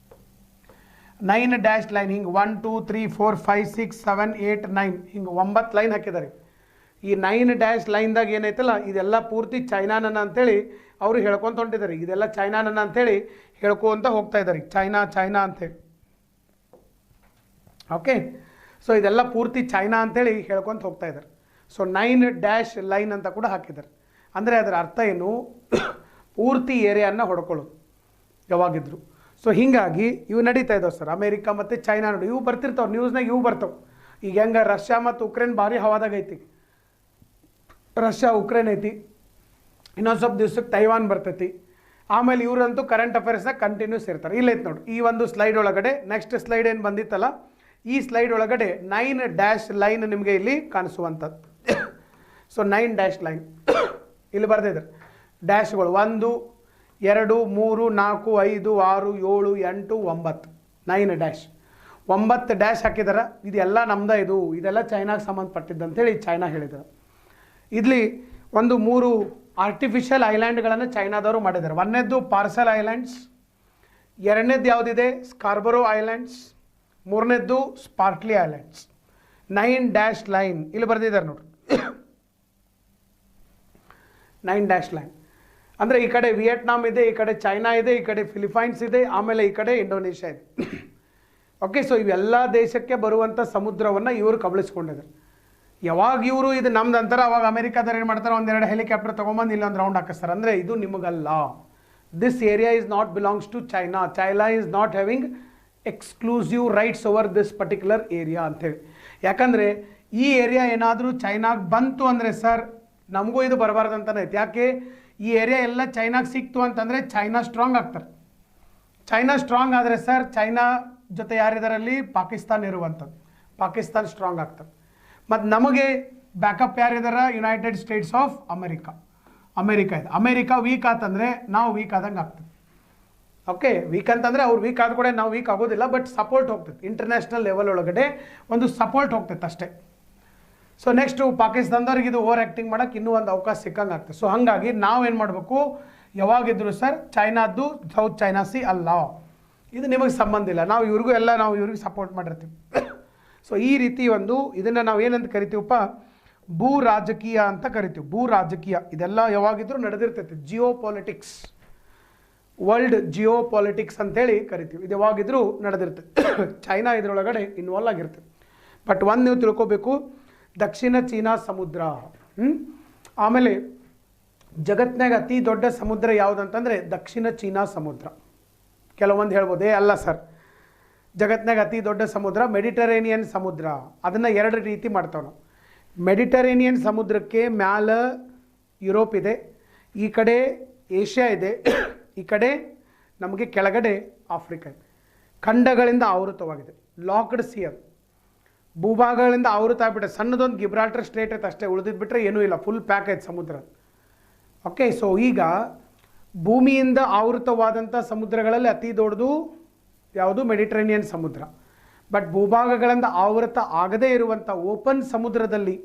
9 ಡ್ಯಾಶ್ ಲೈನ್ ಹಿಂಗೆ 1 2 3 4 5 6 7 8 9 ಹಿಂಗೆ 9 ಲೈನ್ ಹಾಕಿದ್ದಾರೆ. ಈ 9 ಡ್ಯಾಶ್ ಲೈನ್ದಾಗ ಏನೈತಲ್ಲ ಇದೆಲ್ಲ ಪೂರ್ತಿ ಚೈನಾನನ್ನ ಅಂತೇಳಿ ಅವರು ಹೇಳ್ಕೊತ ಹೊಂಟಿದ್ದಾರೆ. ಇದೆಲ್ಲ ಚೈನಾನನ್ನ ಅಂತೇಳಿ ಹೇಳ್ಕೊಂತ ಹೋಗ್ತಾ ಇದ್ದಾರೆ, ಚೈನಾ ಚೈನಾ ಅಂತೇಳಿ. ಓಕೆ, ಸೊ ಇದೆಲ್ಲ ಪೂರ್ತಿ ಚೈನಾ ಅಂತೇಳಿ ಹೇಳ್ಕೊತ ಹೋಗ್ತಾ ಇದ್ದಾರೆ. ಸೊ 9 ಡ್ಯಾಶ್ ಲೈನ್ ಅಂತ ಕೂಡ ಹಾಕಿದ್ದಾರೆ. ಅಂದರೆ ಅದರ ಅರ್ಥ ಏನು, ಪೂರ್ತಿ ಏರಿಯಾನ ಹೊಡ್ಕೊಳ್ಳೋದು ಯಾವಾಗಿದ್ರು. ಸೊ ಹೀಗಾಗಿ ಇವು ನಡೀತಾ ಇದ್ದಾವೆ ಸರ್. ಅಮೇರಿಕಾ ಮತ್ತು ಚೈನಾ ನೋಡಿ ಇವು ಬರ್ತಿರ್ತಾವೆ ನ್ಯೂಸ್ನಾಗ, ಇವು ಬರ್ತಾವೆ. ಈಗ ಹೆಂಗೆ ರಷ್ಯಾ ಮತ್ತು ಉಕ್ರೇನ್ ಭಾರಿ ಹವಾದಾಗ ಐತಿ, ರಷ್ಯಾ ಉಕ್ರೇನ್ ಐತಿ, ಇನ್ನೊಂದು ಸ್ವಲ್ಪ ದಿವ್ಸಕ್ಕೆ ತೈವಾನ್ ಬರ್ತೈತಿ. ಆಮೇಲೆ ಇವರಂತೂ ಕರೆಂಟ್ ಅಫೇರ್ಸ್ನಾಗ ಕಂಟಿನ್ಯೂಸ್ ಇರ್ತಾರೆ. ಇಲ್ಲೈತೆ ನೋಡಿ ಈ ಒಂದು ಸ್ಲೈಡ್ ಒಳಗಡೆ, ನೆಕ್ಸ್ಟ್ ಸ್ಲೈಡ್ ಏನು ಬಂದಿತ್ತಲ್ಲ ಈ ಸ್ಲೈಡ್ ಒಳಗಡೆ 9 ಡ್ಯಾಶ್ ಲೈನ್ ನಿಮಗೆ ಇಲ್ಲಿ ಕಾಣಿಸುವಂಥದ್ದು. ಸೊ 9 ಡ್ಯಾಶ್ ಲೈನ್ ಇಲ್ಲಿ ಬರ್ದಿದ್ದಾರೆ. ಡ್ಯಾಶ್ಗಳು 1 2 3 4 5 6 7 8 9 9 ಡ್ಯಾಶ್ 9 ಡ್ಯಾಶ್ ಹಾಕಿದಾರೆ. ಇದೆಲ್ಲ ನಮ್ದ, ಇದೆಲ್ಲ ಚೈನಾಗೆ ಸಂಬಂಧಪಟ್ಟಿದ್ದಂತೇಳಿ ಚೈನಾ ಹೇಳಿದ್ದಾರೆ. ಇಲ್ಲಿ ಒಂದು 3 ಆರ್ಟಿಫಿಷಿಯಲ್ ಐಲ್ಯಾಂಡ್ಗಳನ್ನು ಚೈನಾದವರು ಮಾಡಿದ್ದಾರೆ. ಒಂದನೇದ್ದು ಪಾರ್ಸೆಲ್ ಐಲ್ಯಾಂಡ್ಸ್, ಎರಡನೇದ್ದು ಯಾವುದಿದೆ ಸ್ಕಾರ್ಬರೋ ಐಲ್ಯಾಂಡ್ಸ್, ಮೂರನೇದ್ದು ಸ್ಪಾರ್ಟ್ಲಿ ಐಲ್ಯಾಂಡ್ಸ್. 9 ಡ್ಯಾಶ್ ಲೈನ್ ಇಲ್ಲಿ ಬರೆದಿದ್ದಾರೆ ನೋಡಿ. 9 ಡ್ಯಾಶ್ ಲೈನ್ ಅಂದರೆ ಈ ಕಡೆ ವಿಯೆಟ್ನಾಂ ಇದೆ, ಈ ಕಡೆ ಚೈನಾ ಇದೆ, ಈ ಕಡೆ ಫಿಲಿಪೈನ್ಸ್ ಇದೆ, ಆಮೇಲೆ ಈ ಕಡೆ ಇಂಡೋನೇಷ್ಯಾ ಇದೆ. ಓಕೆ, ಸೊ ಇವೆಲ್ಲ ದೇಶಕ್ಕೆ ಬರುವಂಥ ಸಮುದ್ರವನ್ನು ಇವರು ಕಬಳಿಸ್ಕೊಂಡಿದ್ದಾರೆ. ಯಾವಾಗ ಇವರು ಇದು ನಮ್ದು ಅಂತಾರೆ ಅವಾಗ ಅಮೆರಿಕಾದವ್ರು ಏನು ಮಾಡ್ತಾರೆ, ಒಂದೆರಡು ಹೆಲಿಕಾಪ್ಟರ್ ತೊಗೊಂಬಂದು ಇಲ್ಲೊಂದು ರೌಂಡ್ ಹಾಕಿಸ್ತಾರೆ. ಅಂದರೆ ಇದು ನಿಮಗಲ್ಲ, this area is not belongs to China, China is not having exclusive rights over this particular area ಅಂಥೇಳಿ. ಯಾಕಂದರೆ ಈ ಏರಿಯಾ ಏನಾದರೂ ಚೈನಾಗೆ ಬಂತು ಅಂದರೆ ಸರ್ ನಮಗೂ ಇದು ಬರಬಾರ್ದು ಅಂತಲೇ ಐತೆ. ಯಾಕೆ ಈ ಏರಿಯಾ ಎಲ್ಲ ಚೈನಾಗೆ ಸಿಕ್ತು ಅಂತಂದರೆ ಚೈನಾ ಸ್ಟ್ರಾಂಗ್ ಆಗ್ತಾರೆ. ಚೈನಾ ಸ್ಟ್ರಾಂಗ್ ಆದರೆ ಸರ್ ಚೈನಾ ಜೊತೆ ಯಾರಿದಾರಲ್ಲಿ ಪಾಕಿಸ್ತಾನ ಇರುವಂಥದ್ದು, ಪಾಕಿಸ್ತಾನ ಸ್ಟ್ರಾಂಗ್ ಆಗ್ತದೆ. ಮತ್ತು ನಮಗೆ ಬ್ಯಾಕಪ್ ಯಾರಿದಾರ, ಯುನೈಟೆಡ್ ಸ್ಟೇಟ್ಸ್ ಆಫ್ ಅಮೆರಿಕಾ ಇದೆ. ಅಮೆರಿಕಾ ವೀಕ್ ಆತಂದರೆ ನಾವು ವೀಕ್ ಆದಂಗೆ ಆಗ್ತದೆ. ಓಕೆ, ವೀಕ್ ಅಂತಂದರೆ ಅವ್ರು ವೀಕ್ ಆದ ಕೂಡ ನಾವು ವೀಕ್ ಆಗೋದಿಲ್ಲ, ಬಟ್ ಸಪೋರ್ಟ್ ಹೋಗ್ತದೆ. ಇಂಟರ್ನ್ಯಾಷನಲ್ ಲೆವೆಲ್ ಒಳಗಡೆ ಒಂದು ಸಪೋರ್ಟ್ ಹೋಗ್ತೈತೆ ಅಷ್ಟೇ. ಸೊ ನೆಕ್ಸ್ಟು ಪಾಕಿಸ್ತಾನದವ್ರಿಗೆ ಇದು ಓವರ್ ಆ್ಯಕ್ಟಿಂಗ್ ಮಾಡೋಕ್ಕೆ ಇನ್ನೂ ಒಂದು ಅವಕಾಶ ಸಿಕ್ಕಂಗೆ ಆಗ್ತದೆ. ಸೊ ಹಾಗಾಗಿ ನಾವೇನು ಮಾಡಬೇಕು, ಯಾವಾಗಿದ್ರು ಸರ್ ಚೈನಾದ್ದು ಸೌತ್ ಚೈನಾ ಸಿ ಅಲ್ಲ, ಇದು ನಿಮಗೆ ಸಂಬಂಧ ಇಲ್ಲ, ನಾವು ಇವ್ರಿಗೆ ಸಪೋರ್ಟ್ ಮಾಡಿರ್ತೀವಿ. ಸೊ ಈ ರೀತಿ ಒಂದು ಇದನ್ನು ನಾವು ಏನಂತ ಕರಿತೀವಪ್ಪ, ಭೂ ರಾಜಕೀಯ ಅಂತ ಕರಿತೀವಿ. ಭೂ ರಾಜಕೀಯ ಇದೆಲ್ಲ ಯಾವಾಗಿದ್ರೂ ನಡೆದಿರ್ತೈತೆ. Geo politics, world geo politics ಅಂತೇಳಿ ಕರಿತೀವಿ. ಇದು ಯಾವಾಗಿದ್ರೂ ನಡೆದಿರ್ತೈತೆ. ಚೈನಾ ಇದರೊಳಗಡೆ ಇನ್ವಾಲ್ವ್ ಆಗಿರ್ತದೆ. ಬಟ್ ಒಂದು ನೀವು ತಿಳ್ಕೊಬೇಕು, ದಕ್ಷಿಣ ಚೀನಾ ಸಮುದ್ರ, ಆಮೇಲೆ ಜಗತ್ತಿನಾಗ ಅತಿ ದೊಡ್ಡ ಸಮುದ್ರ ಯಾವುದಂತಂದರೆ ದಕ್ಷಿಣ ಚೀನಾ ಸಮುದ್ರ. ಕೆಲವೊಂದು ಹೇಳ್ಬೋದು ಅಲ್ಲ ಸರ್, ಜಗತ್ತಿನಾಗ ಅತಿ ದೊಡ್ಡ ಸಮುದ್ರ ಮೆಡಿಟರೇನಿಯನ್ ಸಮುದ್ರ. ಅದನ್ನು 2 ರೀತಿ ಮಾಡ್ತಾವೆ ನಾವು. ಮೆಡಿಟರೇನಿಯನ್ ಸಮುದ್ರಕ್ಕೆ ಮ್ಯಾಲ ಯುರೋಪ್ ಇದೆ, ಈ ಕಡೆ ಏಷ್ಯಾ ಇದೆ, ಈ ಕಡೆ ನಮಗೆ ಕೆಳಗಡೆ ಆಫ್ರಿಕಾ ಇದೆ. ಖಂಡಗಳಿಂದ ಆವೃತವಾಗಿದೆ, ಲಾಕ್ಡ್ ಸಿ. ಅದು ಭೂಭಾಗಗಳಿಂದ ಆವೃತ ಆಗಿಬಿಟ್ಟೆ. ಸಣ್ಣದೊಂದು ಗಿಬ್ರಾಲ್ಟರ್ ಸ್ಟ್ರೇಟ್ ಐತೆ ಅಷ್ಟೇ, ಉಳಿದಿದ್ಬಿಟ್ರೆ ಏನೂ ಇಲ್ಲ, ಫುಲ್ ಪ್ಯಾಕ್ ಐತೆ ಸಮುದ್ರ. ಓಕೆ, ಸೊ ಈಗ ಭೂಮಿಯಿಂದ ಆವೃತವಾದಂಥ ಸಮುದ್ರಗಳಲ್ಲಿ ಅತಿ ದೊಡ್ಡದು ಯಾವುದು, ಮೆಡಿಟರೇನಿಯನ್ ಸಮುದ್ರ. ಬಟ್ ಭೂಭಾಗಗಳಿಂದ ಆವೃತ ಆಗದೇ ಇರುವಂಥ ಓಪನ್ ಸಮುದ್ರದಲ್ಲಿ,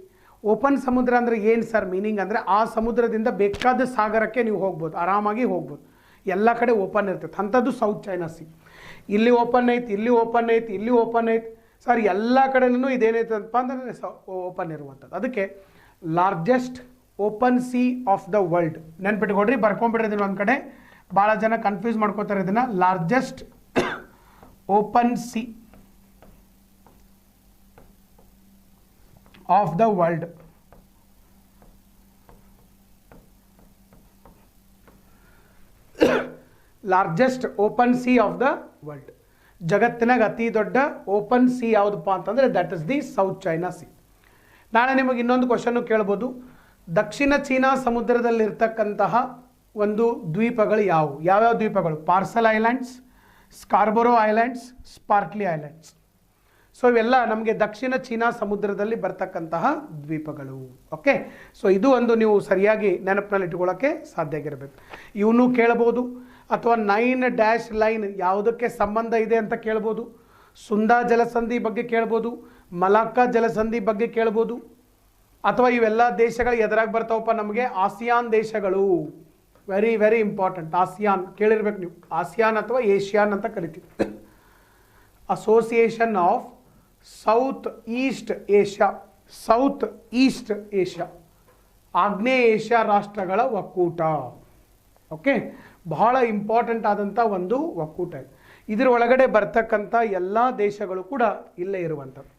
ಓಪನ್ ಸಮುದ್ರ ಅಂದರೆ ಏನು ಸರ್ ಮೀನಿಂಗ್ ಅಂದರೆ ಆ ಸಮುದ್ರದಿಂದ ಬೇಕಾದ ಸಾಗರಕ್ಕೆ ನೀವು ಹೋಗ್ಬೋದು, ಆರಾಮಾಗಿ ಹೋಗ್ಬೋದು, ಎಲ್ಲ ಕಡೆ ಓಪನ್ ಇರ್ತೈತೆ. ಅಂಥದ್ದು ಸೌತ್ ಚೈನಾ ಸಿ. ಇಲ್ಲಿ ಓಪನ್ ಐತಿ, ಇಲ್ಲಿ ಓಪನ್ ಐತಿ, ಇಲ್ಲಿ ಓಪನ್ ಐತಿ ಸರ್, ಎಲ್ಲ ಕಡೆನೂ ಇದೇನೈತಪ್ಪ ಅಂದರೆ ಓಪನ್ ಇರುವಂಥದ್ದು. ಅದಕ್ಕೆ largest open sea of the world. ನೆನ್ಪಿಟ್ಕೊಡ್ರಿ, ಬರ್ಕೊಂಡ್ಬಿಡ್ರಿ ಒಂದು ಕಡೆ, ಭಾಳ ಜನ ಕನ್ಫ್ಯೂಸ್ ಮಾಡ್ಕೋತಾರೆ ಇದನ್ನು. Largest open sea of the world. Largest open sea of the world. ಜಗತ್ತಿನಾಗ ಅತಿ ದೊಡ್ಡ ಓಪನ್ ಸಿ ಯಾವುದಪ್ಪ ಅಂತಂದರೆ that is the South China sea. ನಾಳೆ ನಿಮಗೆ ಇನ್ನೊಂದು ಕ್ವಶನ್ನು ಕೇಳ್ಬೋದು, ದಕ್ಷಿಣ ಚೀನಾ ಸಮುದ್ರದಲ್ಲಿರ್ತಕ್ಕಂತಹ ಒಂದು ದ್ವೀಪಗಳು ಯಾವ್ಯಾವ ದ್ವೀಪಗಳು? Paracel islands, Scarborough islands, Spratly islands. So ಇವೆಲ್ಲ ನಮಗೆ ದಕ್ಷಿಣ ಚೀನಾ ಸಮುದ್ರದಲ್ಲಿ ಬರ್ತಕ್ಕಂತಹ ದ್ವೀಪಗಳು. ಓಕೆ, ಸೊ ಇದು ಒಂದು ನೀವು ಸರಿಯಾಗಿ ನೆನಪಿನಲ್ಲಿ ಇಟ್ಕೊಳ್ಳೋಕ್ಕೆ ಸಾಧ್ಯ ಆಗಿರಬೇಕು. ಇವನು ಕೇಳ್ಬೋದು, ಅಥವಾ 9 ಡ್ಯಾಶ್ ಲೈನ್ ಯಾವುದಕ್ಕೆ ಸಂಬಂಧ ಇದೆ ಅಂತ ಕೇಳ್ಬೋದು. ಸುಂದಾ ಜಲಸಂಧಿ ಬಗ್ಗೆ ಕೇಳ್ಬೋದು, ಮಲಾಕ್ಕಾ ಜಲಸಂಧಿ ಬಗ್ಗೆ ಕೇಳ್ಬೋದು, ಅಥವಾ ಇವೆಲ್ಲ ದೇಶಗಳು ಎದುರಾಗಿ ಬರ್ತಾವಪ್ಪ ನಮಗೆ ಆಸಿಯಾನ್ ದೇಶಗಳು. Very very important. ಆಸಿಯಾನ್ ಕೇಳಿರ್ಬೇಕು ನೀವು. ಆಸಿಯಾನ್ ಅಥವಾ ಏಷ್ಯಾನ್ ಅಂತ ಕರಿತೀವಿ. Association of south East Asia, south East Asia, ಆಗ್ನೇಯ ಏಷ್ಯಾ ರಾಷ್ಟ್ರಗಳ ಒಕ್ಕೂಟ. ಓಕೆ, ಬಹಳ ಇಂಪಾರ್ಟೆಂಟ್ ಆದಂಥ ಒಂದು ಒಕ್ಕೂಟ. ಇದರ ಒಳಗಡೆ ಬರ್ತಕ್ಕಂಥ ಎಲ್ಲ ದೇಶಗಳು ಕೂಡ ಇಲ್ಲೇ ಇರುವಂಥದ್ದು.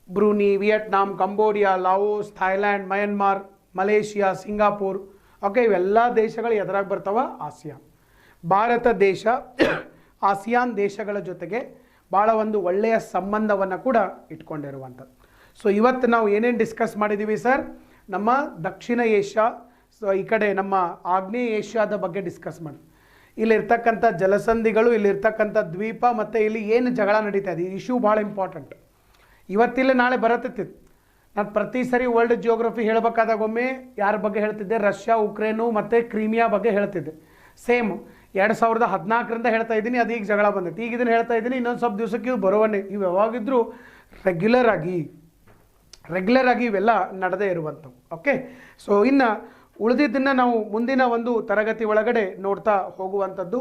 Brunei, Vietnam, Cambodia, Laos, Thailand, Myanmar, Malaysia, Singapore. Okay, ಇವೆಲ್ಲ ದೇಶಗಳು ಎದುರಾಗಿ ಬರ್ತಾವ ಆಸಿಯಾನ್. ಭಾರತ ದೇಶ ಆಸಿಯಾನ್ ದೇಶಗಳ ಜೊತೆಗೆ ಭಾಳ ಒಂದು ಒಳ್ಳೆಯ ಸಂಬಂಧವನ್ನು ಕೂಡ ಇಟ್ಕೊಂಡಿರುವಂಥದ್ದು. ಸೊ ಇವತ್ತು ನಾವು ಏನೇನು ಡಿಸ್ಕಸ್ ಮಾಡಿದ್ದೀವಿ ಸರ್? ನಮ್ಮ ದಕ್ಷಿಣ ಏಷ್ಯಾ, ಸೊ ಈ ಕಡೆ ನಮ್ಮ ಆಗ್ನೇಯ ಏಷ್ಯಾದ ಬಗ್ಗೆ ಡಿಸ್ಕಸ್ ಮಾಡಿ. ಇಲ್ಲಿರ್ತಕ್ಕಂಥ ಜಲಸಂಧಿಗಳು, ಇಲ್ಲಿರ್ತಕ್ಕಂಥ ದ್ವೀಪ, ಮತ್ತು ಇಲ್ಲಿ ಏನು ಜಗಳ ನಡೀತಾ ಇದೆ, ಈ ಇಶ್ಯೂ ಭಾಳ ಇಂಪಾರ್ಟೆಂಟ್. ಇವತ್ತಿಲ್ಲ ನಾಳೆ ಬರತ್ತಿತ್ತು. ನಾನು ಪ್ರತಿ ಸರಿ ವರ್ಲ್ಡ್ ಜಿಯೋಗ್ರಫಿ ಹೇಳಬೇಕಾದಾಗ ಒಮ್ಮೆ ಯಾರ ಬಗ್ಗೆ ಹೇಳ್ತಿದ್ದೆ? ರಷ್ಯಾ, ಉಕ್ರೇನು ಮತ್ತು ಕ್ರೀಮಿಯಾ ಬಗ್ಗೆ ಹೇಳ್ತಿದ್ದೆ. ಸೇಮ್ 2014ರಿಂದ ಹೇಳ್ತಾ ಇದ್ದೀನಿ, ಅದು ಈಗ ಜಗಳ ಬಂದೈತಿ. ಈಗ ಇದನ್ನು ಹೇಳ್ತಾ ಇದ್ದೀನಿ, ಇನ್ನೊಂದು ಸ್ವಲ್ಪ ದಿವಸಕ್ಕೆ ಇವು ಬರೋವನ್ನೇ. ಇವು ಯಾವಾಗಿದ್ದರೂ ರೆಗ್ಯುಲರ್ ಆಗಿ ಇವೆಲ್ಲ ನಡೆದೇ ಇರುವಂಥವು. ಓಕೆ, ಸೊ ಇನ್ನು ಉಳಿದಿದ್ದನ್ನು ನಾವು ಮುಂದಿನ ಒಂದು ತರಗತಿ ಒಳಗಡೆ ನೋಡ್ತಾ ಹೋಗುವಂಥದ್ದು.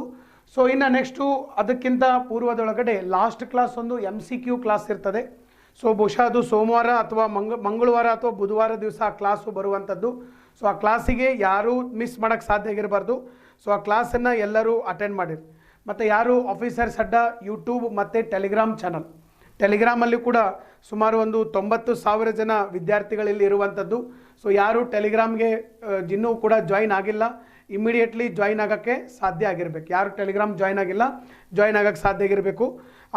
ಸೊ ಇನ್ನು ನೆಕ್ಸ್ಟು ಅದಕ್ಕಿಂತ ಪೂರ್ವದೊಳಗಡೆ ಲಾಸ್ಟ್ ಕ್ಲಾಸ್ ಒಂದು MCQ ಕ್ಲಾಸ್ ಇರ್ತದೆ. ಸೊ ಬಹುಶಃ ಅದು ಸೋಮವಾರ ಅಥವಾ ಮಂಗಳವಾರ ಅಥವಾ ಬುಧವಾರ ದಿವಸ ಆ ಕ್ಲಾಸು ಬರುವಂಥದ್ದು. ಸೊ ಆ ಕ್ಲಾಸಿಗೆ ಯಾರೂ ಮಿಸ್ ಮಾಡೋಕ್ಕೆ ಸಾಧ್ಯ ಆಗಿರಬಾರ್ದು. ಸೊ ಆ ಕ್ಲಾಸನ್ನು ಎಲ್ಲರೂ ಅಟೆಂಡ್ ಮಾಡಿರಿ. ಮತ್ತು ಯಾರು ಆಫೀಸರ್ಸ್ ಅಡ್ಡ ಯೂಟ್ಯೂಬ್ ಮತ್ತು ಟೆಲಿಗ್ರಾಮ್ ಚಾನಲ್, ಟೆಲಿಗ್ರಾಮಲ್ಲಿ ಕೂಡ ಸುಮಾರು ಒಂದು 90,000 ಜನ ವಿದ್ಯಾರ್ಥಿಗಳಲ್ಲಿ ಇರುವಂಥದ್ದು. ಸೊ ಯಾರು ಟೆಲಿಗ್ರಾಮ್ಗೆ ಇನ್ನೂ ಕೂಡ ಜಾಯಿನ್ ಆಗಿಲ್ಲ, ಇಮಿಡಿಯೇಟ್ಲಿ ಜಾಯಿನ್ ಆಗೋಕ್ಕೆ ಸಾಧ್ಯ ಆಗಿರಬೇಕು. ಯಾರು ಟೆಲಿಗ್ರಾಮ್ ಜಾಯಿನ್ ಆಗಿಲ್ಲ, ಜಾಯಿನ್ ಆಗೋಕ್ಕೆ ಸಾಧ್ಯ ಆಗಿರಬೇಕು.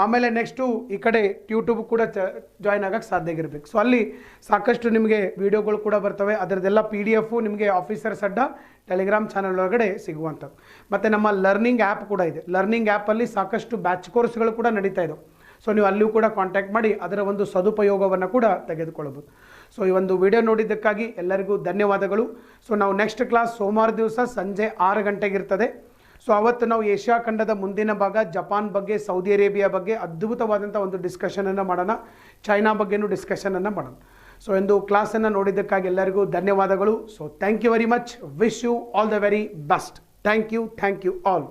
ಆಮೇಲೆ ನೆಕ್ಸ್ಟು ಈ ಕಡೆ ಯೂಟ್ಯೂಬ್ ಕೂಡ ಜಾಯಿನ್ ಆಗೋಕ್ಕೆ ಸಾಧ್ಯ ಆಗಿರಬೇಕು. ಸೊ ಅಲ್ಲಿ ಸಾಕಷ್ಟು ನಿಮಗೆ ವೀಡಿಯೋಗಳು ಕೂಡ ಬರ್ತವೆ. ಅದರದ್ದೆಲ್ಲ PDF ನಿಮಗೆ ಆಫೀಸರ್ಸ್ ಅಡ್ಡ ಟೆಲಿಗ್ರಾಮ್ ಚಾನಲ್ ಒಳಗಡೆ ಸಿಗುವಂಥದ್ದು. ಮತ್ತು ನಮ್ಮ ಲರ್ನಿಂಗ್ ಆ್ಯಪ್ ಕೂಡ ಇದೆ. ಲರ್ನಿಂಗ್ ಆ್ಯಪಲ್ಲಿ ಸಾಕಷ್ಟು ಬ್ಯಾಚ್ ಕೋರ್ಸ್ಗಳು ಕೂಡ ನಡೀತಾ ಇದ್ದಾವೆ. ಸೊ ನೀವು ಅಲ್ಲಿಯೂ ಕೂಡ ಕಾಂಟ್ಯಾಕ್ಟ್ ಮಾಡಿ ಅದರ ಒಂದು ಸದುಪಯೋಗವನ್ನು ಕೂಡ ತೆಗೆದುಕೊಳ್ಳಬಹುದು. ಸೊ ಈ ಒಂದು ವಿಡಿಯೋ ನೋಡಿದ್ದಕ್ಕಾಗಿ ಎಲ್ಲರಿಗೂ ಧನ್ಯವಾದಗಳು. ಸೊ ನಾವು ನೆಕ್ಸ್ಟ್ ಕ್ಲಾಸ್ ಸೋಮವಾರ ದಿವಸ ಸಂಜೆ 6 ಗಂಟೆಗೆ ಇರ್ತದೆ. ಸೊ ಅವತ್ತು ನಾವು ಏಷ್ಯಾ ಖಂಡದ ಮುಂದಿನ ಭಾಗ, ಜಪಾನ್ ಬಗ್ಗೆ, ಸೌದಿ ಅರೇಬಿಯಾ ಬಗ್ಗೆ ಅದ್ಭುತವಾದಂಥ ಒಂದು ಡಿಸ್ಕಷನನ್ನು ಮಾಡೋಣ. ಚೈನಾ ಬಗ್ಗೆನೂ ಡಿಸ್ಕಷನನ್ನು ಮಾಡೋಣ. ಸೊ ಒಂದು ಕ್ಲಾಸನ್ನು ನೋಡಿದ್ದಕ್ಕಾಗಿ ಎಲ್ಲರಿಗೂ ಧನ್ಯವಾದಗಳು. So thank you very much. Wish you all the very best. Thank you all.